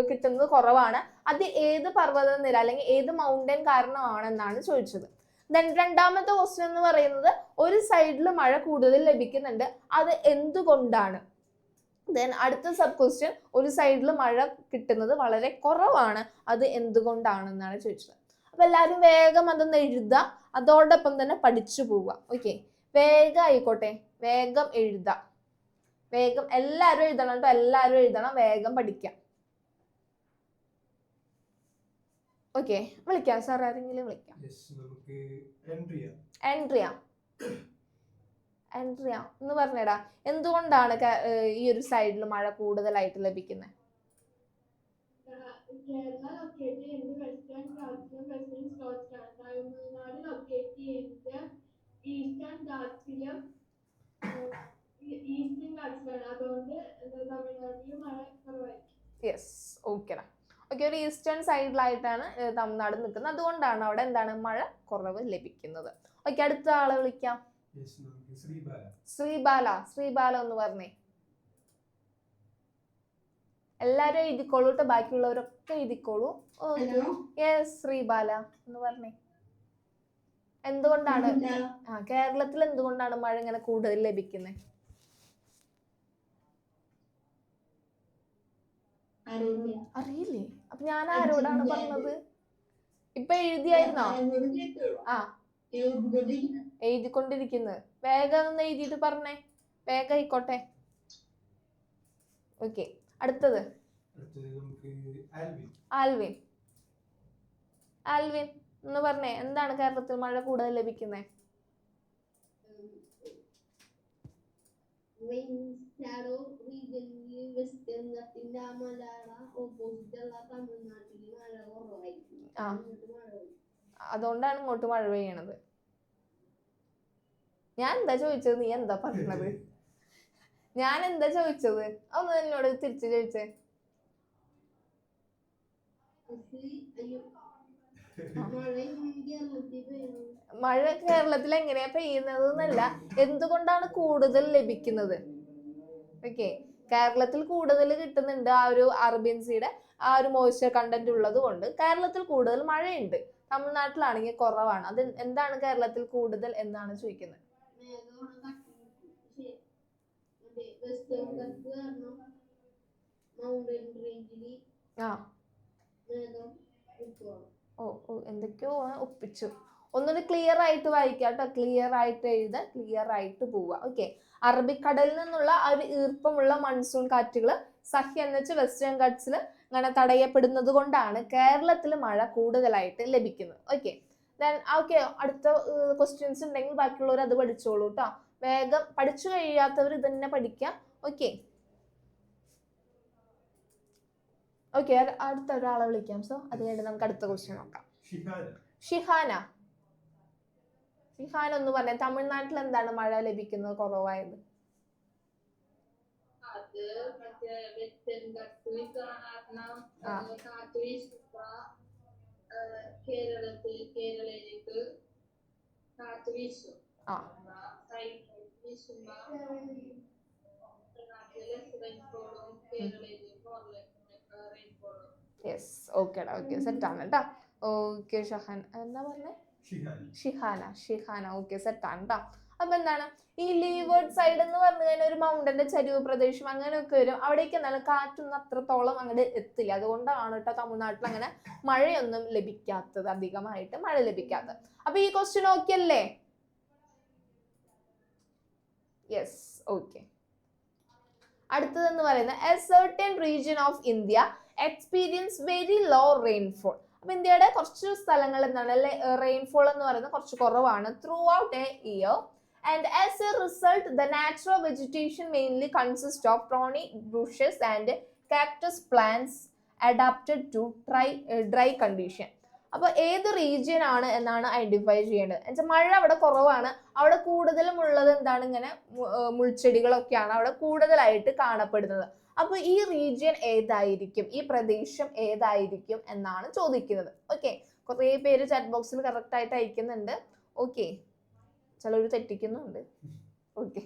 കിട്ടുന്നത് കുറവാണ്, അത് ഏത് പർവ്വതനിര അല്ലെങ്കിൽ ഏത് മൗണ്ടൻ കാരണമാണെന്നാണ് ചോദിച്ചത്. ദെൻ രണ്ടാമത്തെ ക്വസ്റ്റ്യൻ എന്ന് പറയുന്നത് ഒരു സൈഡിൽ മഴ കൂടുതൽ ലഭിക്കുന്നുണ്ട്, അത് എന്തുകൊണ്ടാണ്? ദെൻ അടുത്ത സബ് ക്വസ്റ്റ്യൻ ഒരു സൈഡിൽ മഴ കിട്ടുന്നത് വളരെ കുറവാണ്, അത് എന്തുകൊണ്ടാണെന്നാണ് ചോദിച്ചത്. അപ്പൊ എല്ലാവരും വേഗം അതൊന്ന് എഴുതുക, അതോടൊപ്പം തന്നെ പഠിച്ചു പോവുക. ഓക്കെ, വേഗം ആയിക്കോട്ടെ, വേഗം എഴുതാം, വേഗം എല്ലാവരും എഴുതണം കേട്ടോ, എല്ലാവരും എഴുതണം, വേഗം പഠിക്കാം. ഓക്കെ, വിളിക്കാം സാർ, ആരെങ്കിലും വിളിക്കാം. ആൻഡ്രിയ എന്ന് പറഞ്ഞേടാ, എന്തുകൊണ്ടാണ് ഈ ഒരു സൈഡിൽ മഴ കൂടുതലായിട്ട് ലഭിക്കുന്നത്? Kerala located in the western Ghats and western slopes, Tamil Nadu located in the eastern Ghats-ലും ഈസ്റ്റേൺ ഘാട്സിലാണ്, അതുകൊണ്ട് തമിഴ്നാട്ടിൽ മഴ കുറവായിരിക്കും. യെസ്, ഓക്കെടാ. ഓക്കെ, ഒരു ഈസ്റ്റേൺ സൈഡിലായിട്ടാണ് തമിഴ്നാട് നിൽക്കുന്നത്, അതുകൊണ്ടാണ് അവിടെ എന്താണ് മഴ കുറവ് ലഭിക്കുന്നത്. ഓക്കെ, അടുത്ത ആളെ വിളിക്കാം. ശ്രീബാല ഒന്ന് പറഞ്ഞേ. എല്ലാരും എഴുതിക്കോളൂ കേട്ടോ, ബാക്കിയുള്ളവരൊക്കെ എഴുതിക്കോളൂ. യെസ്, ശ്രീബാല എന്ന് പറഞ്ഞേ. എന്തുകൊണ്ടാണ് കേരളത്തിൽ എന്തുകൊണ്ടാണ് മഴ ഇങ്ങനെ കൂടുതൽ ലഭിക്കുന്നത്? അറിയില്ലേ? അപ്പൊ ഞാൻ ആരോടാണ് പറഞ്ഞത്? ഇപ്പൊ എഴുതിയായിരുന്നോ? ആ, എഴുതിക്കൊണ്ടിരിക്കുന്നത്. വേഗം ഒന്ന് എഴുതിയിട്ട് പറഞ്ഞേ, വേഗം ആയിക്കോട്ടെ. ഓക്കെ, അടുത്തത് ആൽവിൻ. ആൽവിൻ എന്ന് പറഞ്ഞേ, എന്താണ് കേരളത്തിൽ മഴ കൂടുതൽ ലഭിക്കുന്നത്? Rain shadow region വെസ്റ്റേൺ ഘട്ടിന്റെ ആ മലയാള ഓപ്പോസിറ്റ് ഉള്ള തമിഴ്നാട്ടിൽ മഴ കുറവായിരിക്കും. ആ ഇങ്ങോട്ട് മഴ പെയ്യും. അതുകൊണ്ടാണ് ഇങ്ങോട്ട് മഴ പെയ്യണത്. ഞാൻ എന്താ ചോദിച്ചത്, നീ എന്താ പറഞ്ഞത്? ഞാൻ എന്താ ചോദിച്ചത് അതൊന്ന് എന്നോട് തിരിച്ചു ചോദിച്ചേ. അയ്യോ, മഴ കേരളത്തിൽ പെയ്യുന്നു. മഴ കേരളത്തിൽ എങ്ങനെയാ പെയ്യുന്നത് എന്നല്ല, എന്തുകൊണ്ടാണ് കൂടുതൽ ലഭിക്കുന്നത്. ഓക്കെ, കേരളത്തിൽ കൂടുതൽ കിട്ടുന്നുണ്ട് ആ ഒരു അറേബ്യൻ സീയുടെ ആ ഒരു മോയ്സ്ചർ കണ്ടന്റ് ഉള്ളത് കൊണ്ട് കേരളത്തിൽ കൂടുതൽ മഴയുണ്ട്. തമിഴ്നാട്ടിലാണെങ്കിൽ കുറവാണ്. അത് എന്താണ് കേരളത്തിൽ കൂടുതൽ എന്നാണ് ചോദിക്കുന്നത്. വെസ്റ്റേൺ ഘട്ട് കാരണം മൗണ്ടൻ റേഞ്ചിൽ ആ മേഘം നിൽക്കുവാണ്. ഓ എന്തൊക്കെയോ ഒപ്പിച്ചു. ഒന്നുകൂടി ക്ലിയർ ആയിട്ട് വായിക്കാം കേട്ടോ. ക്ലിയർ ആയിട്ട് എഴുതാൻ, ക്ലിയർ ആയിട്ട് പോവുക. ഓക്കെ, അറബിക്കടലിൽ നിന്നുള്ള ആ ഒരു ഈർപ്പമുള്ള മൺസൂൺ കാറ്റുകൾ സഹ്യ എന്ന് വെച്ച് വെസ്റ്റേൺ ഘട്ട്സിൽ അങ്ങനെ തടയപ്പെടുന്നത് കൊണ്ടാണ് കേരളത്തിൽ മഴ കൂടുതലായിട്ട് ലഭിക്കുന്നത്. ഓക്കെ, ഓക്കെ, അടുത്ത ക്വസ്റ്റ്യൻസ് ഉണ്ടെങ്കിൽ ബാക്കിയുള്ളവർ അത് പഠിച്ചോളൂ കേട്ടോ. വേഗം പഠിച്ചു കഴിയാത്തവർ ഇതന്നെ പഠിക്കാം. ഓക്കെ ഓക്കെ, അടുത്ത ഒരാളെ വിളിക്കാം. സോ അത് കഴിഞ്ഞ് നമുക്ക് അടുത്ത ക്വസ്റ്റ്യൻ നോക്കാം. ഷിഹാന ഒന്ന് പറഞ്ഞേ, തമിഴ്നാട്ടിൽ എന്താണ് മഴ ലഭിക്കുന്നത് കുറവായത്? അത് മറ്റേ വെസ്റ്റേൺ ഘട്ട് കാരണം കാറ്റ് വീശുമ്പോ കേരളയിലേക്ക് കാറ്റ് വീശും. വീശുമ്പോ റെയിൻഫോളും കേരളയിലേക്ക് റെയിൻഫോളും. യെസ്, ഓക്കേടാ, ഓക്കെ, സെറ്റാണ് കേട്ടോ. ഓക്കെ, ഷഹാൻ എന്താ പറഞ്ഞേ? ഷിഹാന ഓക്കെ, സെറ്റാണ് കേട്ടോ. അപ്പൊ എന്താണ് ഈ ലീവേർഡ് സൈഡ് എന്ന് പറഞ്ഞു കഴിഞ്ഞാൽ ഒരു മൗണ്ടന്റെ ചരിവ് പ്രദേശം അങ്ങനെയൊക്കെ വരും. അവിടേക്ക് എന്താണ് കാറ്റൊന്നും അത്രത്തോളം അങ്ങോട്ട് എത്തില്ല. അതുകൊണ്ടാണ് കേട്ടോ തമിഴ്നാട്ടിൽ അങ്ങനെ മഴയൊന്നും ലഭിക്കാത്തത്, അധികമായിട്ട് മഴ ലഭിക്കാത്തത്. അപ്പൊ ഈ ക്വസ്റ്റ്യൻ ഓക്കെ അല്ലേ? Yes, okay. അടുത്തതെന്ന് പറയുന്നത് a certain region of India experience very low rainfall. അപ്പൊ ഇന്ത്യയുടെ കുറച്ച് സ്ഥലങ്ങൾ എന്താണ് റെയിൻഫോൾ എന്ന് പറയുന്നത് കുറച്ച് കുറവാണ് through out A year. And as a result, the natural vegetation mainly consists of thorny bushes and cactus plants adapted to dry condition. അപ്പൊ ഏത് റീജിയൻ ആണ് എന്നാണ് ഐഡന്റിഫൈ ചെയ്യേണ്ടത്. എന്നുവെച്ചാൽ മഴ അവിടെ കുറവാണ്, അവിടെ കൂടുതലും ഉള്ളത് എന്താണ്, ഇങ്ങനെ മുൾച്ചെടികളൊക്കെയാണ് അവിടെ കൂടുതലായിട്ട് കാണപ്പെടുന്നത്. അപ്പൊ ഈ റീജിയൻ ഏതായിരിക്കും, ഈ പ്രദേശം ഏതായിരിക്കും എന്നാണ് ചോദിക്കുന്നത്. ഓക്കെ, കുറേ പേര് ചാറ്റ് ബോക്സിൽ കറക്റ്റ് ആയിട്ട് അയക്കുന്നുണ്ട്. ഓക്കെ, ചിലർ തെറ്റിക്കുന്നുണ്ട്. ഓക്കെ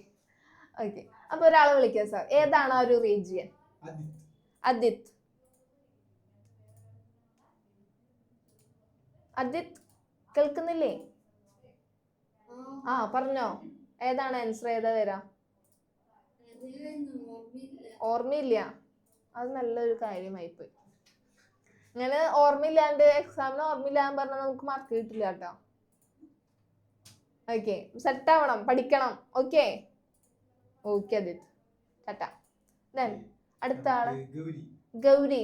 ഓക്കെ, അപ്പൊ ഒരാളെ വിളിക്കാം സാർ. ഏതാണ് ആ ഒരു റീജിയൻ? അദിത് കേൾക്കുന്നില്ലേ? ആ പറഞ്ഞോ, ഏതാണ് ആൻസർ? ഏതാ വരാ? ഓർമ്മയില്ല. അത് നല്ലൊരു കാര്യമായിപ്പോയി. ഇങ്ങനെ ഓർമ്മയില്ലാണ്ട് എക്സാമിന് ഓർമ്മയില്ലാന്ന് പറഞ്ഞാൽ നമുക്ക് മാർക്ക് കിട്ടില്ല കേട്ടോ. ഓക്കെ, സെറ്റ് ആവണം, പഠിക്കണം. Okay okay Adith, Tata. അടുത്ത ആള് ഗൗരി.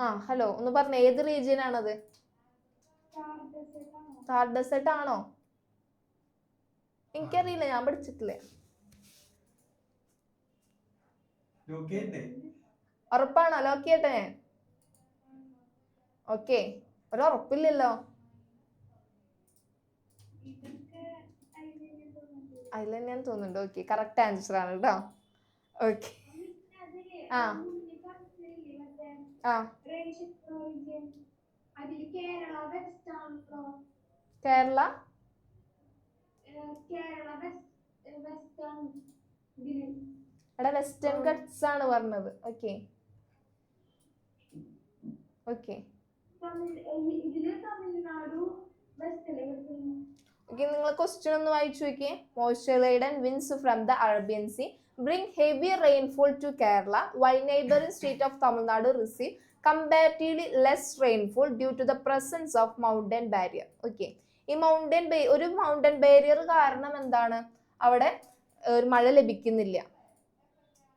ആ ഹലോ, ഒന്ന് പറഞ്ഞ ഏത് റീജിയൻ ആണത്? താർ ഡെസേർട്ട് ആണോ? എനിക്കറിയില്ല, ഞാൻ പഠിച്ചിട്ടില്ല. ഉറപ്പാണോ? ലോക്ക് ചെയ്യട്ടെ? ഓക്കെ, ഒരുറപ്പില്ലല്ലോ. അതിൽ തന്നെയാണ് തോന്നുന്നുണ്ട്. ഓക്കെ, കറക്റ്റ് ആൻസർ ആണ് കേട്ടോ. ഓക്കെ, ആ ആ കേരള എടാ വെസ്റ്റേൺ ഘട്ട്സ് ആണ് പറഞ്ഞത്. ഓക്കെ ഓക്കെ നിങ്ങൾ ക്വസ്റ്റ്യൻ ഒന്ന് വായിച്ചു നോക്കിയേ. Moisture laden winds from the Arabian Sea bring heavy rainfall to Kerala while neighboring state of Tamil Nadu receive comparatively less rainfall due to the presence of mountain barrier. Okay, ഈ ഒരു മൗണ്ടൻ ബാരിയർ കാരണം എന്താണ് അവിടെ ഒരു മഴ ലഭിക്കുന്നില്ല.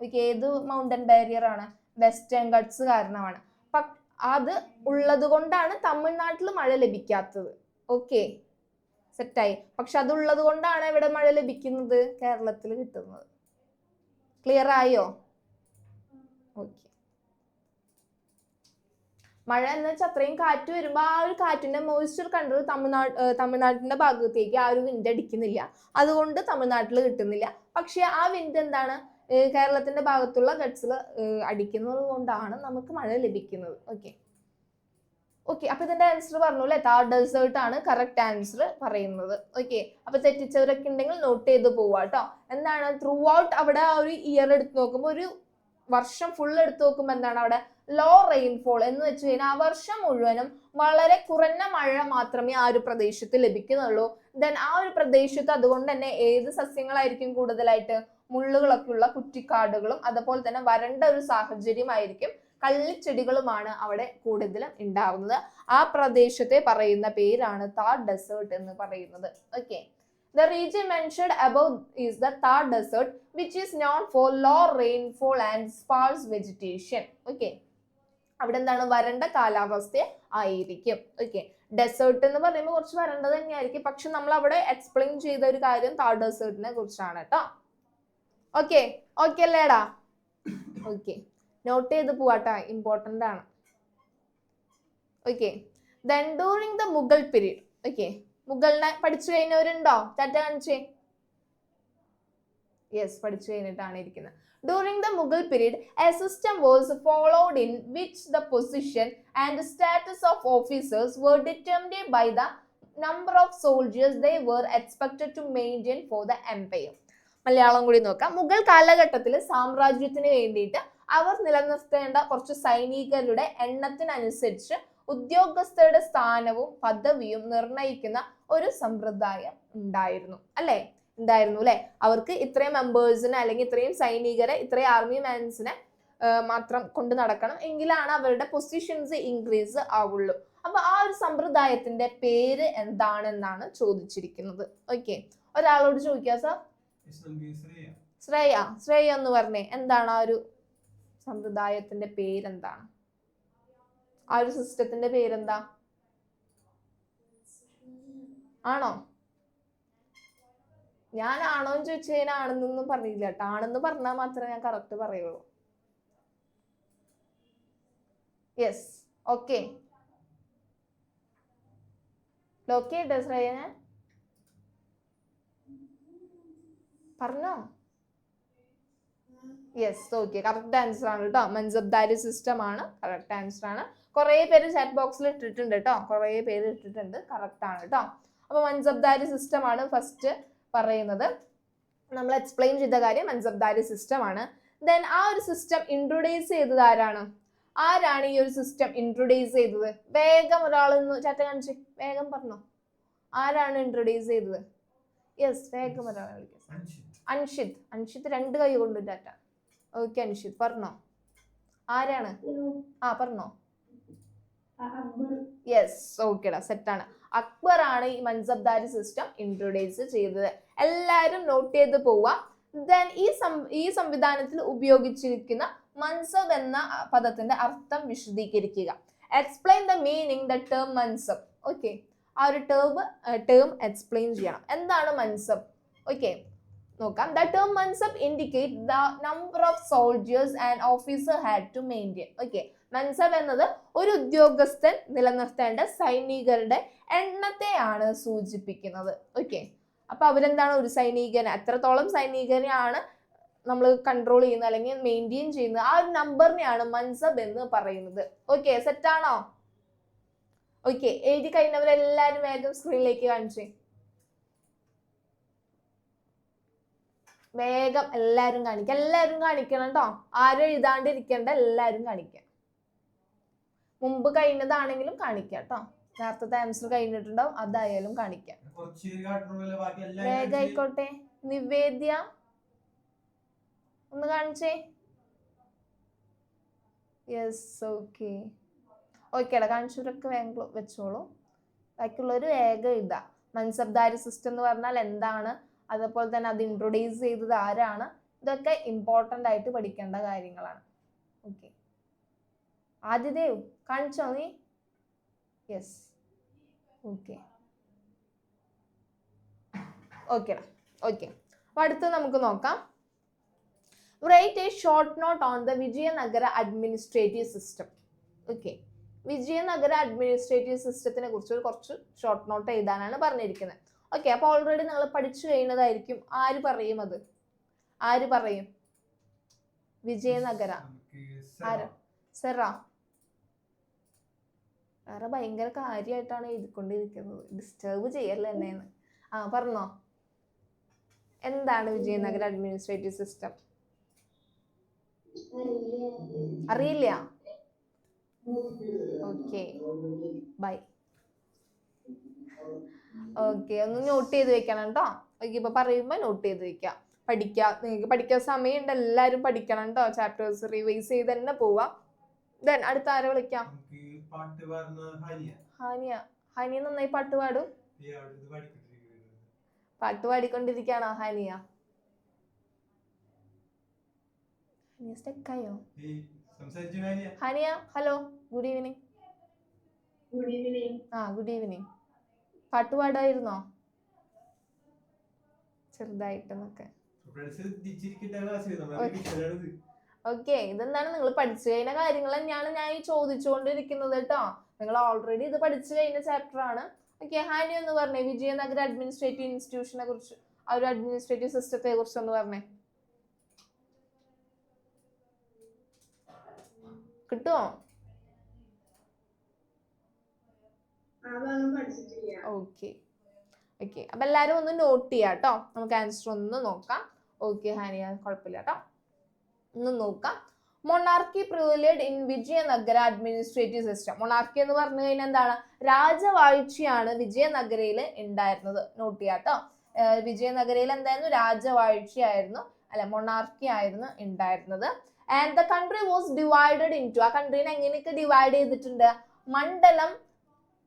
ഓക്കെ, ഏത് മൗണ്ടൻ ബാരിയർ ആണ്? വെസ്റ്റേൺ ഘട്ട്സ് കാരണമാണ്. അത് ഉള്ളത് കൊണ്ടാണ് തമിഴ്നാട്ടിൽ മഴ ലഭിക്കാത്തത്. ഓക്കെ, സെറ്റായി. പക്ഷെ അതുള്ളത് കൊണ്ടാണ് ഇവിടെ മഴ ലഭിക്കുന്നത്, കേരളത്തിൽ കിട്ടുന്നത്. ക്ലിയർ ആയോ? ഓക്കെ. മഴ എന്ന് വെച്ചാൽ അത്രയും കാറ്റ് വരുമ്പോൾ ആ ഒരു കാറ്റിന്റെ മോയ്സ്ചർ കണ്ടത് തമിഴ്നാടിന്റെ ഭാഗത്തേക്ക് ആ ഒരു വിൻഡ് അടിക്കുന്നില്ല, അതുകൊണ്ട് തമിഴ്നാട്ടിൽ കിട്ടുന്നില്ല. പക്ഷെ ആ വിൻഡ് എന്താണ് കേരളത്തിന്റെ ഭാഗത്തുള്ള ഗട്ട്സിൽ അടിക്കുന്നത് കൊണ്ടാണ് നമുക്ക് മഴ ലഭിക്കുന്നത്. Okay okay. അപ്പൊ ഇതിന്റെ ആൻസർ പറഞ്ഞു അല്ലെ, താർ ഡെസേർട്ട് ആണ് കറക്റ്റ് ആൻസർ പറയുന്നത്. ഓക്കെ. അപ്പൊ തെറ്റിച്ചവരൊക്കെ ഉണ്ടെങ്കിൽ നോട്ട് ചെയ്ത് പോവാ കേട്ടോ. എന്താണ് ത്രൂ ഔട്ട് അവിടെ ആ ഒരു ഇയർ എടുത്ത് നോക്കുമ്പോൾ, ഒരു വർഷം ഫുൾ എടുത്ത് നോക്കുമ്പോൾ എന്താണ് അവിടെ ലോ റെയിൻഫോൾ എന്ന് വെച്ച് കഴിഞ്ഞാൽ ആ വർഷം മുഴുവനും വളരെ കുറഞ്ഞ മഴ മാത്രമേ ആ ഒരു പ്രദേശത്ത് ലഭിക്കുന്നുള്ളൂ. ദെൻ ആ ഒരു പ്രദേശത്ത് അതുകൊണ്ട് തന്നെ ഏത് സസ്യങ്ങളായിരിക്കും കൂടുതലായിട്ട്? മുള്ളുകളൊക്കെ ഉള്ള കുറ്റിക്കാടുകളും അതുപോലെ തന്നെ വരണ്ട ഒരു സാഹചര്യമായിരിക്കും, കള്ളിച്ചെടികളുമാണ് അവിടെ കൂടുതലും ഉണ്ടാവുന്നത്. ആ പ്രദേശത്തെ പറയുന്ന പേരാണ് താർ ഡെസേർട്ട് എന്ന് പറയുന്നത്. Okay. The region mentioned above is the Thar Desert, which is known for low rainfall and sparse vegetation. Okay. അവിടെ എന്താണ് വരണ്ട കാലാവസ്ഥ ആയിരിക്കും. ഓക്കെ. ഡെസേർട്ട് എന്ന് പറയുമ്പോൾ കുറച്ച് വരണ്ടത് തന്നെയായിരിക്കും, പക്ഷെ നമ്മൾ അവിടെ എക്സ്പ്ലെയിൻ ചെയ്ത ഒരു കാര്യം താർ ഡെസേർട്ടിനെ കുറിച്ചാണ് കേട്ടോ. ഓക്കെ ഓക്കെ അല്ലേടാ? ഓക്കെ. നോട്ട് ചെയ്ത് പോവാട്ടാ, ഇമ്പോർട്ടന്റ് ആണ്. Okay. Then during the Mughal period, okay, മുഗളിനെ പഠിച്ചു കഴിഞ്ഞവരുണ്ടോ? ടാറ്റ കാണിച്ചേ. യെസ്, പഠിച്ചു കഴിഞ്ഞിട്ടാണ് ഇരിക്കുന്നത്. During the Mughal period, a system was followed in which the position and status of officers were determined by the number of soldiers they were expected to maintain for the empire. Malayalam കൂടി നോക്കാം. മുഗൾ കാലഘട്ടത്തിൽ സാമ്രാജ്യത്തിന് വേണ്ടിയിട്ട് അവർ നിലനിർത്തേണ്ട കുറച്ച് സൈനികരുടെ എണ്ണത്തിനനുസരിച്ച് ഉദ്യോഗസ്ഥരുടെ സ്ഥാനവും പദവിയും നിർണയിക്കുന്ന ഒരു സമ്പ്രദായം ഉണ്ടായിരുന്നു അല്ലേ? അവർക്ക് ഇത്രയും മെമ്പേഴ്സിനെ അല്ലെങ്കിൽ ഇത്രയും സൈനികരെ, ഇത്രയും ആർമി മാൻസിനെ മാത്രം കൊണ്ട് നടക്കണം, എങ്കിലാണ് അവരുടെ പൊസിഷൻസ് ഇൻക്രീസ് ആവുള്ളൂ. അപ്പൊ ആ ഒരു സമ്പ്രദായത്തിന്റെ പേര് എന്താണെന്നാണ് ചോദിച്ചിരിക്കുന്നത്. ഓക്കെ. ഒരാളോട് ചോദിക്കാം സാർ. ശ്രേയ എന്ന് പറഞ്ഞേ, എന്താണ് ആ ഒരു സമ്പ്രദായത്തിന്റെ പേരെന്താണ്? ആ ഒരു സിസ്റ്റത്തിന്റെ പേരെന്താ? ആണോ? ഞാൻ ആണോ എന്ന് ചോദിച്ചു കഴിഞ്ഞാൽ ആണെന്നൊന്നും പറയില്ല കേട്ടോ. ആണെന്ന് പറഞ്ഞാൽ മാത്രമേ ഞാൻ കറക്റ്റ് പറയുള്ളൂ. യെസ്. ഓക്കെ. ലോക്കിയായിട്ടോ ശ്രേയ? പറഞ്ഞോ? യെസ്. ഓക്കെ. കറക്റ്റ് ആൻസർ ആണ് കേട്ടോ. മൻസബ്ദാരി സിസ്റ്റം ആണ് കറക്റ്റ് ആൻസർ ആണ്. കുറെ പേര് ചാറ്റ് ബോക്സിൽ ഇട്ടിട്ടുണ്ട് കേട്ടോ, കുറെ പേര് ഇട്ടിട്ടുണ്ട്. കറക്റ്റ് ആണ് കേട്ടോ. അപ്പൊ മൻസബ്ദാരി സിസ്റ്റം ആണ് ഫസ്റ്റ് പറയുന്നത്. നമ്മൾ എക്സ്പ്ലെയിൻ ചെയ്ത കാര്യം മൻസബ്ദാരി സിസ്റ്റം ആണ്. ദെൻ ആ ഒരു സിസ്റ്റം ഇൻട്രൊഡ്യൂസ് ചെയ്തത് ആരാണ്? ആരാണ് ഈ ഒരു സിസ്റ്റം ഇൻട്രൊഡ്യൂസ് ചെയ്തത്? വേഗം ഒരാളൊന്ന് ചാറ്റ കാണിച്ച് വേഗം പറഞ്ഞോ. ആരാണ് ഇൻട്രൊഡ്യൂസ് ചെയ്തത്? യെസ്, വേഗം ഒരാളെ വിളിക്കാം. അൻഷിത്. അൻഷിത് രണ്ട് കൈ കൊണ്ട് ടാറ്റ. ഓക്കെ അൻഷിത് പറഞ്ഞോ, ആരാണ്? പറഞ്ഞോ. യെസ്. ഓക്കെടാ, സെറ്റാണ്. അക്ബർ ആണ് ഈ മൻസബ്ദാരി സിസ്റ്റം ഇൻട്രൊഡ്യൂസ് ചെയ്തത്. എല്ലാവരും നോട്ട് ചെയ്ത് പോവാ. ദെൻ ഈ സംവിധാനത്തിൽ ഉപയോഗിച്ചിരിക്കുന്ന മൻസബ് എന്ന പദത്തിന്റെ അർത്ഥം വിശദീകരിക്കുക. Explain the meaning the term mansab. Okay. ആ ഒരു ടേം എക്സ്പ്ലെയിൻ ചെയ്യണം. എന്താണ് മൻസബ്? ഓക്കെ, നോക്കാം. The term mansab indicate the number of soldiers an officer had to maintain. Okay, mansab എന്നത് ഒരു ഉദ്യോഗസ്ഥൻ നിലനിർത്തേണ്ട സൈനികരുടെ എണ്ണത്തെയാണ് സൂചിപ്പിക്കുന്നത്. ഓക്കെ. അപ്പൊ അവരെന്താണ്, ഒരു സൈനികനെ, എത്രത്തോളം സൈനികനെയാണ് നമ്മൾ കൺട്രോൾ ചെയ്യുന്നത് അല്ലെങ്കിൽ മെയിൻറ്റെയിൻ ചെയ്യുന്നത്, ആ ഒരു നമ്പറിനെയാണ് മൻസബ് എന്ന് പറയുന്നത്. ഓക്കെ, സെറ്റാണോ? ഓക്കെ. എഴുതി കഴിഞ്ഞവരെല്ലാരും വേഗം സ്ക്രീനിലേക്ക് കാണിച്ചേ. വേഗം എല്ലാരും കാണിക്കാം. എല്ലാരും കാണിക്കണം കേട്ടോ. ആരും എഴുതാണ്ടിരിക്കേണ്ട, എല്ലാരും കാണിക്കാം. മുമ്പ് കഴിഞ്ഞതാണെങ്കിലും കാണിക്കാം കേട്ടോ. നേരത്തെ ആൻസർ കഴിഞ്ഞിട്ടുണ്ടാവും, അതായാലും കാണിക്കാം. വേഗായിക്കോട്ടെ. നിവേദ്യ ഒന്ന് കാണിച്ചേ. യെസ്. ഓക്കെ. ഓക്കേടാ, കാണിച്ചവരൊക്കെ വേഗം വെച്ചോളൂ. ബാക്കിയുള്ളവർ വേഗം എഴുതാം. മൻസബ്ദാരി സിസ്റ്റം എന്ന് പറഞ്ഞാൽ എന്താണ്, അതുപോലെ തന്നെ അത് ഇൻട്രൊഡ്യൂസ് ചെയ്തത് ആരാണ്, ഇതൊക്കെ ഇമ്പോർട്ടൻ്റ് ആയിട്ട് പഠിക്കേണ്ട കാര്യങ്ങളാണ്. ഓക്കെ. ആദിദേവ് കാണിച്ചോ നീ? യെസ്. ഓക്കെ. ഓക്കേടാ. ഓക്കെ, അപ്പൊ അടുത്ത് നമുക്ക് നോക്കാം. Write a short note on the Vijayanagara administrative system. Okay, Vijayanagara administrative സിസ്റ്റത്തിനെ കുറിച്ച് കുറച്ച് ഷോർട്ട് നോട്ട് എഴുതാനാണ് പറഞ്ഞിരിക്കുന്നത്. ഓക്കെ, അപ്പൊ ഓൾറെഡി നിങ്ങൾ പഠിച്ചു കഴിഞ്ഞതായിരിക്കും. ആര് പറയും അത്? ആര് പറയും? വിജയനഗര ആര്? സെറ. വേറെ ഭയങ്കര കാര്യമായിട്ടാണ് എഴുതിക്കൊണ്ടിരിക്കുന്നത്, ഡിസ്റ്റർബ് ചെയ്യല്ലേ എന്നെന്ന്. ആ പറഞ്ഞോ, എന്താണ് വിജയനഗര അഡ്മിനിസ്ട്രേറ്റീവ് സിസ്റ്റം? അറിയില്ല? Okay, bye. ഓക്കെ, ഒന്ന് നോട്ട് ചെയ്ത് വെക്കണം കേട്ടോ. ഓക്കെ, ഇപ്പൊ പറയുമ്പോ നോട്ട് ചെയ്ത് വെക്കാം. നിങ്ങൾക്ക് പഠിക്കാൻ സമയമുണ്ട്, എല്ലാരും പഠിക്കണം കേട്ടോ. ചാപ്റ്റേഴ്സ് റിവൈസ് ചെയ്ത് തന്നെ പോവാ. ദെൻ അടുത്ത ആരെ വിളിക്കാം? ഹാനിയ. ഹാനിയ നന്നായി പാട്ട് പാടും. പാട്ട് പാടിക്കൊണ്ടിരിക്കുകയാണോ ഹാനിയ? സ്റ്റക്കായോ Haniya? Hello, good evening. Good evening. പാട്ട് പാടായിരുന്നോ? ചെറുതായിട്ടെന്നൊക്കെ. ഓക്കെ, ഇതെന്താണ് നിങ്ങൾ പഠിച്ചു കഴിഞ്ഞ കാര്യങ്ങൾ തന്നെയാണ് ഞാൻ ഈ ചോദിച്ചുകൊണ്ടിരിക്കുന്നത് കേട്ടോ. നിങ്ങൾ ഓൾറെഡി ഇത് പഠിച്ചു കഴിഞ്ഞ ചാപ്റ്റർ ആണ്. ഓക്കെ, ഹാനി എന്ന് പറഞ്ഞേ വിജയനഗര അഡ്മിനിസ്ട്രേറ്റീവ് ഇൻസ്റ്റിറ്റ്യൂഷനെ കുറിച്ച്, ആ ഒരു അഡ്മിനിസ്ട്രേറ്റീവ് സിസ്റ്റത്തെ കുറിച്ച് ഒന്ന് പറഞ്ഞേ. കിട്ടുമോ? ഓക്കെ ഓക്കെ, അപ്പൊ എല്ലാരും ഒന്ന് നോട്ട് ചെയ്യാം കേട്ടോ. നമുക്ക് ആൻസർ ഒന്ന് നോക്കാം. ഓക്കെ ഹാനിയ, കുഴപ്പമില്ല കേട്ടോ, ഒന്ന് നോക്കാം. Monarchy privilege in Vijayanagara administrative system. Monarchy എന്ന് പറഞ്ഞു കഴിഞ്ഞാൽ എന്താണ്? രാജവാഴ്ചയാണ് വിജയനഗരയിൽ ഉണ്ടായിരുന്നത്. നോട്ട് ചെയ്യാം കേട്ടോ. വിജയനഗരയിൽ എന്തായിരുന്നു? രാജവാഴ്ചയായിരുന്നു, അല്ല മൊണാർക്കി ആയിരുന്നു ഉണ്ടായിരുന്നത്. And the country was divided in two. ആ കൺട്രീനെ എങ്ങനെയൊക്കെ ഡിവൈഡ് ചെയ്തിട്ടുണ്ട്? മണ്ഡലം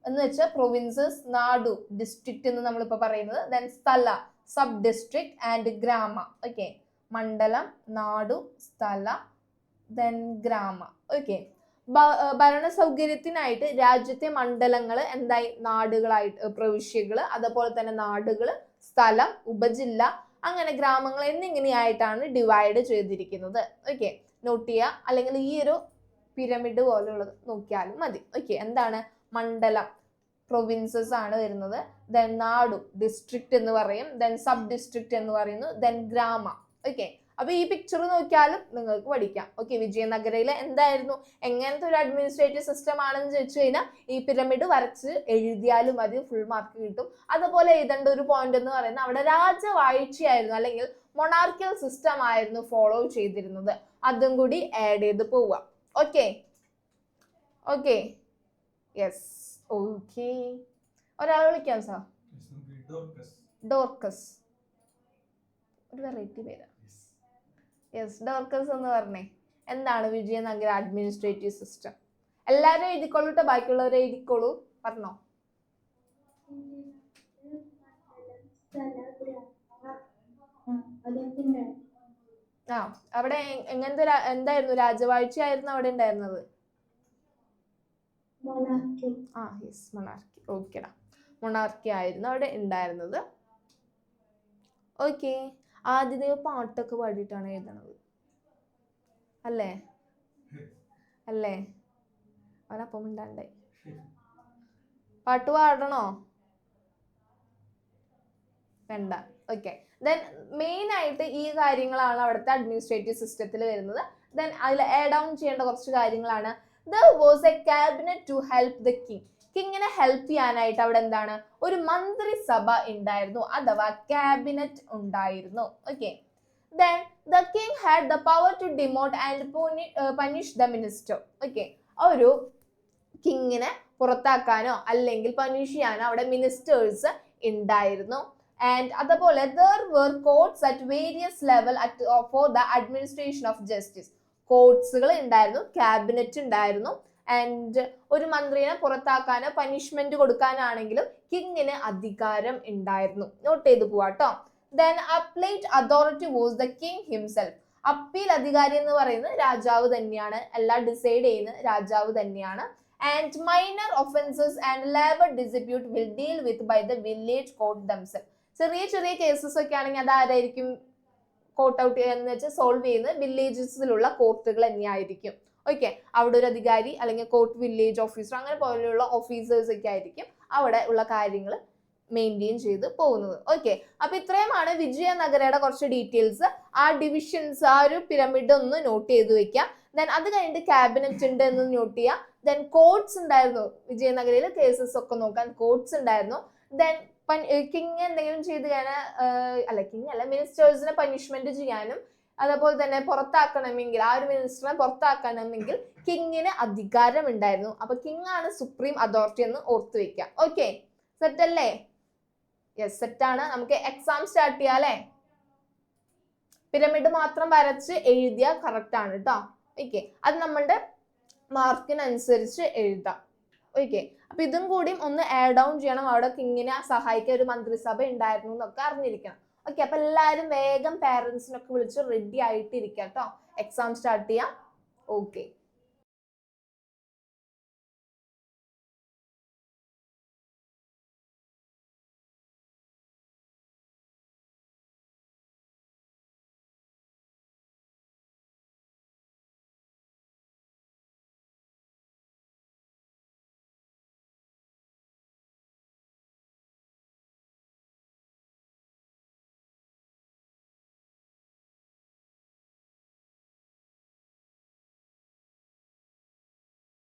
എന്ന് വെച്ചാൽ പ്രൊവിൻസസ്, നാടു ഡിസ്ട്രിക്ട് എന്ന് നമ്മളിപ്പോ പറയുന്നത്, ദെൻ സ്ഥല സബ് ഡിസ്ട്രിക്ട് ആൻഡ് ഗ്രാമ. ഓക്കെ, മണ്ഡലം, നാടു, സ്ഥല, ദെൻ ഗ്രാമ. ഓക്കെ, ഭരണ സൗകര്യത്തിനായിട്ട് രാജ്യത്തെ മണ്ഡലങ്ങള് എന്തായി? നാടുകളായിട്ട്, പ്രവിശ്യകള്, അതുപോലെ തന്നെ നാടുകള്, സ്ഥലം, ഉപജില്ല, അങ്ങനെ ഗ്രാമങ്ങൾ എന്നിങ്ങനെയായിട്ടാണ് ഡിവൈഡ് ചെയ്തിരിക്കുന്നത്. ഓക്കെ, നോട്ട് ചെയ്യുക, അല്ലെങ്കിൽ ഈ ഒരു പിരമിഡ് പോലെയുള്ളത് നോക്കിയാലും മതി. ഓക്കെ, എന്താണ്? മണ്ഡലം പ്രൊവിൻസസ് ആണ് വരുന്നത്, ദെൻ നാടു ഡിസ്ട്രിക്ട് എന്ന് പറയും, ദെൻ സബ് ഡിസ്ട്രിക്ട് എന്ന് പറയുന്നു, ദെൻ ഗ്രാമ. ഓക്കെ, അപ്പൊ ഈ പിക്ചർ നോക്കിയാലും നിങ്ങൾക്ക് പഠിക്കാം. ഓക്കെ, വിജയനഗരയിലെ എന്തായിരുന്നു, എങ്ങനത്തെ ഒരു അഡ്മിനിസ്ട്രേറ്റീവ് സിസ്റ്റം ആണെന്ന് ചോദിച്ചു കഴിഞ്ഞാൽ ഈ പിരമിഡ് വരച്ച് എഴുതിയാലും മതി, ഫുൾ മാർക്ക് കിട്ടും. അതുപോലെ എഴുതേണ്ട ഒരു പോയിന്റ് എന്ന് പറയുന്നത് അവിടെ രാജവാഴ്ചയായിരുന്നു, അല്ലെങ്കിൽ മൊണാർക്കിയൽ സിസ്റ്റം ആയിരുന്നു ഫോളോ ചെയ്തിരുന്നത്. അതും കൂടി ആഡ് ചെയ്ത് പോവുക. Okay okay, yes. ഓക്കെ, ഒരാൾ വിളിക്കാം സാർ. ഡോർക്കസ്, ഒരു വെറൈറ്റി പേരാ. യെസ്, ഡോർക്കസ് എന്ന് പറഞ്ഞേ എന്താണ് വിജയനഗര അഡ്മിനിസ്ട്രേറ്റീവ് സിസ്റ്റം? എല്ലാരും എഴുതിക്കോളൂട്ടോ, ബാക്കിയുള്ളവരെ എഴുതിക്കോളൂ. പറഞ്ഞോ. അവിടെ എങ്ങനത്തെ എന്തായിരുന്നു രാജവാഴ്ചയായിരുന്നു അവിടെ ഉണ്ടായിരുന്നത്? Yes, monarchy. ഓക്കെടാ, മൊണാർക്കി ആയിരുന്നു അവിടെ ഉണ്ടായിരുന്നത്. ഓക്കെ, ആദ്യദേവ പാട്ടൊക്കെ പാടിയിട്ടാണ് എഴുതണത് അല്ലേ? അല്ലേ? അവനപ്പം ഉണ്ടാണ്ടായി. പാട്ട് പാടണോ? വേണ്ട. ഓക്കെ, ദെൻ മെയിൻ ആയിട്ട് ഈ കാര്യങ്ങളാണ് അവിടുത്തെ അഡ്മിനിസ്ട്രേറ്റീവ് സിസ്റ്റത്തിൽ വരുന്നത്. ദെൻ അതിൽ ആഡ് ഓൺ ചെയ്യേണ്ട കുറച്ച് കാര്യങ്ങളാണ്. There was a cabinet to help the king. കിങ്ങിനെ ഹെൽപ്പ് ചെയ്യാനായിട്ട് അവിടെ എന്താണ്? ഒരു മന്ത്രിസഭ ഉണ്ടായിരുന്നു, അഥവാ ക്യാബിനറ്റ് ഉണ്ടായിരുന്നു. Okay, then the king had the power to demote and punish the minister. Okay, ഒരു കിങ്ങിനെ പുറത്താക്കാനോ അല്ലെങ്കിൽ പണിഷ് ചെയ്യാനോ അവിടെ മിനിസ്റ്റേഴ്സ് ഉണ്ടായിരുന്നു. ആൻഡ് അതുപോലെ there were courts at various level for the administration of justice. കോർട്സുകൾ ഉണ്ടായിരുന്നു, ക്യാബിനറ്റ് ഉണ്ടായിരുന്നു. ആൻഡ് ഒരു മന്ത്രിയെ പുറത്താക്കാനോ പനിഷ്മെന്റ് കൊടുക്കാനാണെങ്കിലും കിങ്ങിന് അധികാരം ഉണ്ടായിരുന്നു. നോട്ട് ചെയ്ത് പോവാട്ടോ. Then appellate authority was the king himself. Appeal അധികാരി എന്ന് പറയുന്നത് രാജാവ് തന്നെയാണ്, എല്ലാം ഡിസൈഡ് ചെയ്യുന്നത് രാജാവ് തന്നെയാണ്. And minor offences and labour dispute will deal with by the village court themselves. ചെറിയ ചെറിയ കേസസ് ഒക്കെ ആണെങ്കിൽ അത് ആരായിരിക്കും കോർട്ട് ഔട്ട് എന്ന് വെച്ചാൽ സോൾവ് ചെയ്യുന്നത് വില്ലേജസിലുള്ള കോർട്ടുകൾ തന്നെയായിരിക്കും. ഓക്കെ, അവിടെ ഒരു അധികാരി അല്ലെങ്കിൽ കോർട്ട് വില്ലേജ് ഓഫീസർ അങ്ങനെ പോലെയുള്ള ഓഫീസേഴ്സ് ഒക്കെ ആയിരിക്കും അവിടെ ഉള്ള കാര്യങ്ങൾ മെയിൻറ്റെയിൻ ചെയ്ത് പോകുന്നത്. ഓക്കെ, അപ്പൊ ഇത്രയുമാണ് വിജയനഗരയുടെ കുറച്ച് ഡീറ്റെയിൽസ്. ആ ഡിവിഷൻസ്, ആ ഒരു പിരമിഡ് ഒന്ന് നോട്ട് ചെയ്ത് വെക്കാം. ദെൻ അത് കഴിഞ്ഞിട്ട് ക്യാബിനറ്റ് ഉണ്ട് എന്ന് നോട്ട് ചെയ്യാം. ദെൻ കോർട്സ് ഉണ്ടായിരുന്നു വിജയനഗരയിൽ, കേസസ് ഒക്കെ നോക്കാൻ കോർട്സ് ഉണ്ടായിരുന്നു. ദെൻ കിങ് എന്തെങ്കിലും ചെയ്ത് കഴിഞ്ഞാൽ അല്ല കിങ് അല്ല മിനിസ്റ്റേഴ്സിനെ പനിഷ്മെന്റ് ചെയ്യാനും അതേപോലെ തന്നെ പുറത്താക്കണമെങ്കിൽ ആ ഒരു മിനിസ്റ്ററിനെ പുറത്താക്കണമെങ്കിൽ കിങ്ങിന് അധികാരം ഉണ്ടായിരുന്നു. അപ്പൊ കിങ് ആണ് സുപ്രീം അതോറിറ്റി എന്ന് ഓർത്തു വെക്കാം. ഓക്കെ, സെറ്റ് അല്ലേ? യെസ്, സെറ്റ് ആണ്. നമുക്ക് എക്സാം സ്റ്റാർട്ട് ചെയ്യാം അല്ലേ? പിരമിഡ് മാത്രം വരച്ച് എഴുതിയ കറക്റ്റ് ആണ് കേട്ടോ. ഓക്കെ, അത് നമ്മളുടെ മാർക്കിനനുസരിച്ച് എഴുതാം. ഓക്കെ, അപ്പൊ ഇതും കൂടി ഒന്ന് ആഡ് ഡൗൺ ചെയ്യണം. അവിടെ കിങ്ങിനെ സഹായിക്കാൻ ഒരു മന്ത്രിസഭ ഉണ്ടായിരുന്നു എന്നൊക്കെ അറിഞ്ഞിരിക്കണം. ഓക്കെ, അപ്പൊ എല്ലാവരും വേഗം പാരന്റ്സിനൊക്കെ വിളിച്ച് റെഡി ആയിട്ട് ഇരിക്കാം കേട്ടോ. എക്സാം സ്റ്റാർട്ട് ചെയ്യാം. ഓക്കെ.